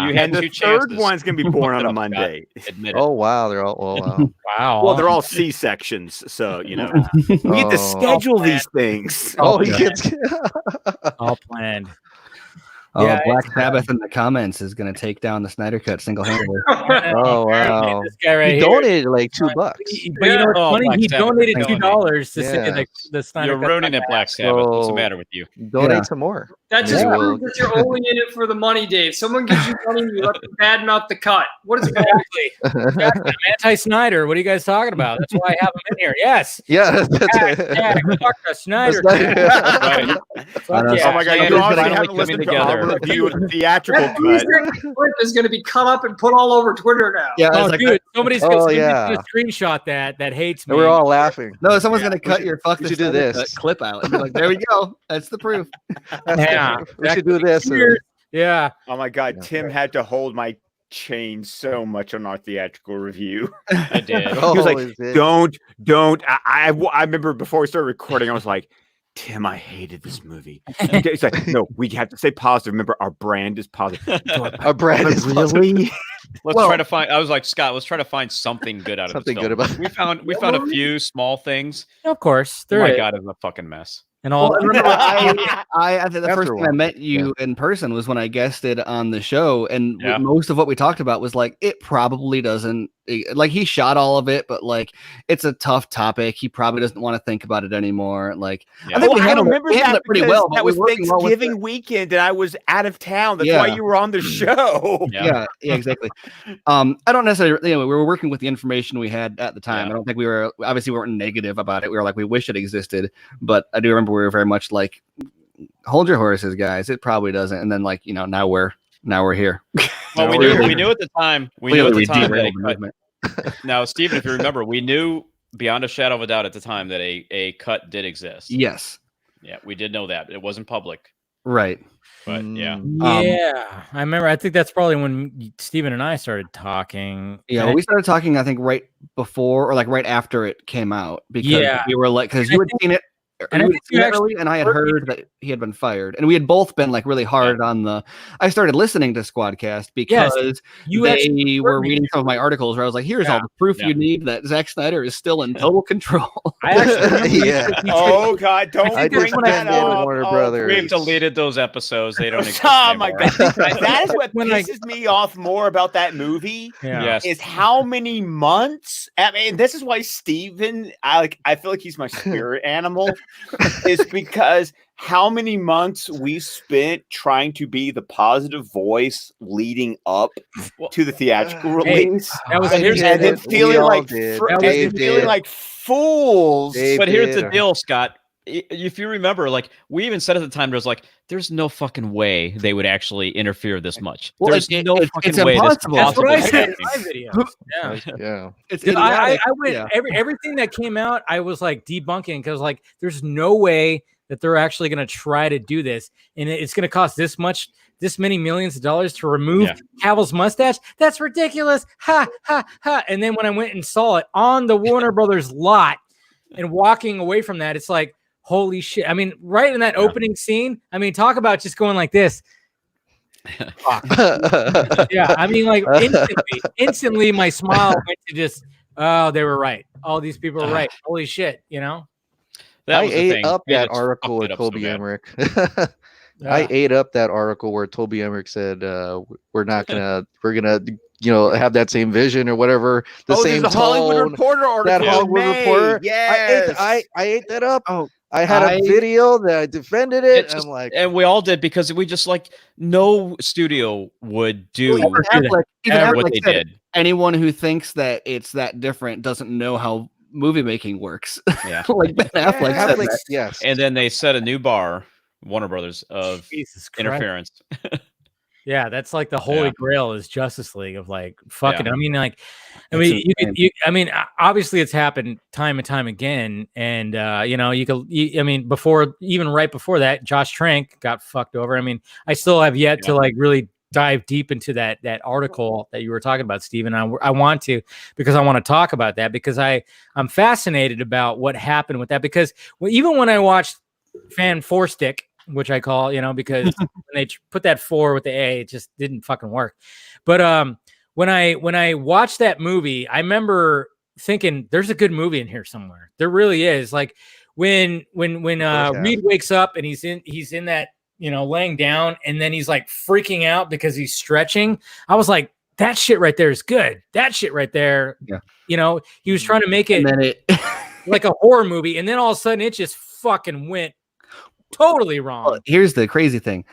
You had the third one's going to be born on a Monday. Oh, wow. They're all, wow. Wow. Well, they're all C-sections. So, we get to schedule these things. He gets all planned. Yeah, Black Sabbath in the comments is going to take down the Snyder Cut single-handedly. Oh, wow. This guy right he here donated like $2. But you know what's funny? He donated $2 to see the Snyder Cut. You're ruining it, Black Sabbath. What's the matter with you? Donate some more. That just proves that you're only in it for the money, Dave. Someone gives you money and you let them badmouth the cut. What is exactly? I'm anti-Snyder. What are you guys talking about? That's why I have him in here. Yes. Yeah. Fuck Snyder. Right. Oh my God! You obviously haven't listened to our review of the theatrical cut. Is going to be cut up and put all over Twitter now. Yeah, dude, somebody's going to screenshot that hates me. We're all laughing. No, someone's going to cut your fuck. You should do this clip out. And be like, there we go. That's the proof. We should do this. Yeah. Oh my God, Tim had to hold my chain so much on our theatrical review. I did. He was like, don't. I remember before we started recording, I was like, Tim, I hated this movie. It's like, no, we have to stay positive. Remember, our brand is positive. Our brand is really. Let's try to find. I was like, Scott, let's try to find something good out of something this good about. We found a few small things. Of course, oh my God, it's a fucking mess. And all. Well, remember, I think the first time I met you in person was when I guested on the show, and most of what we talked about was like, it probably doesn't. Like, he shot all of it, but like, it's a tough topic. He probably doesn't want to think about it anymore. Like, I think we handled it pretty well. That was Thanksgiving weekend, and I was out of town. That's why you were on the show. Yeah, exactly. I don't necessarily. We were working with the information we had at the time. I don't think we weren't negative about it. We were like, we wish it existed, but I do remember we were very much like, hold your horses, guys. It probably doesn't. And then like, now we're here. Well, we knew at the time. We knew at the time. Now, Stephen, if you remember, we knew beyond a shadow of a doubt at the time that a cut did exist. Yes. Yeah, we did know that. It wasn't public. Right. But yeah. Yeah. I remember. I think that's probably when Steven and I started talking. Yeah, well, we started talking, I think, right before or like right after it came out because we were like, because you had seen it. And I had heard that he had been fired, and we had both been like really hard on the. I started listening to Squadcast because they were reading some of my articles where I was like, "Here's all the proof you need that Zack Snyder is still in total control." I actually, oh God, don't bring that up. Warner Brothers. We've deleted those episodes. They don't exist oh anymore. my God, that is what pisses me off more about that movie. Yes. Is how many months. I mean, this is why Steven, I feel like he's my spirit animal. Is because how many months we spent trying to be the positive voice leading up to the theatrical release. That was feeling like fools. But here's the deal, Scott. If you remember, like we even said at the time, there's no fucking way they would actually interfere this much. Well, there's no fucking way. Impossible. That's what I said in my videos. Yeah. I went everything that came out. I was like debunking because like there's no way that they're actually going to try to do this, and it's going to cost this many millions of dollars to remove Cavill's mustache. That's ridiculous. Ha ha ha. And then when I went and saw it on the Warner Brothers lot, and walking away from that, it's like, holy shit. I mean, right in that opening scene, I mean, talk about just going like this. Yeah, I mean, like instantly my smile went to just, oh, they were right. All these people were right. Holy shit, you know? I ate up that article with Toby Emmerich. I ate up that article where Toby Emmerich said, we're gonna, have that same vision or whatever. The same tone. Hollywood Reporter article. That Hollywood Reporter. Yes. I ate that up. I had a video that I defended it. Just, I'm like, and we all did because we just like no studio would do what they did. Anyone who thinks that it's that different doesn't know how movie making works. Yeah, like Ben Affleck said that. Yes. And then they set a new bar, Warner Brothers, of interference. Yeah, that's like the holy grail is Justice League of like fucking. I mean, like, I mean, obviously it's happened time and time again, and right before that, Josh Trank got fucked over. I mean, I still have yet to like really dive deep into that article that you were talking about, Steven. I want to because I want to talk about that because I'm fascinated about what happened with that because even when I watched Fan Four Stick, which I call, because when they put that 4 with the A, it just didn't fucking work. But when I watched that movie, I remember thinking, "There's a good movie in here somewhere." There really is. Like when Reed wakes up and he's in that laying down, and then he's like freaking out because he's stretching. I was like, that shit right there is good. That shit right there. Yeah. He was trying to make it, like a horror movie, and then all of a sudden it just fucking went totally wrong. Well, here's the crazy thing.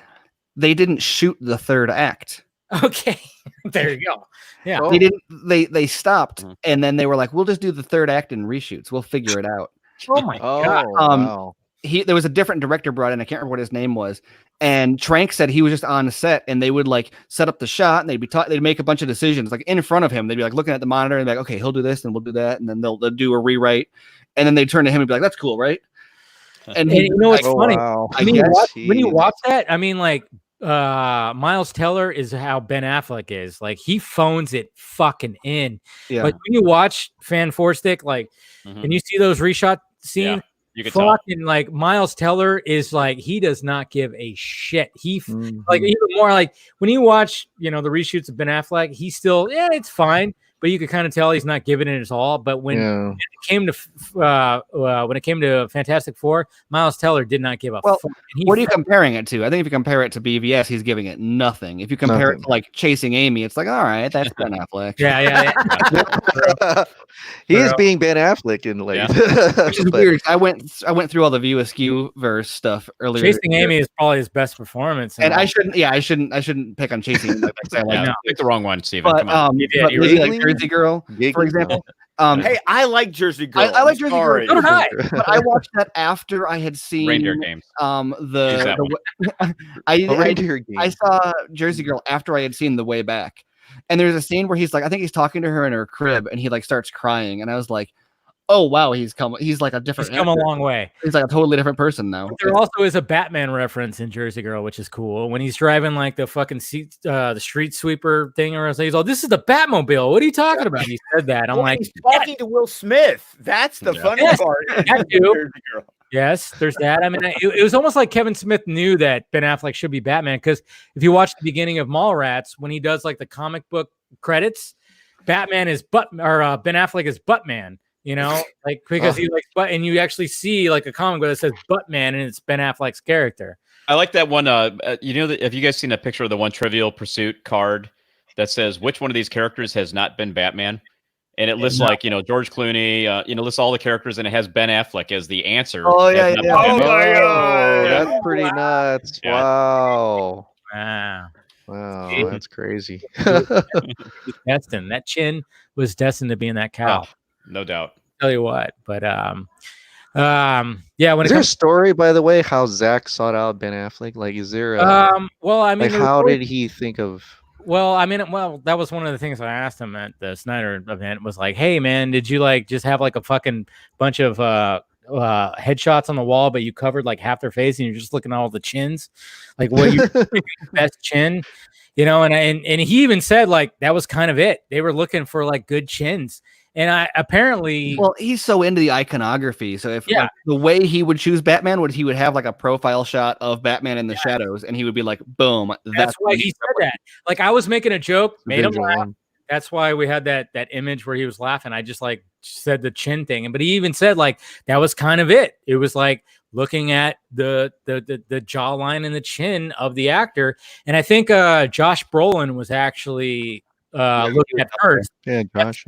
They didn't shoot the third act. Okay. There you go. Yeah. They didn't they stopped and then they were like, we'll just do the third act in reshoots. We'll figure it out. Oh my God. Wow. There was a different director brought in. I can't remember what his name was. And Trank said he was just on the set and they would like set up the shot and they'd make a bunch of decisions like in front of him. They'd be like looking at the monitor and be like, okay, he'll do this and we'll do that. And then they'll do a rewrite. And then they'd turn to him and be like, that's cool, right? And what's funny? Wow. When you watch that, I mean, like Miles Teller is how Ben Affleck is. Like he phones it fucking in. Yeah. Like when you watch Fan Four Stick, like, and you see those reshot scenes, you can fucking tell. Like Miles Teller is like he does not give a shit. He like even more like when you watch the reshoots of Ben Affleck, he's still it's fine. But you could kind of tell he's not giving it his all. But when it came to Fantastic Four, Miles Teller did not give a fuck. What are you comparing it to? I think if you compare it to BVS, he's giving it nothing. If you compare it to like Chasing Amy, it's like, all right, that's Ben Affleck. Yeah. He is being Ben Affleck in late, which is weird. I went through all the View Askew verse stuff earlier. Chasing Amy is probably his best performance, and I shouldn't pick on Chasing Amy. I picked the wrong one, Steven. But, come on. Like Jersey Girl, for example. Hey, I like Jersey Girl. I like Jersey Girl. So did I. But I watched that after I had seen Reindeer Games. I saw Jersey Girl after I had seen The Way Back. And there's a scene where he's like, I think he's talking to her in her crib and he like starts crying. And I was like, oh wow, he's like a different. He's come a long way. He's like a totally different person now. But there also is a Batman reference in Jersey Girl, which is cool. When he's driving like the fucking the street sweeper thing, or he's all, "This is the Batmobile. What are you talking about?" He said that. I'm like, he's talking to Will Smith. That's the funny part. That too. Yes, there's that. I mean, it was almost like Kevin Smith knew that Ben Affleck should be Batman, because if you watch the beginning of Mallrats, when he does like the comic book credits, Batman is Ben Affleck is Buttman. You know, like because he likes and you actually see like a comic book that says Buttman and it's Ben Affleck's character. I like that one. You know, have you guys seen a picture of the one Trivial Pursuit card that says which one of these characters has not been Batman? And it lists like, you know, George Clooney, lists all the characters, and it has Ben Affleck as the answer. Oh yeah, yeah. Oh my God. That's pretty nuts. Yeah. Wow. Wow, That's crazy. Destined. That chin was destined to be in that cow. Oh, no doubt. Tell you what, but yeah. When Is there a story, by the way, how Zach sought out Ben Affleck? Like, is there? Well, I mean, like, how did he think of? Well, I mean, that was one of the things I asked him at the Snyder event. Was like, hey, man, did you like just have like a fucking bunch of headshots on the wall, but you covered like half their face, and you're just looking at all the chins? Like, what you best chin, you know? And he even said like that was kind of it. They were looking for like good chins. And I apparently, well, he's so into the iconography. So if like, the way he would choose Batman he would have like a profile shot of Batman in the shadows, and he would be like, boom. That's why he said that. Like I was making a joke, made him laugh. That's why we had that image where he was laughing. I just like said the chin thing, but he even said like that was kind of it. It was like looking at the jawline and the chin of the actor. And I think Josh Brolin was actually looking at first. Yeah, Josh.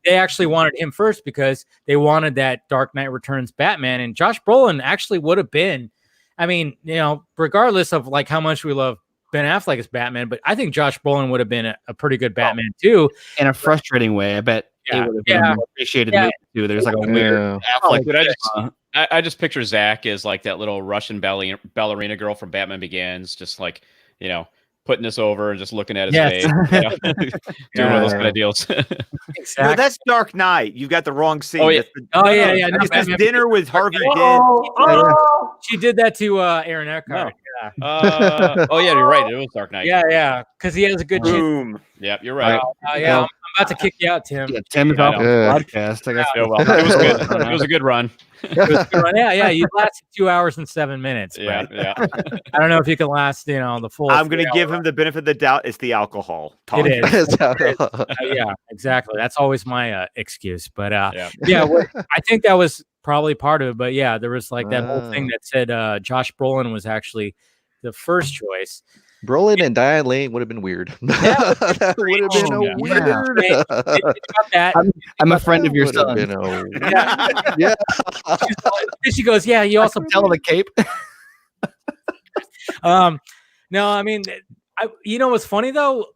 They actually wanted him first because they wanted that Dark Knight Returns Batman, and Josh Brolin actually would have been. I mean, you know, regardless of like how much we love Ben Affleck as Batman, but I think Josh Brolin would have been a pretty good Batman too. In a frustrating way, I bet. It would have been more appreciated movie too. There's like a weird Affleck. Dude, I just picture Zach as like that little Russian ballerina girl from Batman Begins, just like, you know, putting this over and just looking at his face, you know, doing all those kind of deals. Exactly. No, that's Dark Knight. You've got the wrong scene. Oh yeah, It's this dinner with Harvey Dent. She did that to Aaron Eckhart. Oh yeah, you're right. It was Dark Knight. Yeah, because he has a good chin. Yeah, you're right. I'm about to kick you out, Tim. Yeah, Tim's off the podcast. I guess. Yeah, well, it was good. It was a good run. Yeah, you lasted 2 hours and 7 minutes. Yeah. I don't know if you can last, the full. I'm going to give him the benefit of the doubt. It's the alcohol. It is. Yeah, exactly. That's always my excuse. But I think that was probably part of it. But yeah, there was like that whole thing that said Josh Brolin was actually the first choice. Brolin and Diane Lane would have been weird. That would have been weird. I'm a friend of your son. Yeah. She goes, yeah, you also tell the cape. No, I mean, what's funny though?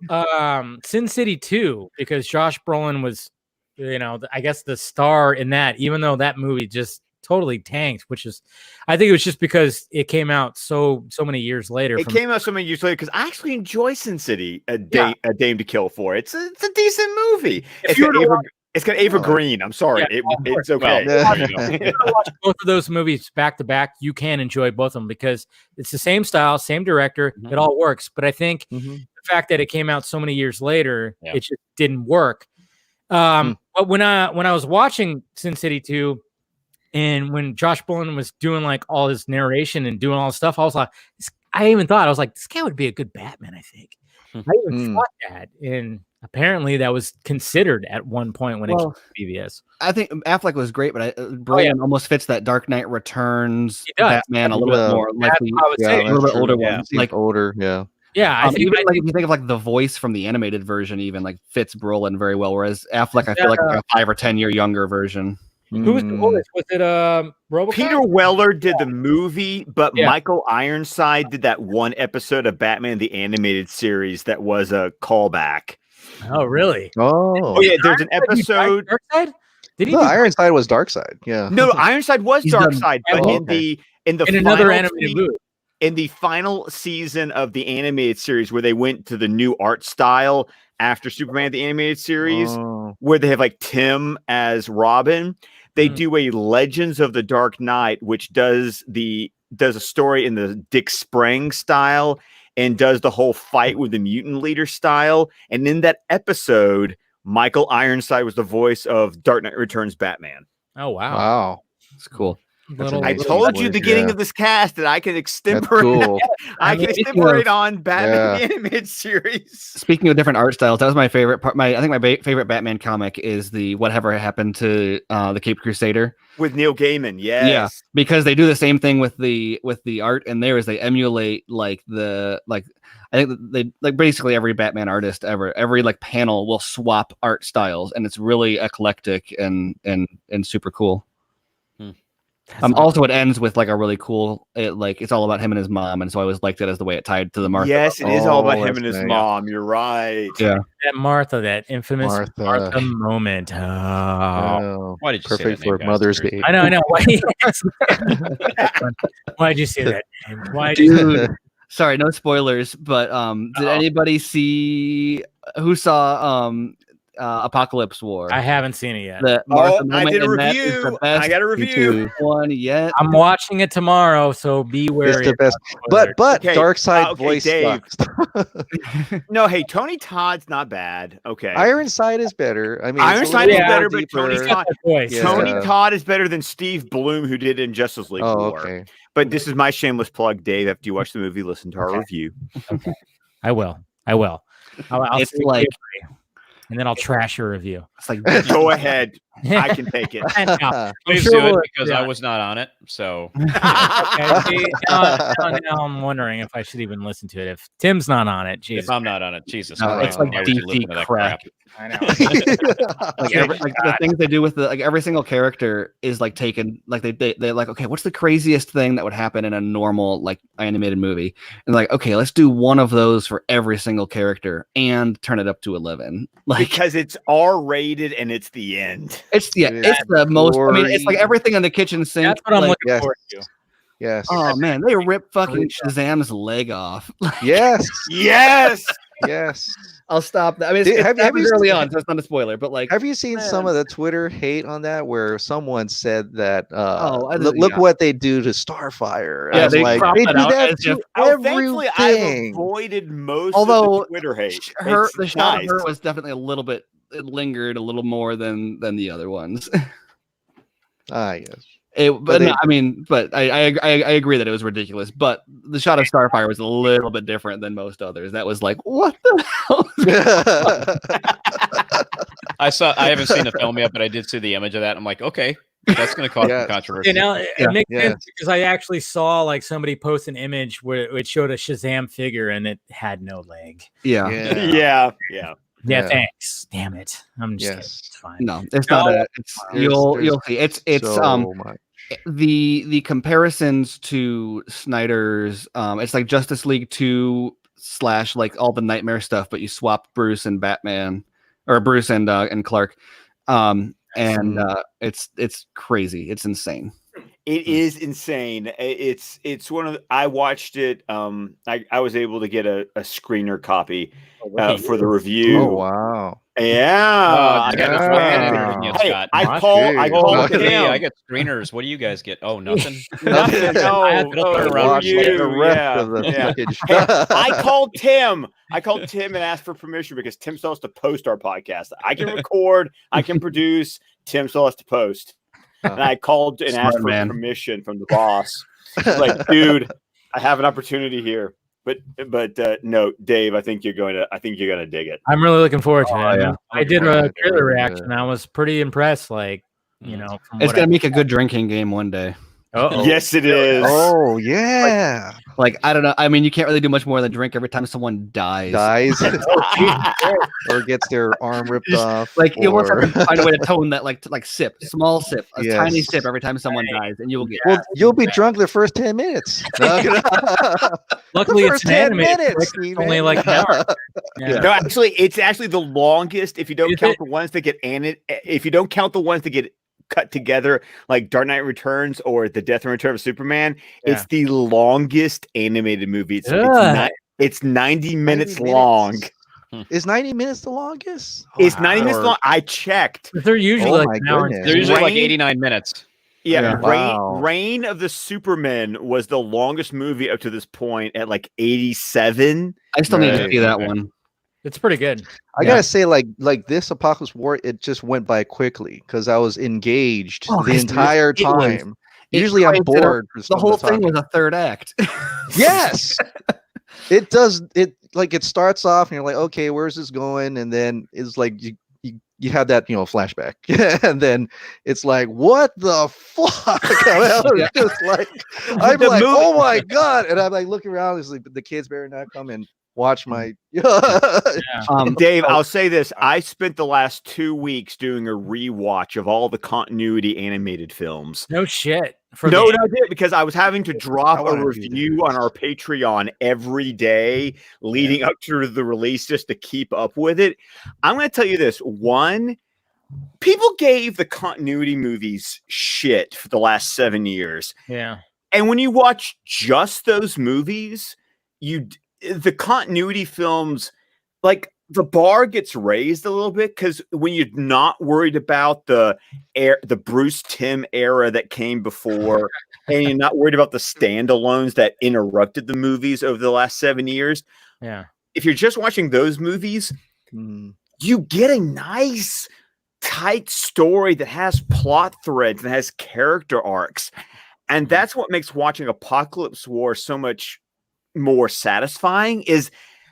Sin City 2, because Josh Brolin was, I guess the star in that, even though that movie just totally tanked, which is, I think it was just because it came out so many years later. It came out so many years later because I actually enjoy Sin City, a Dame to Kill For. It's a decent movie. It's got Ava Green. I'm sorry, it's okay. If you watch both of those movies back to back, you can enjoy both of them because it's the same style, same director. It all works. But I think the fact that it came out so many years later, it just didn't work. But when I was watching Sin City 2, and when Josh Brolin was doing like all his narration and doing all this stuff, I was like, this guy would be a good Batman, I think. I even thought that. And apparently that was considered at one point when it came to BVS. I think Affleck was great, but Brolin almost fits that Dark Knight Returns Batman a little bit more. Like a little bit older one. Like older, Yeah, I think if you think of like the voice from the animated version, even like fits Brolin very well. Whereas Affleck, I feel like a 5 or 10 year younger version. Who was the voice? Was it RoboCop? Peter Weller did the movie, but Michael Ironside did that one episode of Batman the Animated Series that was a callback. Oh, really? Oh yeah. There's an episode. Darkseid? Did he? No, Ironside was Darkseid. Yeah. No, Ironside was Darkseid, but in another animated movie. In the final season of the animated series, where they went to the new art style after Superman the Animated Series, where they have like Tim as Robin, they do a Legends of the Dark Knight, which does a story in the Dick Sprang style and does the whole fight with the mutant leader style. And in that episode, Michael Ironside was the voice of Dark Knight Returns Batman. Oh wow, Wow. It's cool. I told you at the beginning of this cast that I can extemporate. Cool. I can extemporate on Batman the animated series. Speaking of different art styles, that was my favorite part. I think my favorite Batman comic is the Whatever Happened to the Caped Crusader with Neil Gaiman. Yes. Yeah, because they do the same thing with the art, and there is they emulate I think they like basically every Batman artist ever. Every like panel will swap art styles, and it's really eclectic and super cool. Also, it ends with like a really cool. It's all about him and his mom, and so I always liked it as the way it tied to the Martha. Yes, it is all about him and his mom. You're right. Yeah, that Martha, that infamous Martha moment. Oh, why did you perfect say that for name, Mother's Day? I know. Why'd you say that? Dude, sorry, no spoilers, but did anybody see who saw Apocalypse War? I haven't seen it yet. I did a review. I got a review one yet. I'm watching it tomorrow, so be wary. It's the best. But okay. Dark Side voice Dave. sucks. No, hey, Tony Todd's not bad. Okay, Ironside is better. I mean, Ironside is better, but Tony Todd is better than Steve Bloom, who did Injustice League War. Okay. But this is my shameless plug, Dave. After you watch the movie, listen to our review. Okay. I will. I'll it's like. And then I'll trash your review. It's like, go ahead. I can take it. Please do it because I was not on it. So okay. Now I'm wondering if I should even listen to it. If Tim's not on it, Jesus. If I'm not on it, Jesus. No, it's like DC crap. I know. The things they do with every single character is like taken they like, okay, what's the craziest thing that would happen in a normal like animated movie? And like, okay, let's do one of those for every single character and turn it up to 11. Because it's R-rated and it's the end. It's the most. I mean, it's like everything in the kitchen sink. That's what I'm looking forward to. Yes. Oh man, they rip fucking Shazam's leg off. Yes. Yes. Yes. I'll stop that. I mean, have you early on, so it's not a spoiler. But like, have you seen some of the Twitter hate on that, where someone said that, look what they do to Starfire? Yeah, they like, they do that to thankfully, I've everything. Avoided most of the Twitter hate. The shot of her was definitely a little bit. It lingered a little more than the other ones. Yes. But I agree that it was ridiculous. But the shot of Starfire was a little bit different than most others. That was like, what the hell? I haven't seen the film yet, but I did see the image of that. I'm like, okay, that's going to cause some controversy. It makes sense because I actually saw like somebody post an image where it showed a Shazam figure and it had no leg. Yeah. Yeah, thanks. Damn it. I'm just kidding. It's fine. No, it's not you'll see. It's so much. The comparisons to Snyder's it's like Justice League 2 / like all the Nightmare stuff, but you swap Bruce and Batman or Bruce and Clark. It's crazy. It's insane. It is insane. It's one of I watched it. I was able to get a screener copy for the review. Oh wow! Yeah. I called Tim. I get screeners. What do you guys get? Oh, nothing. Nothing. I called Tim. I called Tim and asked for permission because Tim still has to post our podcast. I can record. I can produce. Tim still has to post. And I called and asked for permission from the boss. Like, dude, I have an opportunity here. But no, Dave, I think you're going to dig it. I'm really looking forward to it. Yeah. I did a trailer reaction. I was pretty impressed. Like, it's gonna make a good drinking game one day. Yes, it is. Oh yeah. Like I don't know. I mean, you can't really do much more than drink every time someone dies. Or gets their arm ripped off. Like you almost have to find a way to tone that, like sip, small sip, a tiny sip every time someone dies, and you will get. Well, you'll be drunk the first 10 minutes. Luckily, it's animated. It's only like an hour. Yeah. No, actually, it's actually the longest. If you don't count the ones that get if you don't count the ones that get cut together, like Dark Knight Returns or The Death and Return of Superman, it's the longest animated movie. It's 90 minutes long. Is 90 minutes the longest? It's 90 minutes long. I checked. They're usually Oh like my an hour. goodness. They're usually like Reign- 89 minutes. Yeah, Wow. Reign of the Supermen was the longest movie up to this point at like 87. I still need to Right, see that okay. one. It's pretty good. I gotta say, like this Apocalypse War, it just went by quickly because I was engaged Oh, the it's- entire it was- time. Usually I'm cranked it up. bored. For The some whole of time. thing was a third act. Yes, it does. It like it starts off and you're like, okay, where's this going? And then it's like you have that flashback, and then it's like, what the fuck? Yeah. Just like I'm like, oh my god, and I'm like looking around. It's like the kids better not come and watch my. Dave, I'll say this. I spent the last 2 weeks doing a rewatch of all the continuity animated films. No shit. I did because I was having to I drop a wanna do review that. on our Patreon every day leading up to the release just to keep up with it. I'm going to tell you this. One, people gave the continuity movies shit for the last 7 years. Yeah. And when you watch just those movies, the continuity films, like the bar gets raised a little bit because when you're not worried about the Bruce Timm era that came before, and you're not worried about the standalones that interrupted the movies over the last 7 years. Yeah. If you're just watching those movies, you get a nice, tight story that has plot threads and has character arcs. And that's what makes watching Apocalypse War so much more satisfying is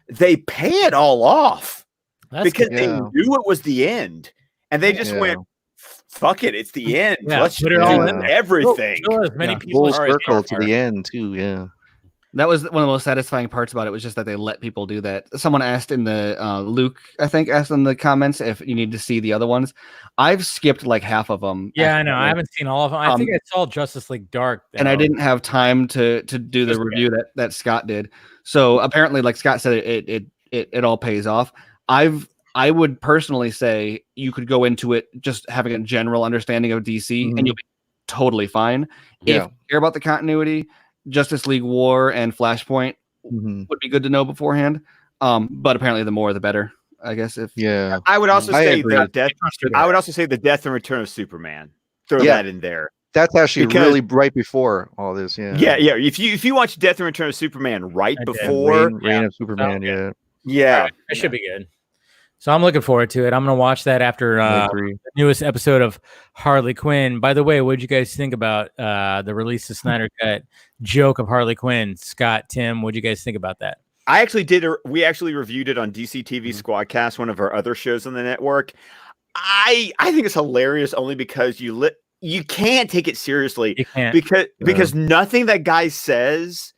they pay it all off because they knew it was the end. And they just went, fuck it, it's the end. Yeah, Let's put do it all in everything. As many people Full circle to the end too. Yeah. That was one of the most satisfying parts about it, was just that they let people do that. Someone asked in the Luke, I think, asked in the comments if you need to see the other ones. I've skipped like half of them. Yeah, I know. I haven't seen all of them. I think I saw Justice League Dark. And I didn't have time to do the review that Scott did. So apparently, like Scott said, it all pays off. I would personally say you could go into it just having a general understanding of DC and you'll be totally fine. Yeah. If you care about the continuity, Justice League War and Flashpoint would be good to know beforehand. But apparently the more the better, I guess. I would also say agree. I would also say the death and return of Superman. Throw that in there. That's actually really right before all this. Yeah. Yeah. If you watch Death and Return of Superman right before Reign of Superman, yeah, it should be good. So I'm looking forward to it. I'm going to watch that after the newest episode of Harley Quinn. By the way, what did you guys think about the release of Snyder Cut joke of Harley Quinn? Scott, Tim, what did you guys think about that? I actually we actually reviewed it on DCTV Squadcast, one of our other shows on the network. I think it's hilarious only because you can't take it seriously. You can't. Because nothing that guy says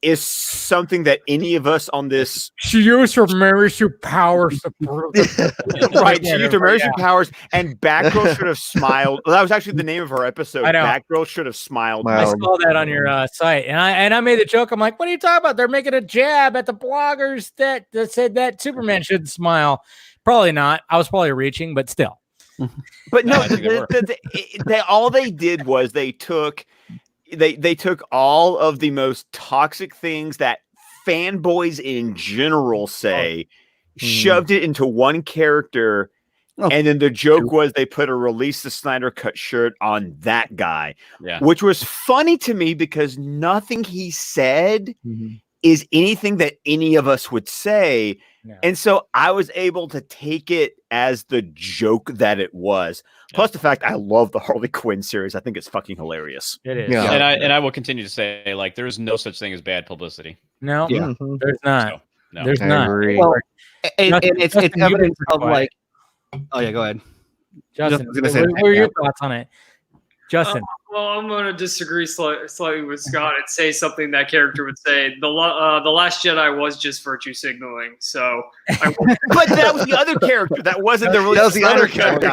is something that any of us on this she used her Marisu powers right. She used her Marisu powers, and Batgirl should have smiled. Well, that was actually the name of our episode. I know. Batgirl should have smiled. I saw that on your site, and I made the joke. I'm like, what are you talking about? They're making a jab at the bloggers that said that Superman shouldn't smile. Probably not. I was probably reaching, but still. But no, all they did was they took all of the most toxic things that fanboys in general say, shoved it into one character, and then the joke was they put a release the Snyder Cut shirt on that guy, which was funny to me because nothing he said is anything that any of us would say. And so I was able to take it as the joke that it was. Plus the fact I love the Harley Quinn series. I think it's fucking hilarious. It is. Yeah. And I will continue to say, like, there is no such thing as bad publicity. No, there's not. So, no. There's not. Well, and it's evidence of like. Oh yeah, go ahead, Justin. What are your thoughts on it, Justin? Well, I'm going to disagree slightly with Scott and say something that character would say. The Last Jedi was just virtue signaling. So, but that was the other character. That wasn't the release. That was the other character.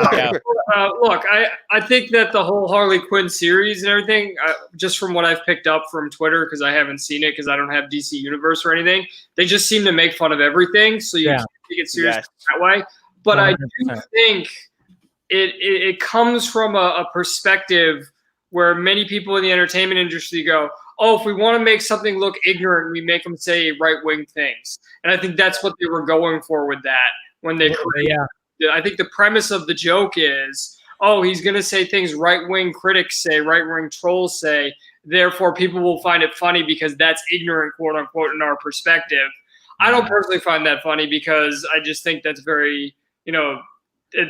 Look, I think that the whole Harley Quinn series and everything, just from what I've picked up from Twitter, because I haven't seen it because I don't have DC Universe or anything, they just seem to make fun of everything. So you can't take it seriously that way. But 100%. I do think it comes from a perspective where many people in the entertainment industry go, oh, if we want to make something look ignorant, we make them say right-wing things. And I think that's what they were going for with that when they created. I think the premise of the joke is, oh, he's going to say things right-wing critics say, right-wing trolls say, therefore people will find it funny because that's ignorant, quote unquote, in our perspective. I don't personally find that funny because I just think that's very,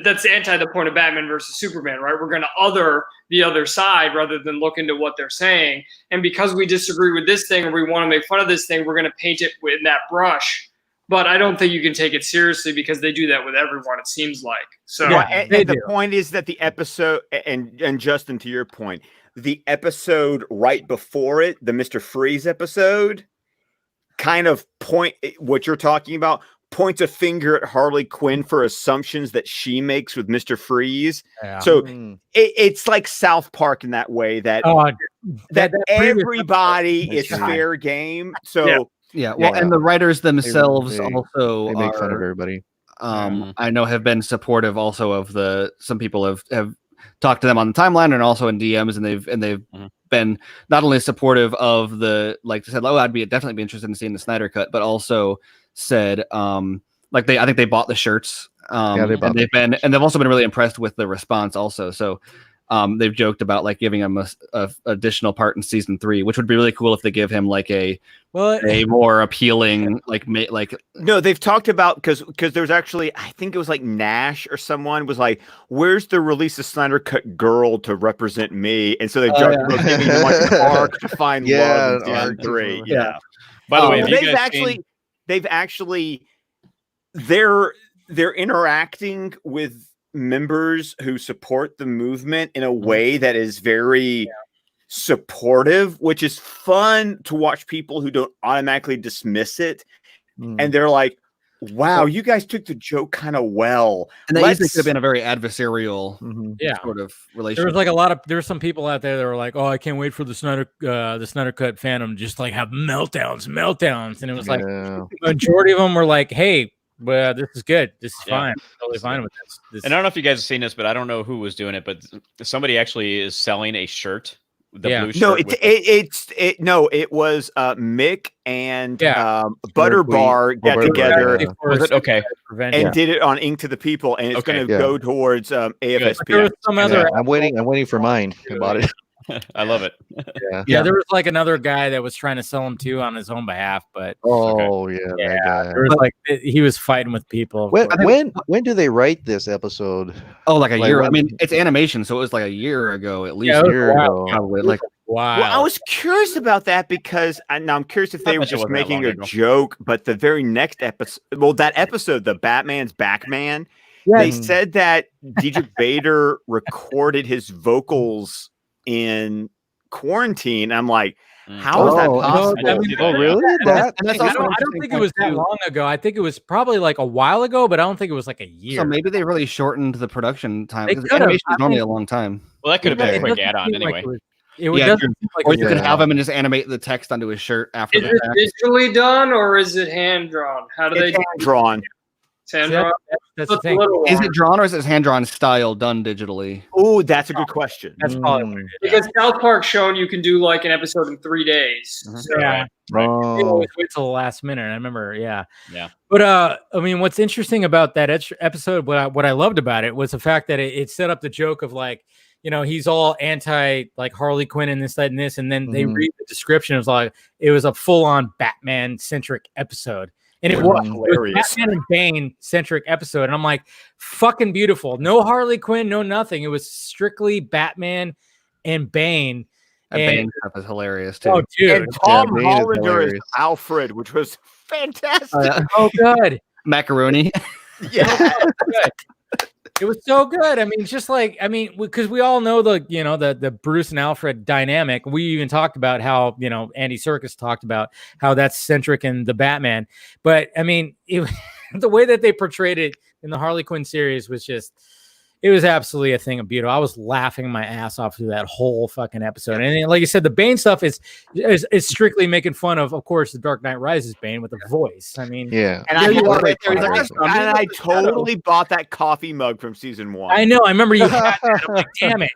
that's anti the point of Batman versus Superman, right? We're going to other the other side rather than look into what they're saying. And because we disagree with this thing or we want to make fun of this thing, we're going to paint it with that brush. But I don't think you can take it seriously because they do that with everyone, it seems like. So and the point is that the episode, and Justin, to your point, the episode right before it, the Mr. Freeze episode, kind of what you're talking about, points a finger at Harley Quinn for assumptions that she makes with Mr. Freeze. Yeah. So it's like South Park in that way that everybody is fair game. So and the writers themselves also they make fun of everybody. I know have been supportive also of some people have talked to them on the timeline and also in DMs, and they've been not only supportive of said, oh, I'd definitely be interested in seeing the Snyder cut, but also said I think they bought the shirts. They've also been really impressed with the response also. So they've joked about giving him a additional part in season 3, which would be really cool if they give him a more appealing No, they've talked about because there's actually, I think it was Nash or someone was like, where's the release of Snyder Cut girl to represent me? And so they've joked about giving him an arc to find love in season 3. Yeah. By the way, they're interacting with members who support the movement in a way that is very supportive, which is fun to watch people who don't automatically dismiss it. And they're like, wow, you guys took the joke kind of well. And that usually could have been a very adversarial sort of relationship. There were some people out there that were like, oh, I can't wait for the Snyder Cut fandom to just have meltdowns. And it was the majority of them were like, hey, well, this is good. This is fine. I'm totally fine with this. And I don't know if you guys have seen this, but I don't know who was doing it, but somebody actually is selling a shirt. Blue shirt. No, it was Mick and Butterbar got together. Was it? Okay. And did it on Ink to the People, and it's going to go towards AFSP. I'm waiting for mine. I bought it. I love it. There was another guy that was trying to sell him too on his own behalf, but that guy. There was he was fighting with people. When do they write this episode? Oh, a year. I mean, it's animation, so it was a year ago at least. A year ago, probably. Wow. Well, I was curious about that because I'm curious if they were just making a joke. But the very next episode, that episode, the Batman's Backman, they said that Diedrich Bader recorded his vocals in quarantine. I'm like, how is that possible? Really? I don't think it was that long ago. I think it was probably a while ago, but I don't think it was a year. So maybe they really shortened the production time because animation is normally a long time. Well, that could have been a quick add-on anyway. Or you could have him and just animate the text onto his shirt after. Is it digitally done or is it hand drawn? How do they hand drawn? That's the thing. Is it drawn or is it hand drawn style done digitally? Oh, that's a good question. That's probably what it is. Because South Park's shown you can do an episode in 3 days. So. Yeah. Right. They always wait till the last minute. I remember, yeah. But I mean, what's interesting about that episode, what I loved about it was the fact that it set up the joke of he's all anti Harley Quinn and this, that, and this, and then they read the description. It was a full-on Batman centric episode. And it was Batman and Bane centric episode. And I'm like, fucking beautiful. No Harley Quinn, no nothing. It was strictly Batman and Bane. And Bane stuff is hilarious too. Oh, dude. And Tom Hollander is Alfred, which was fantastic. Oh, good. Macaroni. Yeah. It was so good. I mean, just because we all know the Bruce and Alfred dynamic. We even talked about how, Andy Serkis talked about how that's centric in the Batman. But I mean, the way that they portrayed it in the Harley Quinn series was just, it was absolutely a thing of beauty. I was laughing my ass off through that whole fucking episode. And like you said, the Bane stuff is strictly making fun of course, the Dark Knight Rises Bane with a voice. I mean, Yeah. And I totally bought that coffee mug from season 1. I know. I remember you had that. I'm like, damn it.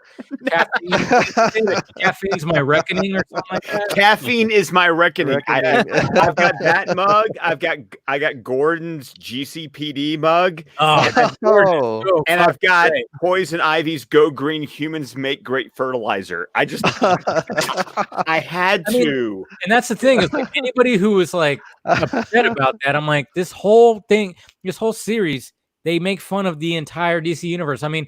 Caffeine's my reckoning or something like that. Caffeine is my reckoning. I've got that mug. I got Gordon's GCPD mug. Oh, and I've got Poison Ivy's Go Green Humans Make Great Fertilizer. I had to. And that's the thing is like anybody who was like upset about that, I'm like, this whole series, they make fun of the entire DC universe. I mean,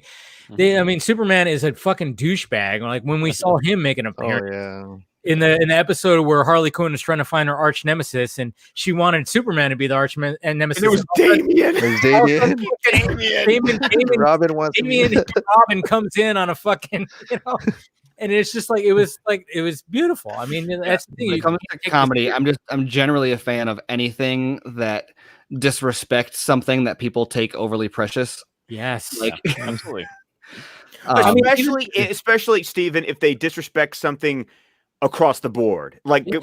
Superman is a fucking douchebag. Like when we saw him make an appearance in the episode where Harley Quinn was trying to find her arch nemesis, and she wanted Superman to be the arch nemesis. And it was Damian. Robin comes in on a fucking, and it's just like it was beautiful. I mean, that's the thing. When it comes to comedy, I'm generally a fan of anything that disrespects something that people take overly precious. Yes, absolutely. Especially Steven, if they disrespect something across the board, like if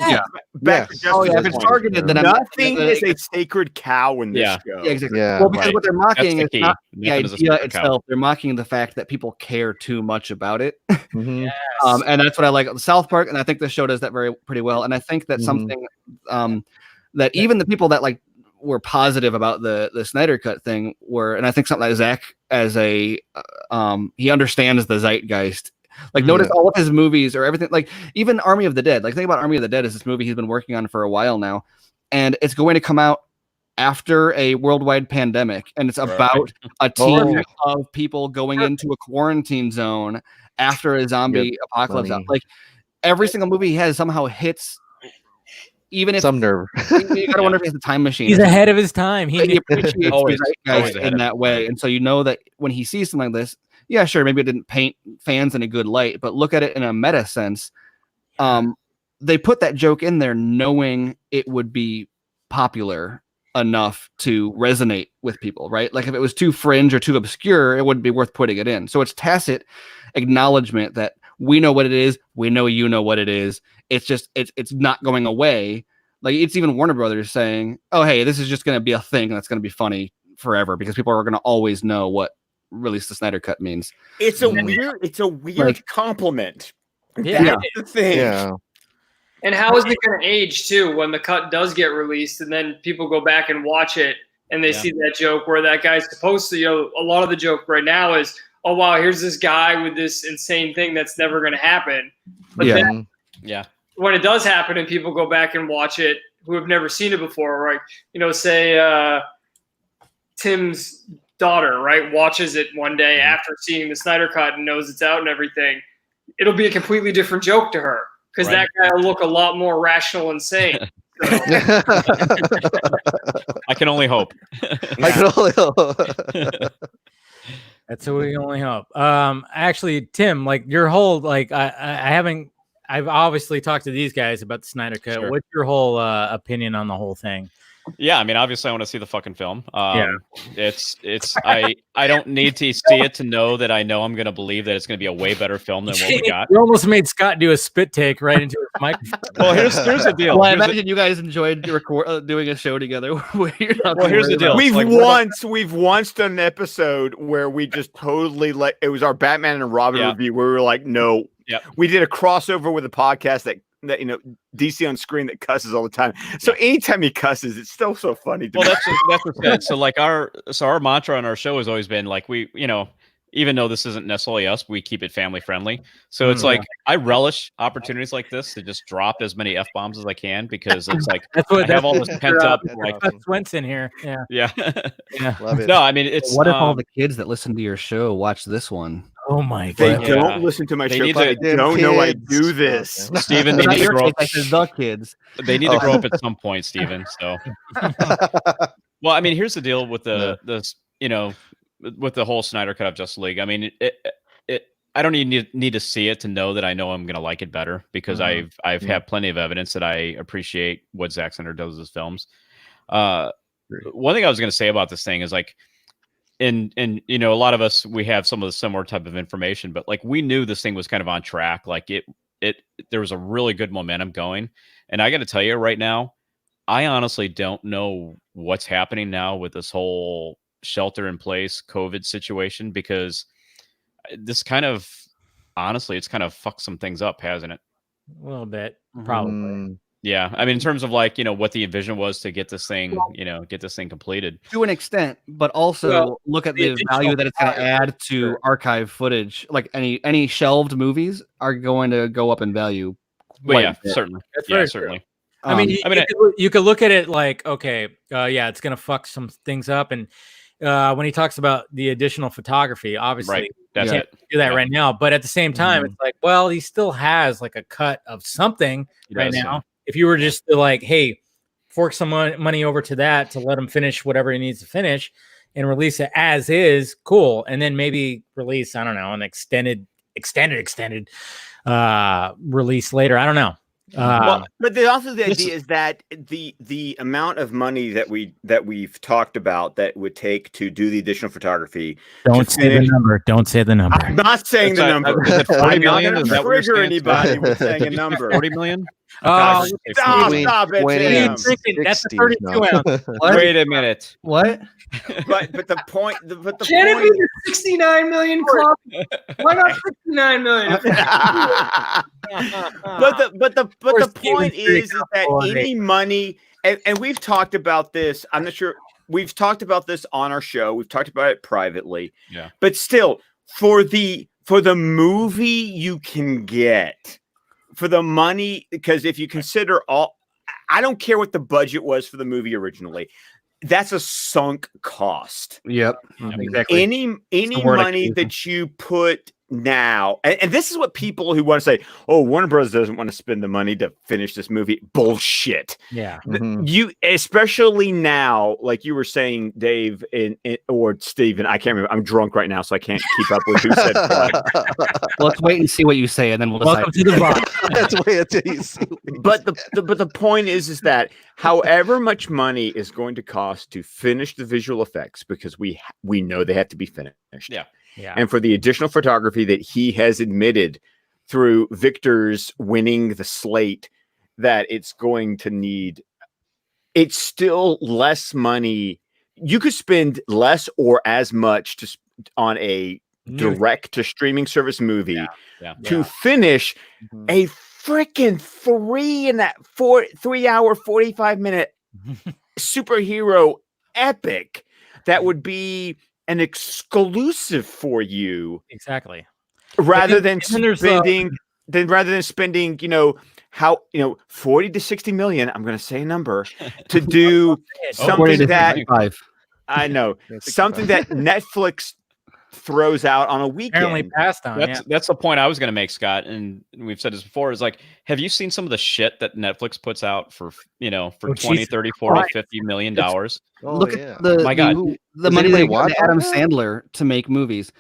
it's targeted, then nothing is a sacred cow in this show. Yeah, exactly. Well, because what they're mocking is not the idea itself. They're mocking the fact that people care too much about it. Yes. And that's what I like. South Park, and I think the show does that pretty well. And I think that's something that even the people that like were positive about the Snyder Cut thing were, and I think something like Zach as a he understands the zeitgeist. Like notice all of his movies or everything, like even Army of the Dead. Like think about Army of the Dead is this movie he's been working on for a while now, and it's going to come out after a worldwide pandemic, and it's about a team of people going into a quarantine zone after a zombie apocalypse. Like every single movie he has somehow hits. Even if some nerve, you gotta wonder if he has a time machine. He's ahead of his time. He appreciates guys in that way, and so you know that when he sees something like this, yeah, sure, maybe it didn't paint fans in a good light, but look at it in a meta sense. They put that joke in there knowing it would be popular enough to resonate with people, right? Like if it was too fringe or too obscure, it wouldn't be worth putting it in. So it's tacit acknowledgement that we know what it is. We know you know what it is. It's just it's not going away. Like it's even Warner Brothers saying, "Oh, hey, this is just going to be a thing that's going to be funny forever because people are going to always know what release the Snyder Cut means." It's a weird compliment. That's the thing. Yeah. And how is it going to age too when the cut does get released and then people go back and watch it and they see that joke where that guy's supposed to, a lot of the joke right now is, oh wow, here's this guy with this insane thing that's never going to happen. But then, when it does happen and people go back and watch it who have never seen it before, right? Say Tim's daughter, right, watches it one day after seeing the Snyder Cut and knows it's out and everything. It'll be a completely different joke to her because that guy will look a lot more rational and sane. So. I can only hope. I can only hope. That's what we only hope. Actually, Tim, like your whole I've obviously talked to these guys about the Snyder Cut. Sure. What's your whole opinion on the whole thing? Yeah, I mean, obviously, I want to see the fucking film. It's I don't need to see it to know that I know I'm going to believe that it's going to be a way better film than what we got. You almost made Scott do a spit take right into his microphone. Well, here's the deal. Well, I imagine you guys enjoyed doing a show together. Well, here's the deal. We've once done an episode where we just totally it was our Batman and Robin review where we were like, no. Yeah. We did a crossover with a podcast that DC on Screen that cusses all the time. So anytime he cusses, it's still so funny. Well, that's what's good. So like our mantra on our show has always been like we even though this isn't necessarily us, we keep it family friendly. So it's like I relish opportunities like this to just drop as many F-bombs as I can because it's like I have all this pent up like Swinton here. Yeah. Love it. No, I mean it's what if all the kids that listen to your show watch this one? Oh my God. God. They don't listen to my show. They don't know I do this. Steven, they need to grow up. The kids. They need to grow up at some point, Steven. So well, I mean, here's the deal with with the whole Snyder Cut of Justice League. I mean, I don't need to see it to know that I know I'm gonna like it better because I've had plenty of evidence that I appreciate what Zack Snyder does with his films. One thing I was gonna say about this thing is like and you know, a lot of us, we have some of the similar type of information, but like we knew this thing was kind of on track. Like there was a really good momentum going. And I got to tell you right now, I honestly don't know what's happening now with this whole shelter in place COVID situation, because this kind of, honestly, it's kind of fucked some things up, hasn't it? A little bit, probably. Yeah, I mean, in terms of like, you know, what the vision was to get this thing, completed to an extent, but also look at the value that it's going to add to archive footage. Like any shelved movies are going to go up in value. Well, yeah, certainly. Yeah, certainly. I mean, you could look at it like, okay, yeah, it's going to fuck some things up. And when he talks about the additional photography, obviously, that's can't do that right now. But at the same time, it's like, well, he still has like a cut of something right now. If you were just to like, hey, fork some money over to that to let him finish whatever he needs to finish and release it as is, cool. And then maybe release, I don't know, an extended release later. I don't know. But also the idea is that the amount of money that we've talked about that would take to do the additional photography. Don't say the number. Don't say the number. I'm not saying the number. Is it 40 million? Is that what trigger anybody with saying a number? 40 million? Stop it, Tim. That's a 32 ounce. Wait a minute. What? But the point. Can it be the 69 million club? Why not 69 million? but the point is that any money, and we've talked about this. I'm not sure. We've talked about this on our show. We've talked about it privately. Yeah. But still, for the movie you can get, for the money, because if you consider I don't care what the budget was for the movie originally. That's a sunk cost. Yep. Exactly. Any money that you put now, and this is what people who want to say, oh, Warner Bros. Doesn't want to spend the money to finish this movie. Bullshit. Yeah. You, especially now, like you were saying, Dave, or Steven, I can't remember. I'm drunk right now, so I can't keep up with who said what. Let's wait and see what you say, and then we'll Welcome to the box. Let's wait until you see. But the point is that however much money is going to cost to finish the visual effects, because we know they have to be finished. Yeah. Yeah. And for the additional photography that he has admitted through Victor's winning the slate that it's going to need, it's still less money. You could spend less or as much on a direct to streaming service movie to finish a freaking 3 hour, 45-minute superhero epic that would be an exclusive for you, exactly. Rather than spending, 40 to 60 million. I'm going to say a number to do something that I know, something that Netflix throws out on a weekend. Apparently passed on. That's the point I was going to make, Scott, and we've said this before. Is like, have you seen some of the shit that Netflix puts out for 20, 30, 40, $50 million? Look at the money they want Adam Sandler to make movies,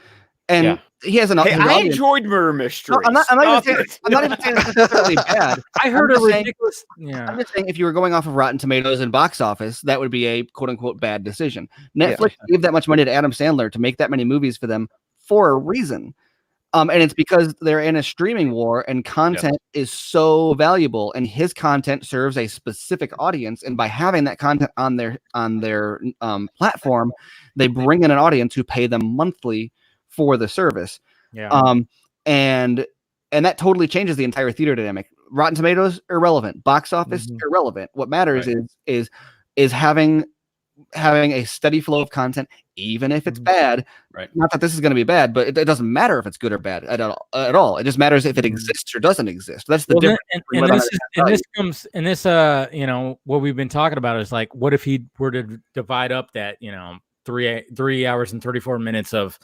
and he has an. I enjoyed Murder Mystery. No, I'm not even saying it's necessarily bad. I heard a ridiculous. I'm just saying if you were going off of Rotten Tomatoes and box office, that would be a quote unquote bad decision. Netflix gave that much money to Adam Sandler to make that many movies for them for a reason. And it's because they're in a streaming war and content is so valuable, and his content serves a specific audience. And by having that content on their platform, they bring in an audience who pay them monthly for the service. And that totally changes the entire theater dynamic. Rotten Tomatoes, irrelevant. Box office, irrelevant. What matters is having a steady flow of content, even if it's bad. Right. Not that this is going to be bad, but it doesn't matter if it's good or bad at all. It just matters if it exists or doesn't exist. That's the difference. What we've been talking about is like, what if he were to divide up that 3 hours and 34 minutes of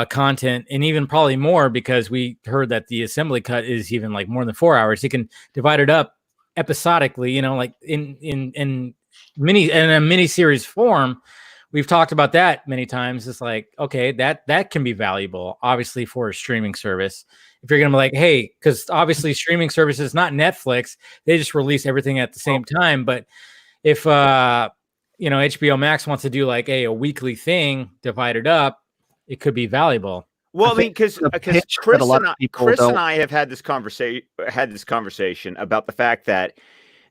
content, and even probably more, because we heard that the assembly cut is even like more than 4 hours. He can divide it up episodically, like in a mini series form. We've talked about that many times. It's like, okay, that can be valuable, obviously, for a streaming service. If you're gonna be like, hey, because obviously streaming services, not Netflix, they just release everything at the same time. But if HBO Max wants to do like a weekly thing divided up, it could be valuable. Well, I mean, because Chris don't... and I have had this conversation about the fact that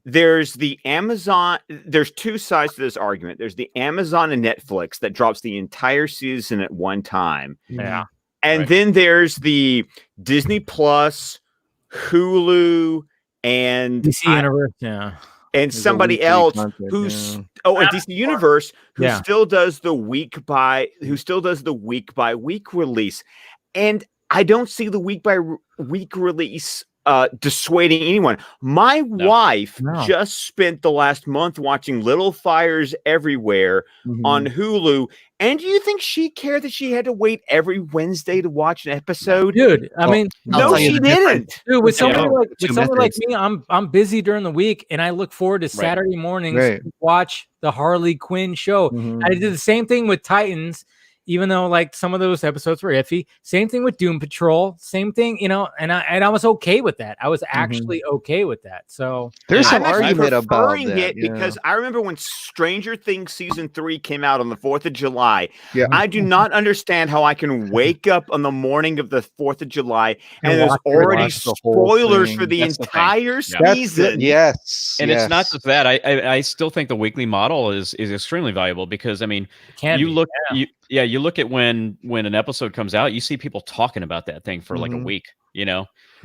there's the Amazon. There's two sides to this argument. There's the Amazon and Netflix that drops the entire season at one time. Yeah. And then there's the Disney Plus, Hulu, and DC Universe. Yeah. And somebody else who's and DC Universe who still does the week by week release. And I don't see the week by week release dissuading anyone. My wife just spent the last month watching Little Fires Everywhere on Hulu. And do you think she cared that she had to wait every Wednesday to watch an episode? Dude, I mean, no, she didn't. Dude, with somebody like me, I'm busy during the week, and I look forward to Saturday mornings to watch the Harley Quinn show. I did the same thing with Titans, even though like some of those episodes were iffy. Same thing with Doom Patrol. Same thing, and I was okay with that. I was actually okay with that. So there's some argument about it because I remember when Stranger Things season 3 came out on the 4th of July. Yeah. I do not understand how I can wake up on the morning of the 4th of July and there's already spoilers for the entire season. Yes. And it's not just that. I still think the weekly model is extremely valuable because I mean, you look at when an episode comes out, you see people talking about that thing for like a week,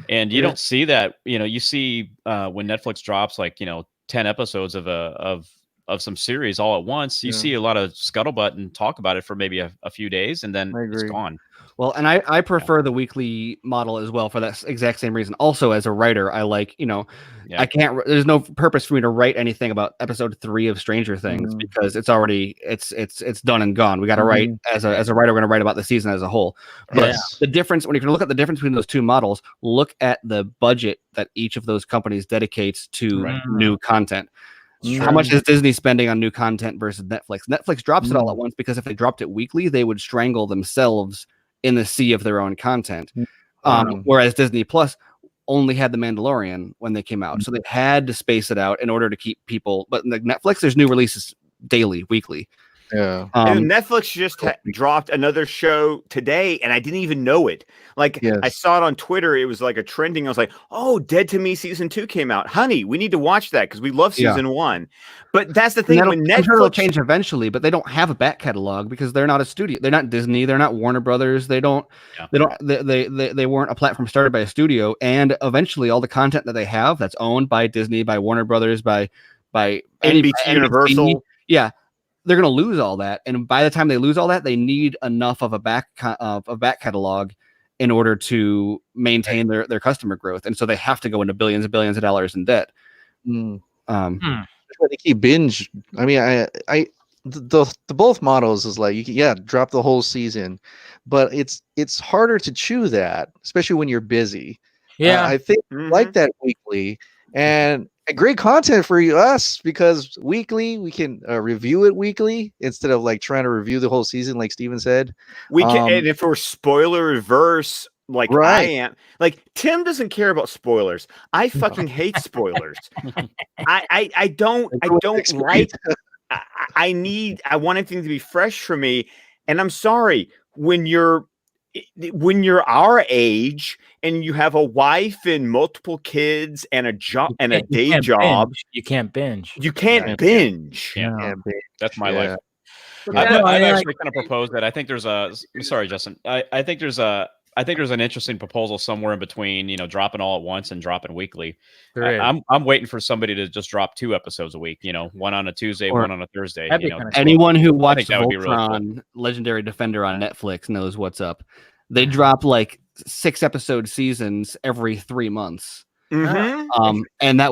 and you don't see that, you see when Netflix drops like, 10 episodes of some series all at once, you see a lot of scuttlebutt and talk about it for maybe a few days and then it's gone. Well, and I prefer the weekly model as well for that exact same reason. Also, as a writer, I like, I can't, there's no purpose for me to write anything about episode 3 of Stranger Things because it's already, it's done and gone. We got to write as a writer, we're going to write about the season as a whole. But the difference, when you can look at the difference between those two models, look at the budget that each of those companies dedicates to new content. How much is Disney spending on new content versus Netflix? Netflix drops it all at once because if they dropped it weekly, they would strangle themselves in the sea of their own content. Whereas Disney Plus only had The Mandalorian when they came out. So they had to space it out in order to keep people. But like Netflix, there's new releases daily, weekly. Yeah. And Netflix just dropped another show today, and I didn't even know it. Like, I saw it on Twitter. It was like a trending. I was like, oh, Dead to Me season 2 came out. Honey, we need to watch that because we love season 1. But that's the thing. When Netflix will change eventually, but they don't have a back catalog because they're not a studio. They're not Disney. They're not Warner Brothers. They weren't a platform started by a studio. And eventually all the content that they have that's owned by Disney, by Warner Brothers, by NBC Universal. Yeah. They're going to lose all that, and by the time they lose all that, they need enough of a back catalog in order to maintain their customer growth, and so they have to go into billions and billions of dollars in debt. They keep binge. I mean, the both models is like drop the whole season, but it's harder to chew that, especially when you're busy. Yeah, I think like that weekly and. Great content for us because weekly we can review it weekly instead of like trying to review the whole season, like Steven said. We can, and if we're spoiler reverse, like I am, like Tim doesn't care about spoilers. I fucking hate spoilers. I don't like. I want everything to be fresh for me, and I'm sorry when you're our age and you have a wife and multiple kids and a job and a day job, you can't binge. You can't binge. Yeah. That's my life. I've actually kind of proposed that. I think there's sorry, Justin. I think there's an interesting proposal somewhere in between, dropping all at once and dropping weekly. I'm waiting for somebody to just drop 2 episodes a week, one on a Tuesday, one on a Thursday. Anyone who watched Voltron, really cool. Legendary Defender on Netflix knows what's up. They drop like 6-episode seasons every 3 months. And so that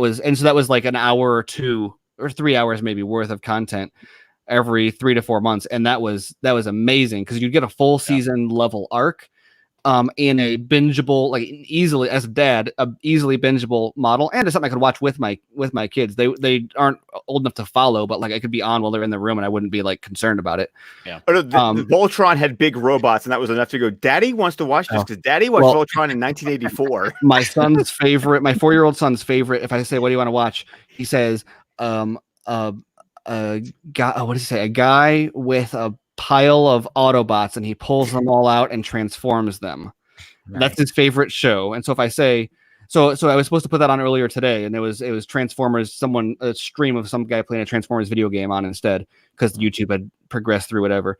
was like an hour or 2 or 3 hours maybe worth of content every 3 to 4 months. And that was amazing because you'd get a full season level arc. In a bingeable, like easily as a dad, a easily bingeable model, and it's something I could watch with my kids. They aren't old enough to follow, but like I could be on while they're in the room, and I wouldn't be like concerned about it. Yeah. The Voltron had big robots, and that was enough to go. Daddy wants to watch this because Daddy watched Voltron in 1984. My son's favorite, my 4-year-old son's favorite. If I say, "What do you want to watch?" He says, a guy. Oh, what does he say? A guy with a pile of Autobots, and he pulls them all out and transforms them. Nice. That's his favorite show. And so if I say, so I was supposed to put that on earlier today, and it was Transformers. A stream of some guy playing a Transformers video game on instead because YouTube had progressed through whatever.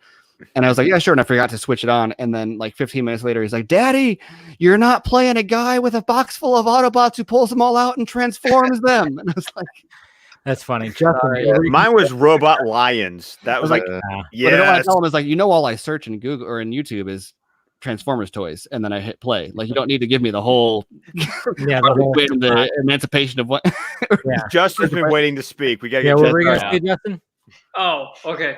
And I was like, yeah, sure. And I forgot to switch it on. And then like 15 minutes later, he's like, Daddy, you're not playing a guy with a box full of Autobots who pulls them all out and transforms them. And I was like, that's funny. Mine was Robot Lions. That was like, yeah. What I tell him is like, all I search in Google or in YouTube is Transformers toys, and then I hit play. Like, you don't need to give me the whole, the emancipation of what. Justin's been waiting to speak. We got to get. What were you gonna say, Justin? Oh, okay.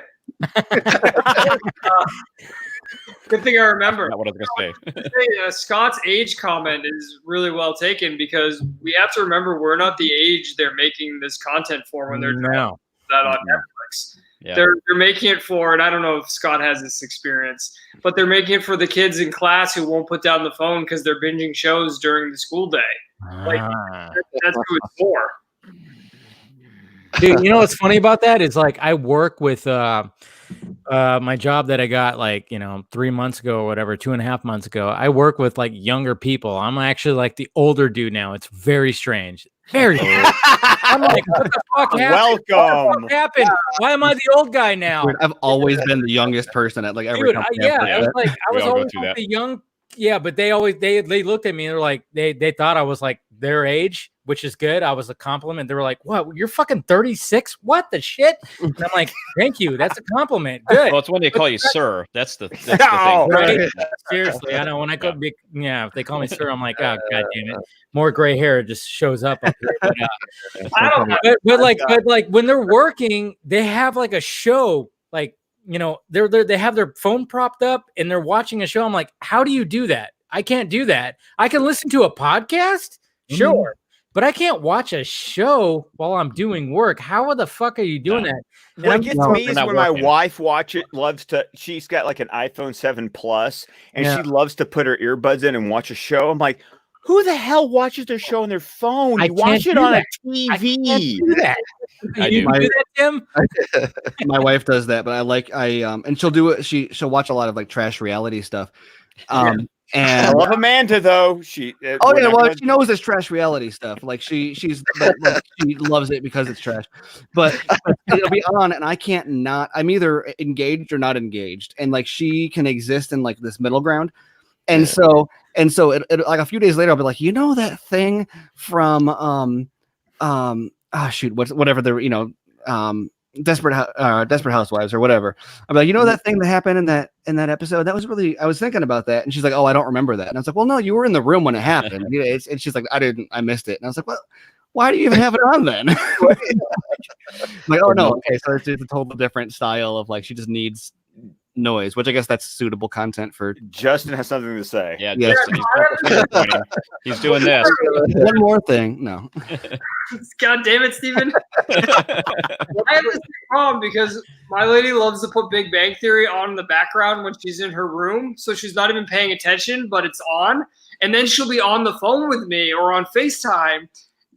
Good thing I remember. Not what I was going to say. Scott's age comment is really well taken because we have to remember we're not the age they're making this content for when they're doing that on Netflix. Yeah. They're making it for, and I don't know if Scott has this experience, but they're making it for the kids in class who won't put down the phone because they're binging shows during the school day. Like that's who it's for. Dude, you know what's funny about that is like I work with my job that I got 3 months ago or whatever, 2.5 months ago. I work with like younger people. I'm actually like the older dude now. It's very strange. Very strange. I'm like, what the fuck happened? Welcome. What the fuck happened? Why am I the old guy now? Dude, I've always been the youngest person at like every company. I was always like the young. Yeah, but they looked at me and they're like, they thought I was like their age, which is good. I was a compliment. They were like, what? You're fucking 36? What the shit? And I'm like, thank you. That's a compliment. Good. Well, it's when they call you sir. That's the thing. Right? Seriously. I know when I go big, if they call me sir, I'm like, oh, God damn it. More gray hair just shows up here. But when they're working, they have like a show, like, they have their phone propped up and they're watching a show. I'm like, how do you do that? I can't do that. I can listen to a podcast, sure, but I can't watch a show while I'm doing work. How the fuck are you doing that? What gets me is when my wife she's got like an iPhone 7 Plus, and she loves to put her earbuds in and watch a show. I'm like, who the hell watches their show on their phone? You watch it on a TV. I can't do that. You do that, Tim? My wife does that, but and she'll do it. She'll watch a lot of like trash reality stuff. And I love Amanda though. She knows it's trash reality stuff. Like she loves it because it's trash. But it'll be on, and I can't not. I'm either engaged or not engaged, and like she can exist in like this middle ground. And so it like a few days later, I'll be like, that thing from whatever the Desperate Housewives or whatever. I'm like, that thing that happened in that episode, that was really, I was thinking about that. And she's like, oh, I don't remember that. And I was like, well, no, you were in the room when it happened. And she's like, I missed it. And I was like, well, why do you even have it on then? Like, oh no, okay, so it's a totally different style of like she just needs noise, which I guess that's suitable content for. Justin has something to say. Yeah, Justin, he's doing this. One more thing. No. God damn it, Steven. I have this problem because my lady loves to put Big Bang Theory on in the background when she's in her room, so she's not even paying attention, but it's on. And then she'll be on the phone with me or on FaceTime,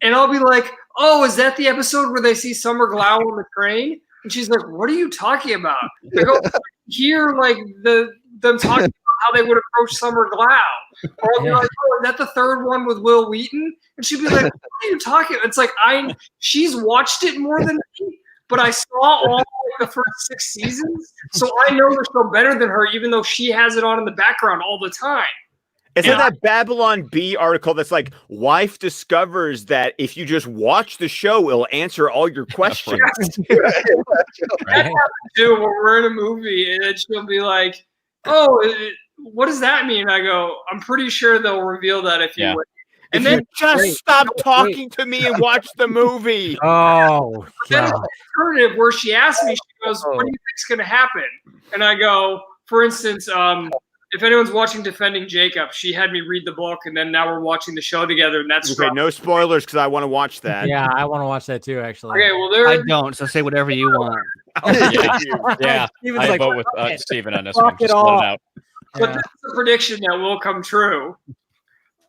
and I'll be like, oh, is that the episode where they see Summer Glau on the train? And she's like, what are you talking about? I go, hear like them talking about how they would approach Summer Glau. Or I'll be like, oh, is that the third one with Will Wheaton? And she'd be like, what are you talking about? It's like she's watched it more than me, but I saw all the first 6 seasons. So I know the show better than her, even though she has it on in the background all the time. Isn't that Babylon Bee article that's like, wife discovers that if you just watch the show, it'll answer all your questions. That happens too when we're in a movie and then she'll be like, oh, what does that mean? I go, I'm pretty sure they'll reveal that if you would. And then just stop talking to me and watch the movie. Oh, then it's an alternative where she asks me, she goes, what do you think's going to happen? And I go, for instance, if anyone's watching Defending Jacob, she had me read the book, and then now we're watching the show together, and that's okay. No spoilers, because I want to watch that. Yeah, I want to watch that too. Actually, okay. Well, I don't. So say whatever you want. Yeah. I vote with Steven on this one. Just let it out. But that's a prediction that will come true.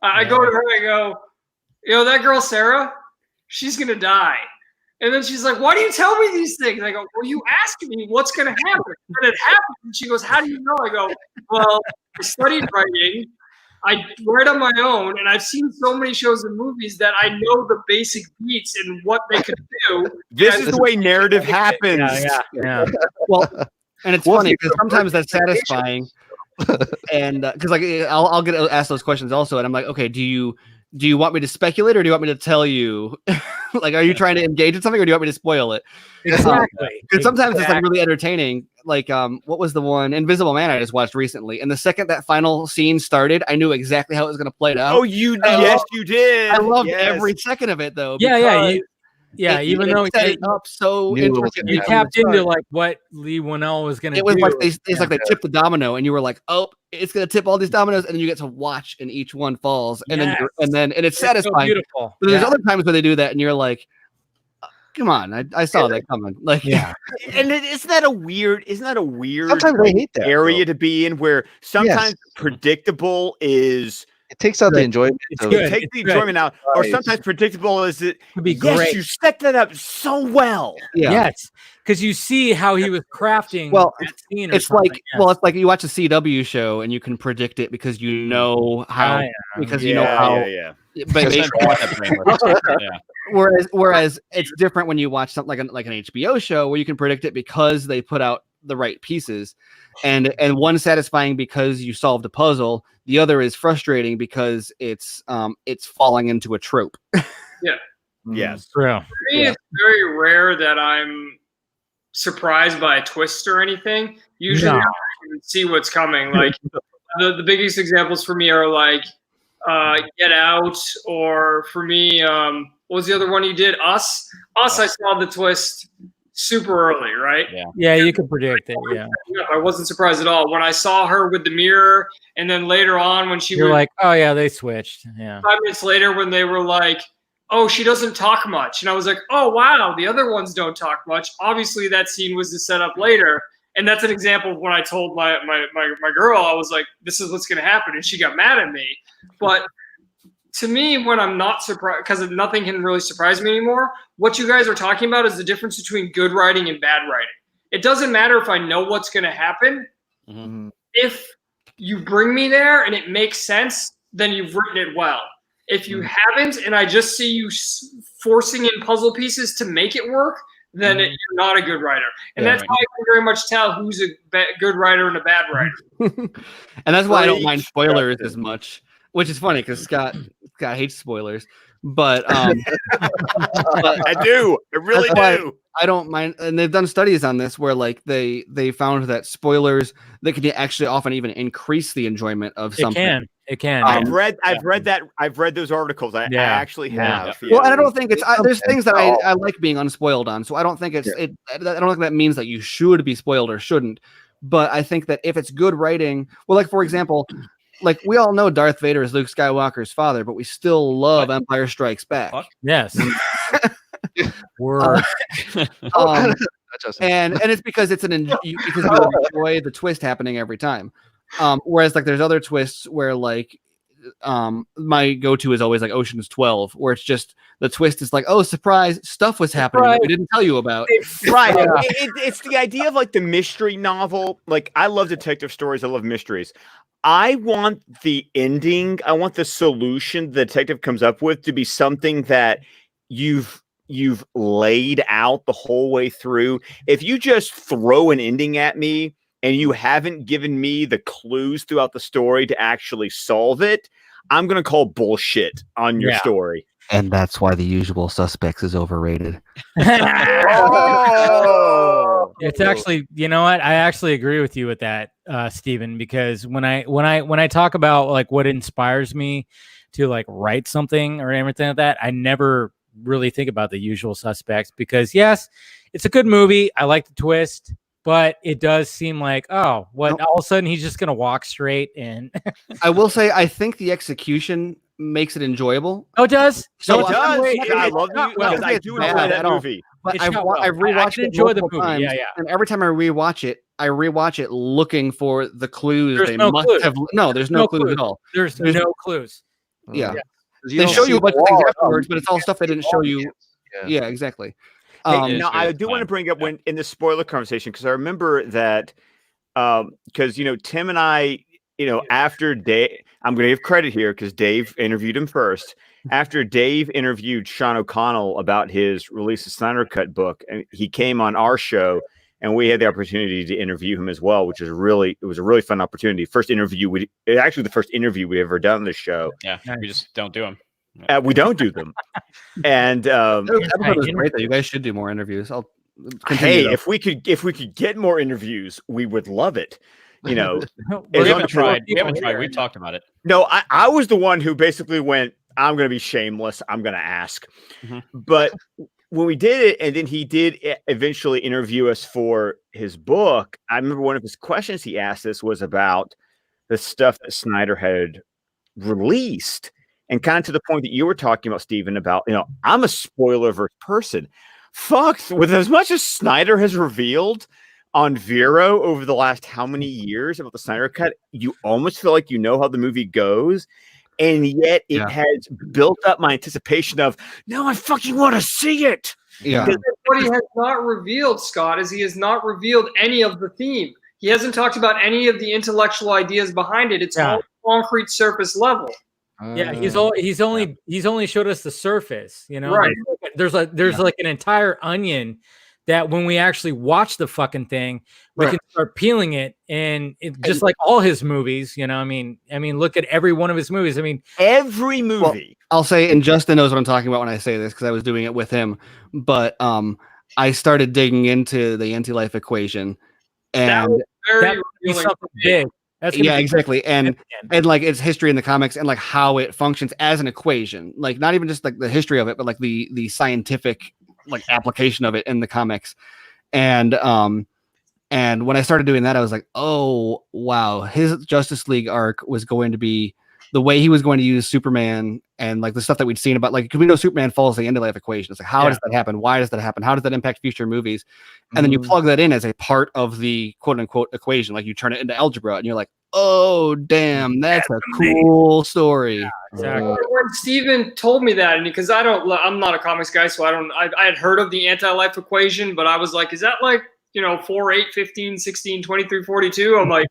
I go to her. I go, that girl Sarah, she's gonna die. And then she's like, why do you tell me these things? I go, well, you asked me what's going to happen. And it happened. And she goes, how do you know? I go, well, I studied writing. I write on my own. And I've seen so many shows and movies that I know the basic beats and what they could do. This is the way narrative happens. Yeah. Well, and it's funny because sometimes that's satisfying. And because like I'll get asked those questions also. And I'm like, okay, do you want me to speculate or do you want me to tell you? Like, are you trying to engage in something or do you want me to spoil it? Exactly. Because sometimes it's like really entertaining. Like, what was the one Invisible Man I just watched recently? And the second that final scene started, I knew exactly how it was going to play out. Oh, you did. I loved every second of it though. Yeah. Even though set it up so intricately. you tapped into like what Lee Whannell was going to do. It was like it's like they tipped the domino, and you were like, oh, it's going to tip all these dominoes, and then you get to watch, and each one falls, and then it's satisfying. So beautiful. But there's other times where they do that, and you're like, come on, I saw that coming. Like, and isn't that a weird Sometimes I hate that area to be in, where sometimes predictable is. It takes out the enjoyment. It takes the enjoyment out, or sometimes predictable is it. Could be great. Yes, you set that up so well. Yeah. Yes, because you see how he was crafting. Well, that scene it's like it's like you watch a CW show and you can predict it because you know how you know how. But whereas it's different when you watch something like an HBO show where you can predict it because they put out the right pieces, and one satisfying because you solved a puzzle, the other is frustrating because it's falling into a trope. Yes. For me, it's very rare that I'm surprised by a twist or anything. Usually I can see what's coming. Like the biggest examples for me are like Get Out, or for me, what was the other one he did? Us. I saw the twist super early, right? Yeah, you can predict it. Yeah, I wasn't surprised at all when I saw her with the mirror, and then later on when you're like, oh yeah, they switched. Yeah, 5 minutes later when they were like, oh, she doesn't talk much, and I was like, oh wow, the other ones don't talk much. Obviously, that scene was to set up later, and that's an example of when I told my girl, I was like, this is what's going to happen, and she got mad at me. But to me, when I'm not surprised, because nothing can really surprise me anymore, what you guys are talking about is the difference between good writing and bad writing. It doesn't matter if I know what's going to happen. Mm-hmm. If you bring me there and it makes sense, then you've written it well. If you haven't, and I just see you forcing in puzzle pieces to make it work, then you're not a good writer. And that's why I can very much tell who's a good wrter and a bad writer. And that's why I don't mind spoilers as much. Which is funny because Scott hates spoilers, but I do. I really do. I don't mind, and they've done studies on this where like they found that spoilers that can actually often even increase the enjoyment of something. It can. I've read those articles. I actually have. Well, and I don't think there's things that I like being unspoiled on, so I don't think I don't think that means that you should be spoiled or shouldn't. But I think that if it's good writing, well, like for example. Like, we all know Darth Vader is Luke Skywalker's father, but we still love Empire Strikes Back. Yes. Word. And it's because because you enjoy the twist happening every time. Whereas like there's other twists where like my go-to is always like Ocean's 12, where it's just the twist is like, oh, surprise, stuff was happening that we didn't tell you about. Right. It's the idea of like the mystery novel. Like, I love detective stories. I love mysteries. I want the ending. I want the solution the detective comes up with to be something that you've laid out the whole way through. If you just throw an ending at me and you haven't given me the clues throughout the story to actually solve it, I'm going to call bullshit on your story. And that's why The Usual Suspects is overrated. It's actually, you know what? I actually agree with you with that, Stephen, because when I talk about like what inspires me to like write something or anything like that, I never really think about The Usual Suspects because yes, it's a good movie. I like the twist, but it does seem like, oh, all of a sudden he's just going to walk straight in. I will say, I think the execution makes it enjoyable. Oh, it does? So it does. I love I do enjoy that movie. But I've rewatched it multiple times, and every time I rewatch it looking for the clues they must have. No, there's no clues at all. There's no clues. Yeah. They show you a bunch of things afterwards, but it's all stuff they didn't show you. Yeah, exactly. Now I do want to bring up when in the spoiler conversation, because I remember that because Tim and I, after Dave, I'm going to give credit here because Dave interviewed him first. After Dave interviewed Sean O'Connell about his release of Snyder Cut book, and he came on our show, and we had the opportunity to interview him as well, which is it was a really fun opportunity. First interview, actually the first interview we ever done on the show. Yeah, we just don't do them. We don't do them. And that episode was great though. You guys should do more interviews. If we could get more interviews, we would love it. We haven't tried. We've talked about it. No, I was the one who basically went, I'm going to be shameless. I'm going to ask. Mm-hmm. But when we did it, and then he did eventually interview us for his book, I remember one of his questions he asked us was about the stuff that Snyder had released. And kind of to the point that you were talking about, Stephen, about, I'm a spoiler-averse person. Fuck, with as much as Snyder has revealed on Vero over the last how many years about the Snyder Cut, you almost feel like you know how the movie goes. And yet it has built up my anticipation of, no, I fucking want to see it. Yeah. What he has not revealed, Scott, is he has not revealed any of the theme. He hasn't talked about any of the intellectual ideas behind it. It's all concrete surface level. Yeah, he's only showed us the surface, Right. There's like an entire onion that when we actually watch the fucking thing, we can start peeling it, and it just like all his movies, I mean, look at every one of his movies. I mean, every movie. Well, I'll say, and Justin knows what I'm talking about when I say this because I was doing it with him. But I started digging into the anti-life equation, and that was very something big. Exactly. And like its history in the comics and like how it functions as an equation, like not even just like the history of it, but like the scientific like application of it in the comics. And when I started doing that, I was like, oh wow, his Justice League arc was going to be the way he was going to use Superman and like the stuff that we'd seen about, like, because we know Superman follows the end-of-life equation. It's like, how does that happen? Why does that happen? How does that impact future movies? And then you plug that in as a part of the quote unquote equation. Like you turn it into algebra and you're like, oh damn, that's a cool story. Yeah, exactly. When Steven told me that, and because I'm not a comics guy, so I had heard of the anti-life equation, but I was like, is that like, 4, 8, 15, 16, 23, 42? I'm like,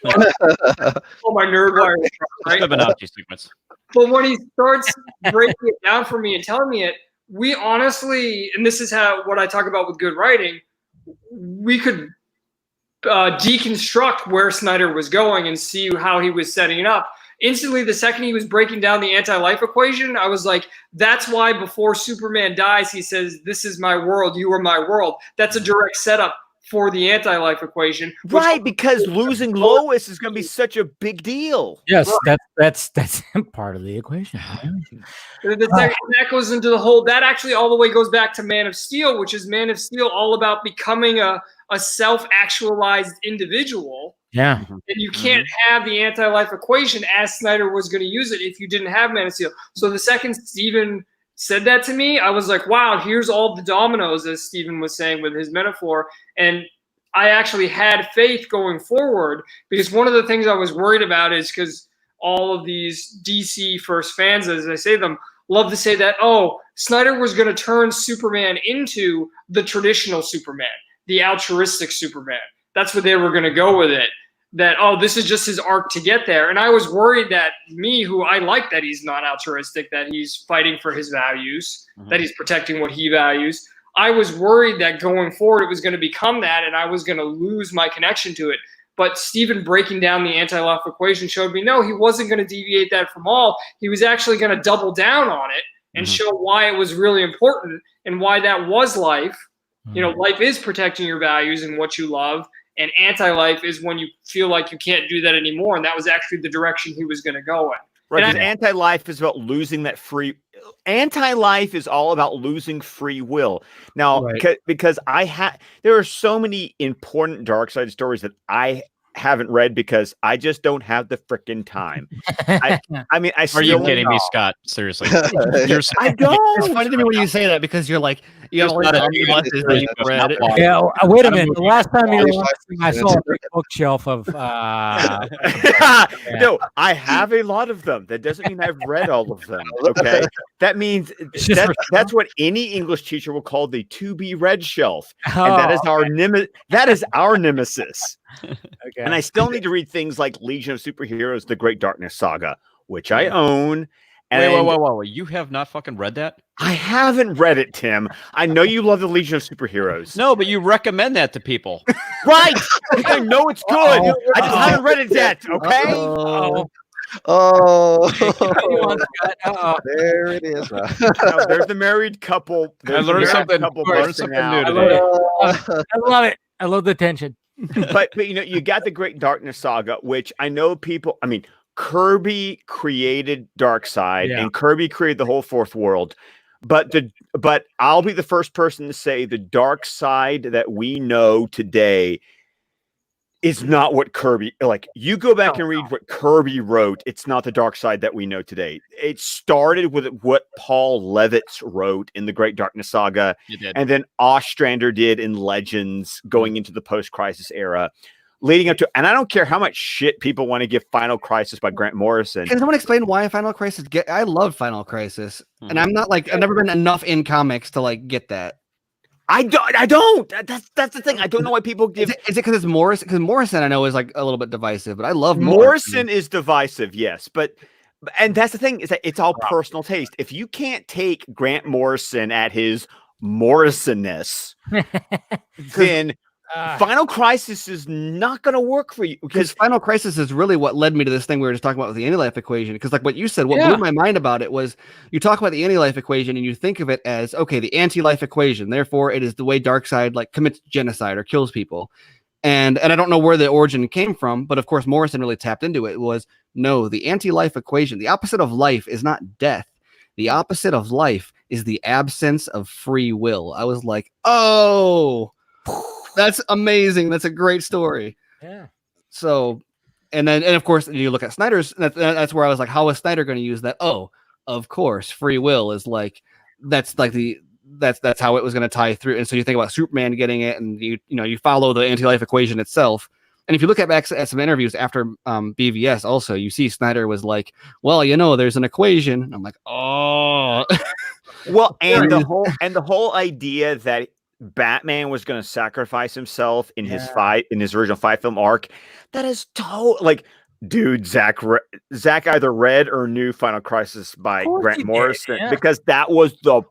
oh, my nerd wire. Right? Fibonacci sequence. But when he starts breaking it down for me and telling me it, we honestly, and this is what I talk about with good writing, we could deconstruct where Snyder was going and see how he was setting it up. Instantly, the second he was breaking down the anti-life equation, I was like, that's why before Superman dies, he says, this is my world, you are my world. That's a direct setup for the anti-life equation. Right, because losing Lois is going to be such a big deal. Yes, that's part of the equation. That goes into the whole, that actually all the way goes back to Man of Steel, which is Man of Steel all about becoming a self-actualized individual. Yeah. And you can't have the anti-life equation as Snyder was going to use it if you didn't have Man of Steel. So the second Steven said that to me, I was like, wow, here's all the dominoes, as Steven was saying with his metaphor. And I actually had faith going forward, because one of the things I was worried about is because all of these DC first fans, as I say them, love to say that, oh, Snyder was going to turn Superman into the traditional Superman, the altruistic Superman. That's what they were going to go with it. That, oh, this is just his arc to get there. And I was worried that who I like that he's not altruistic, that he's fighting for his values, that he's protecting what he values. I was worried that going forward it was going to become that, and I was going to lose my connection to it. But Steven breaking down the anti-life equation showed me, no, he wasn't going to deviate that from all. He was actually going to double down on it and show why it was really important and why that was life. Life is protecting your values and what you love. And anti-life is when you feel like you can't do that anymore. And that was actually the direction he was going to go in. Right, because anti-life is about losing that free. Anti-life is all about losing free will. Now, because there are so many important dark side stories that I haven't read because I just don't have the freaking time. I mean, are you kidding me, Scott? Seriously. I don't. It's funny to me when you say that, because you're like, You have all these omnibuses that you've read. Yeah, wait a minute. The last time you were watching, I saw a big bookshelf of. No, I have a lot of them. That doesn't mean I've read all of them. Okay, that means that's what any English teacher will call the to be read shelf, and that is our nemesis. Okay. And I still need to read things like Legion of Superheroes: The Great Darkness Saga, which I own. And wait! You have not fucking read that? I haven't read it, Tim. I know you love the Legion of Superheroes. No, but you recommend that to people. Right. I know it's good. I just haven't read it yet. Okay. There it is. There's the married couple. I learned something. I love it. I love the tension. but you got the Great Darkness Saga, which I know people. I mean, Kirby created Darkseid, and Kirby created the whole fourth world. But I'll be the first person to say the Darkseid that we know today is not what Kirby, like, you go back and read what Kirby wrote. It's not the Darkseid that we know today. It started with what Paul Levitz wrote in the Great Darkness Saga, and then Ostrander did in Legends going into the post-Crisis era, leading up to, and I don't care how much shit people want to give Final Crisis by Grant Morrison. Can someone explain why Final Crisis? I love Final Crisis, and I'm not like, I've never been enough in comics to like get that. I don't. That's the thing. I don't know why people give. Is it because it's Morrison? Because Morrison, I know, is like a little bit divisive, but I love Morrison is divisive, yes, and that's the thing, is that it's all personal taste. If you can't take Grant Morrison at his Morrisonness, then Final Crisis is not going to work for you, because Final Crisis is really what led me to this thing we were just talking about with the anti-life equation. Because like what you said, what blew my mind about it was you talk about the anti-life equation and you think of it as, okay, the anti-life equation, therefore it is the way Darkseid like commits genocide or kills people. And I don't know where the origin came from, but of course Morrison really tapped into it. Was no, the anti-life equation, the opposite of life is not death. The opposite of life is the absence of free will. I was like, oh, that's amazing. That's a great story. Yeah. So, and of course you look at Snyder's. That's where I was like, how is Snyder going to use that? Oh, of course, free will is like that's how it was going to tie through. And so you think about Superman getting it, and you follow the anti-life equation itself. And if you look back at some interviews after BVS, also you see Snyder was like, well, there's an equation. And I'm like, oh, well, and the whole idea that Batman was going to sacrifice himself in his original 5-film arc. That is like, dude, Zach either read or knew Final Crisis by Grant Morrison, because that was the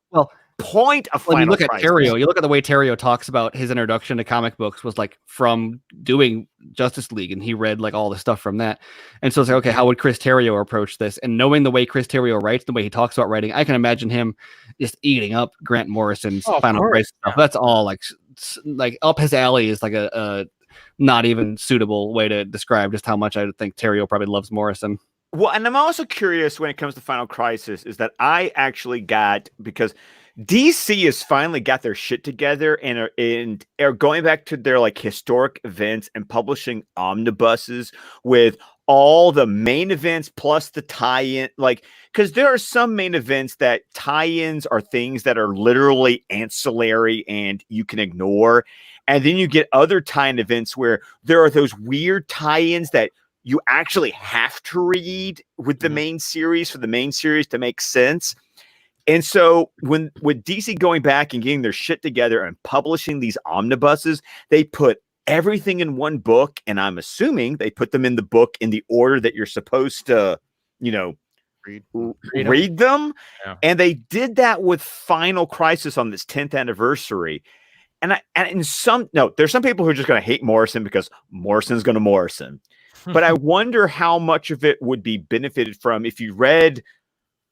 point of Final Crisis. At Terrio, you look at the way Terrio talks about his introduction to comic books was like from doing Justice League, and he read like all the stuff from that. And so it's like, okay, how would Chris Terrio approach this? And knowing the way Chris Terrio writes, the way he talks about writing, I can imagine him just eating up Grant Morrison's Final Crisis stuff. That's all like up his alley is like a not even suitable way to describe just how much I think Terrio probably loves Morrison. Well, and I'm also curious when it comes to Final Crisis is that I actually got, because DC has finally got their shit together and are going back to their like historic events and publishing omnibuses with all the main events plus the tie-in, like, because there are some main events that tie-ins are things that are literally ancillary and you can ignore. And then you get other tie-in events where there are those weird tie-ins that you actually have to read with the main series for the main series to make sense. And so with DC going back and getting their shit together and publishing these omnibuses, they put everything in one book. And I'm assuming they put them in the book in the order that you're supposed to, read them. Yeah. And they did that with Final Crisis on this 10th anniversary. There's some people who are just going to hate Morrison because Morrison's going to Morrison. But I wonder how much of it would be benefited from if you read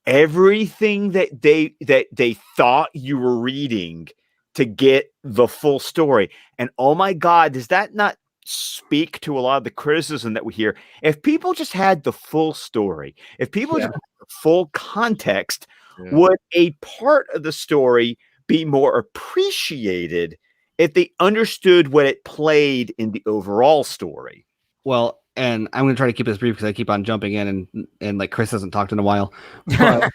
everything that they thought you were reading to get the full story. And oh my God, does that not speak to a lot of the criticism that we hear? If people just had the full story, if people just had the full context, would a part of the story be more appreciated if they understood what it played in the overall story? Well, and I'm going to try to keep this brief because I keep on jumping in and like Chris hasn't talked in a while. But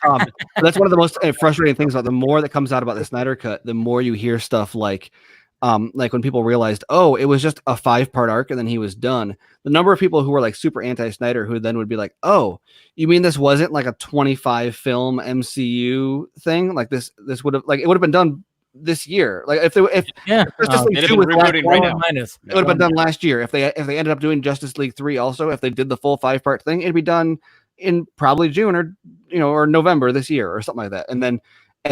that's one of the most frustrating things about the more that comes out about the Snyder Cut, the more you hear stuff like when people realized, oh, it was just a 5-part arc and then he was done. The number of people who were like super anti-Snyder who then would be like, oh, you mean this wasn't like a 25 film MCU thing? Like this would have like it would have been done this year. Like if Justice League 2 was rebooting right now, it would have been done last year. If they ended up doing Justice League 3 also, if they did the full 5-part thing, it'd be done in probably June or November this year or something like that. And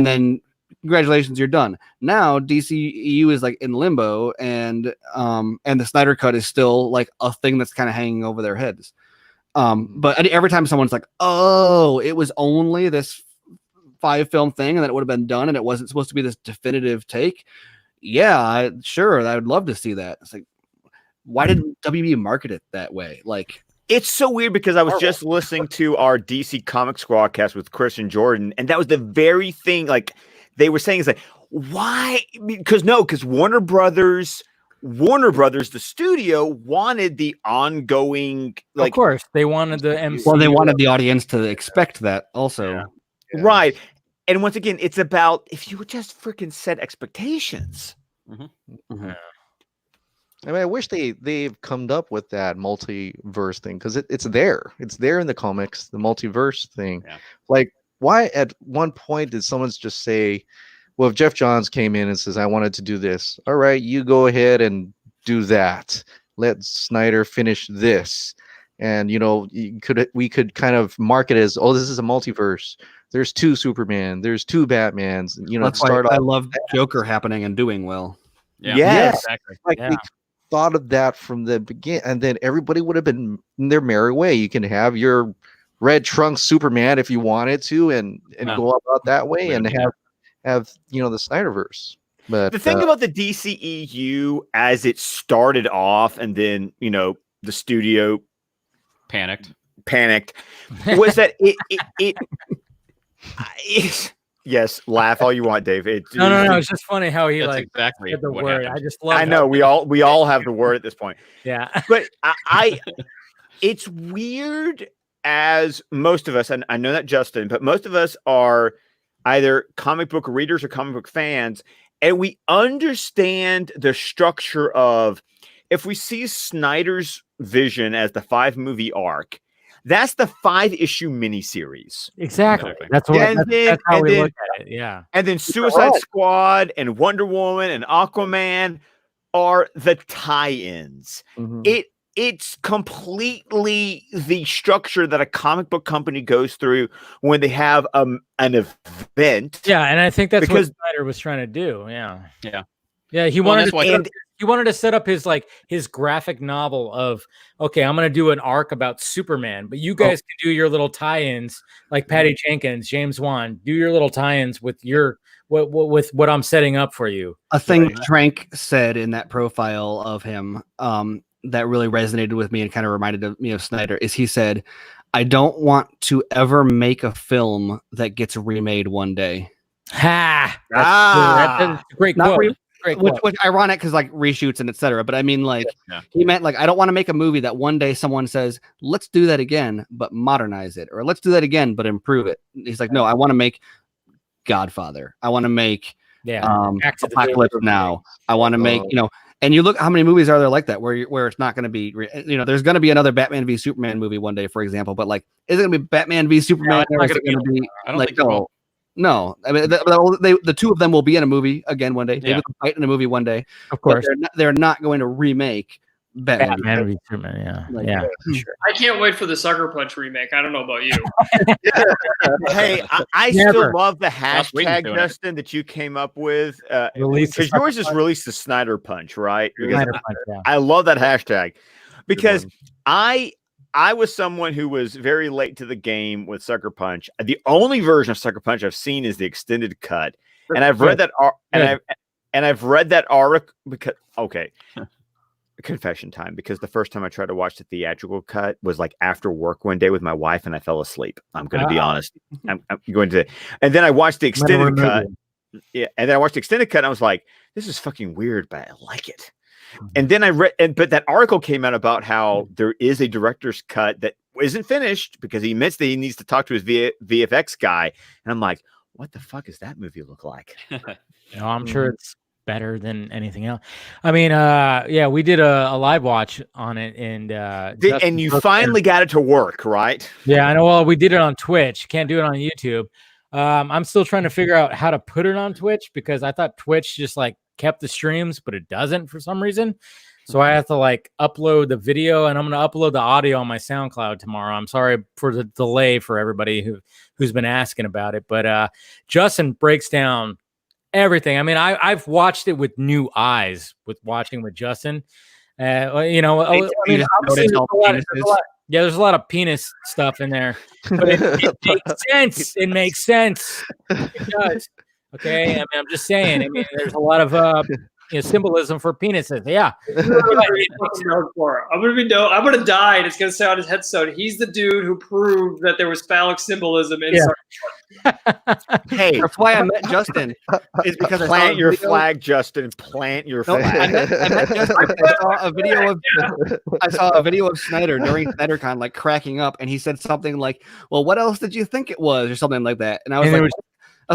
then congratulations, you're done. Now DCEU is like in limbo, and the Snyder Cut is still like a thing that's kind of hanging over their heads. But every time someone's like, oh, it was only this 5-film thing and that it would have been done and it wasn't supposed to be this definitive take. Yeah, sure, I would love to see that. It's like, why didn't WB market it that way? Like, it's so weird because I was just listening to our DC Comic Squadcast with Chris and Jordan, and that was the very thing like they were saying is like, why? Because Warner Brothers, the studio, wanted the ongoing. Like, of course, they wanted the MCU. Well, they wanted the audience to expect that also. Yeah. Right. And once again, it's about if you would just freaking set expectations. Mm-hmm. Mm-hmm. I mean, I wish they've come up with that multiverse thing because it's there. It's there in the comics, the multiverse thing. Yeah. Like, why at one point did someone just say, well, if Jeff Johns came in and says, I wanted to do this. All right, you go ahead and do that. Let Snyder finish this. And, we could kind of market it as, oh, this is a multiverse. There's 2 Superman. There's 2 Batmans. That's why I love Joker happening and doing well. Yeah, exactly. Like we thought of that from the beginning, and then everybody would have been in their merry way. You can have your red trunk Superman if you wanted to, and go about that way, and have the Snyderverse. But the thing about the DCEU as it started off, and then the studio panicked was that it yes, laugh all you want, Dave. No. It's just funny how he exactly said the word. Happened. I just love. I know we all have the word at this point. Yeah, but it's weird as most of us, and I know that Justin, but most of us are either comic book readers or comic book fans, and we understand the structure of if we see Snyder's vision as the 5-movie arc. That's the 5-issue miniseries. Exactly. That's how we look at it. Yeah. And then Suicide Squad and Wonder Woman and Aquaman are the tie-ins. Mm-hmm. It's completely the structure that a comic book company goes through when they have an event. Yeah, and I think that's what Snyder was trying to do. Yeah. He wanted to set up his graphic novel of, okay, I'm going to do an arc about Superman, but you guys can do your little tie-ins like Patty Jenkins, James Wan, do your little tie-ins with with what I'm setting up for you. A thing Trank said in that profile of him that really resonated with me and kind of reminded me of Snyder is he said, I don't want to ever make a film that gets remade one day. That's a great quote. Which ironic because like reshoots and etc. But I mean, he meant I don't want to make a movie that one day someone says, let's do that again, but modernize it, or let's do that again, but improve it. He's like, no, I want to make Godfather. I want to make Apocalypse Now. I want to make and you look how many movies are there like that where it's not going to be there's going to be another Batman v Superman movie one day, for example, but is it going to be Batman v Superman? No, it's not going to be. I don't think so. No, I mean the 2 of them will be in a movie again one day. Maybe they'll fight in a movie one day. Of course, they're not going to remake Batman v Superman. Sure. I can't wait for the Sucker Punch remake. I don't know about you. Hey, I still love the hashtag, Justin, that you came up with. Because yours is release the Snyder Punch, right? I love that hashtag because I was someone who was very late to the game with Sucker Punch. The only version of Sucker Punch I've seen is the extended cut, and I've read that. I've read that article because confession time. Because the first time I tried to watch the theatrical cut was after work one day with my wife, and I fell asleep. I'm going to be honest. I'm going to, and then I watched the extended cut. Yeah, and then I watched the extended cut, and I was like, "This is fucking weird, but I like it." And then I read, but that article came out about how there is a director's cut that isn't finished because he admits that he needs to talk to his VFX guy. And I'm like, what the fuck does that movie look like? I'm sure it's better than anything else. I mean, yeah, we did a live watch on it, and and you finally got it to work, right? Yeah, I know. Well, we did it on Twitch. Can't do it on YouTube. I'm still trying to figure out how to put it on Twitch because I thought Twitch just like kept the streams, but it doesn't for some reason. So I have to like upload the video, and I'm going to upload the audio on my SoundCloud tomorrow. I'm sorry for the delay for everybody who's been asking about it, but Justin breaks down everything. I mean, I've watched it with new eyes with watching with Justin. You know, I mean, there's a lot of penis stuff in there, but it makes sense. It makes sense. It does. Okay, I mean, I'm just saying. I mean, there's a lot of symbolism for penises. Yeah. I'm gonna die, and it's gonna say on his headstone, he's the dude who proved that there was phallic symbolism in. Hey, that's why I met Justin. Is because plant your flag, Justin. Plant your flag. I met Justin. I saw a video of Snyder during SnyderCon, like cracking up, and he said something like, "Well, what else did you think it was?" or something like that. And I was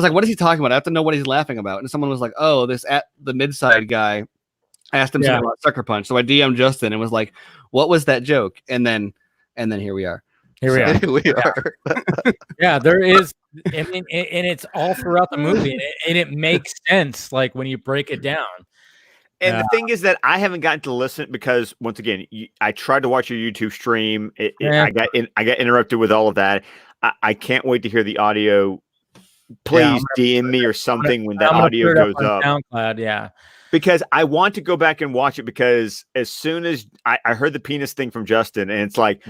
like, what is he talking about? I have to know what he's laughing about. And someone was like, oh, this at the midside guy asked him something about Sucker Punch. So I DM'd Justin and was like, what was that joke? And then here we are. Here we are. Yeah, there is. I mean, and it's all throughout the movie, and it makes sense, like when you break it down. And the thing is that I haven't gotten to listen because, once again, I tried to watch your YouTube stream. I got interrupted with all of that. I can't wait to hear the audio. Please DM me or something when that audio goes up. SoundCloud, yeah. Because I want to go back and watch it because as soon as I heard the penis thing from Justin, and it's like,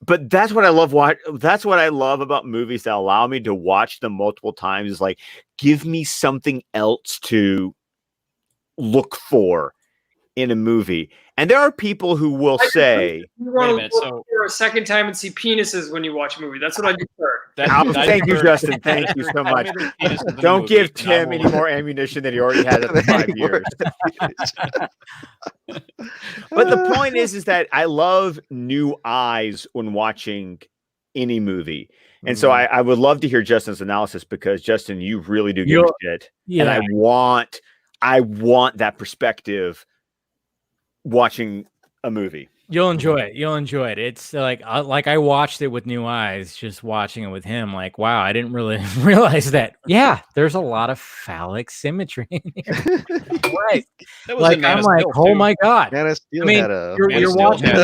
but that's what I love. That's what I love about movies that allow me to watch them multiple times. Is like, give me something else to look for in a movie. And there are people who will say, wait a minute, so for a second time and see penises when you watch a movie. That's what I just heard. Thank you, Justin. Thank you so much. Don't give Tim any more ammunition than he already has after 5 years. But the point is that I love new eyes when watching any movie. And so I would love to hear Justin's analysis because, Justin, you really do give a shit. Yeah. And I want that perspective watching a movie. You'll enjoy it. It's like I watched it with new eyes, just watching it with him. Like, wow, I didn't really realize that. Yeah, there's a lot of phallic symmetry in here. Right. Like, I'm like, oh my god. I mean, you're watching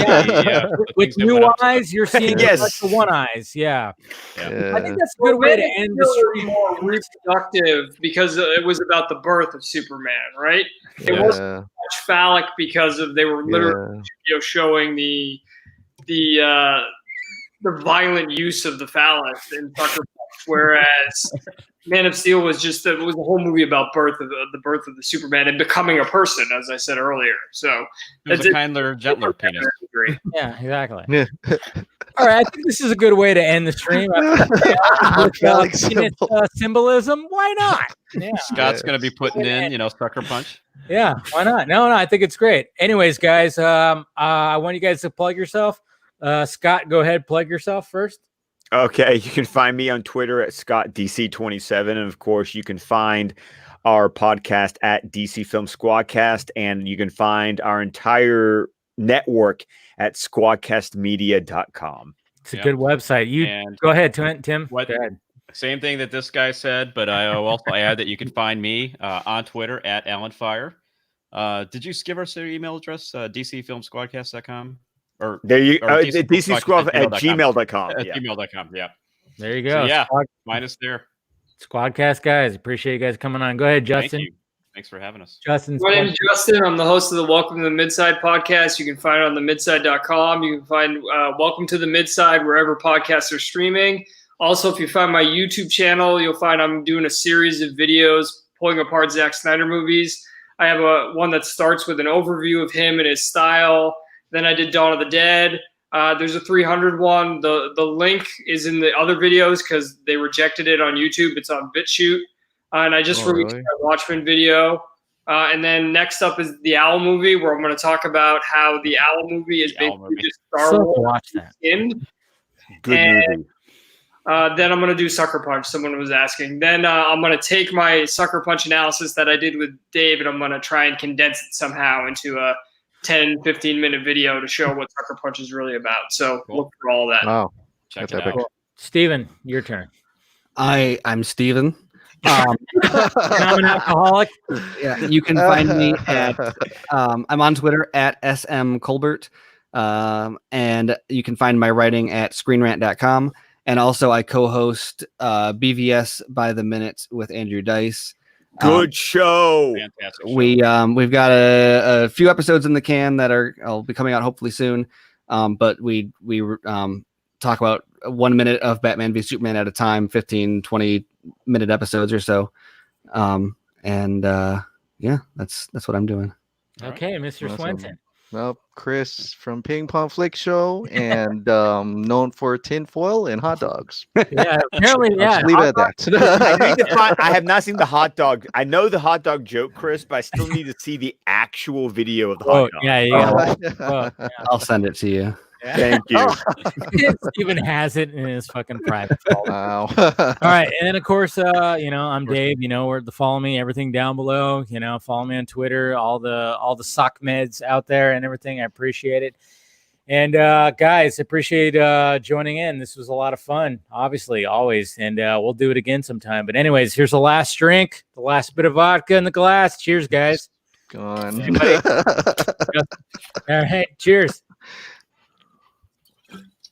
with new eyes. You're seeing the one eyes. Yeah. I think that's a good way to end the stream. More reproductive because it was about the birth of Superman, right? It wasn't much phallic because they were literally showing the violent use of the phallus in Sucker Punch, whereas Man of Steel was a whole movie about the birth of the Superman and becoming a person, as I said earlier. So it was a kinder, gentler penis. Yeah, exactly. Yeah. All right, I think this is a good way to end the stream. Symbolism, why not? Yeah. Scott's going to be putting in, Sucker Punch. Yeah, why not? No, I think it's great. Anyways, guys, I want you guys to plug yourself. Scott, go ahead, plug yourself first. Okay, you can find me on Twitter at ScottDC27, and of course, you can find our podcast at DC Film Squadcast, and you can find our entire network at squadcastmedia.com. It's a good website. Go ahead, Tim. Go ahead. Same thing that this guy said, but I'll also add that you can find me on Twitter at AlanFire. Did you give us their email address? DCFilmSquadcast.com? Or there you DC Squad at gmail.com. At gmail.com, yeah. There you go. So, mine is there. Squadcast guys. Appreciate you guys coming on. Go ahead, Justin. Thank you. Thanks for having us. Justin. My name is Justin. I'm the host of the Welcome to the Midside podcast. You can find it on themidside.com. You can find Welcome to the Midside wherever podcasts are streaming. Also, if you find my YouTube channel, you'll find I'm doing a series of videos pulling apart Zack Snyder movies. I have one that starts with an overview of him and his style. Then I did Dawn of the Dead. There's a 300 one. The link is in the other videos because they rejected it on YouTube. It's on BitChute. And I just released a Watchmen video. And then next up is the Owl movie, where I'm going to talk about how the Owl movie is basically just Star Wars. Watch that. Good movie. Then I'm going to do Sucker Punch. Someone was asking. Then I'm going to take my Sucker Punch analysis that I did with Dave, and I'm going to try and condense it somehow into a 10, 15-minute video to show what Sucker Punch is really about. So look for all that. Wow. Check That's it out. epic. Steven, your turn. I'm Steven. And I'm an alcoholic. Yeah, you can find me at I'm on Twitter at smcolbert, and you can find my writing at screenrant.com. And also, I co-host BVS by the Minute with Andrew Dice. Good show. Fantastic show. We've got a few episodes in the can that will be coming out hopefully soon. But we talk about 1 minute of Batman v Superman at a time, 15, 20-minute episodes or so. Yeah, that's what I'm doing. Okay, Mr. Awesome. Swenson. Well, Chris from Ping Pong Flick Show, and known for tinfoil and hot dogs. Yeah, apparently, I'll yeah. just leave it at that. I need to find, I have not seen the hot dog. I know the hot dog joke, Chris, but I still need to see the actual video of the hot dog. Yeah, yeah. I'll send it to you. Thank you. Steven has it in his fucking private folder. Wow. All right, and then of course, I'm Dave. Where to follow me, everything down below. Follow me on Twitter, all the sock meds out there and everything. I appreciate it. And guys, appreciate joining in. This was a lot of fun, obviously, always, and we'll do it again sometime. But anyways, here's the last drink, the last bit of vodka in the glass. Cheers, guys. Gone. All right, cheers.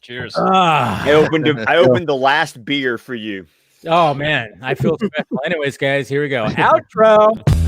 Cheers. I opened the last beer for you. Oh man, I feel special. Anyways, guys, here we go. Outro.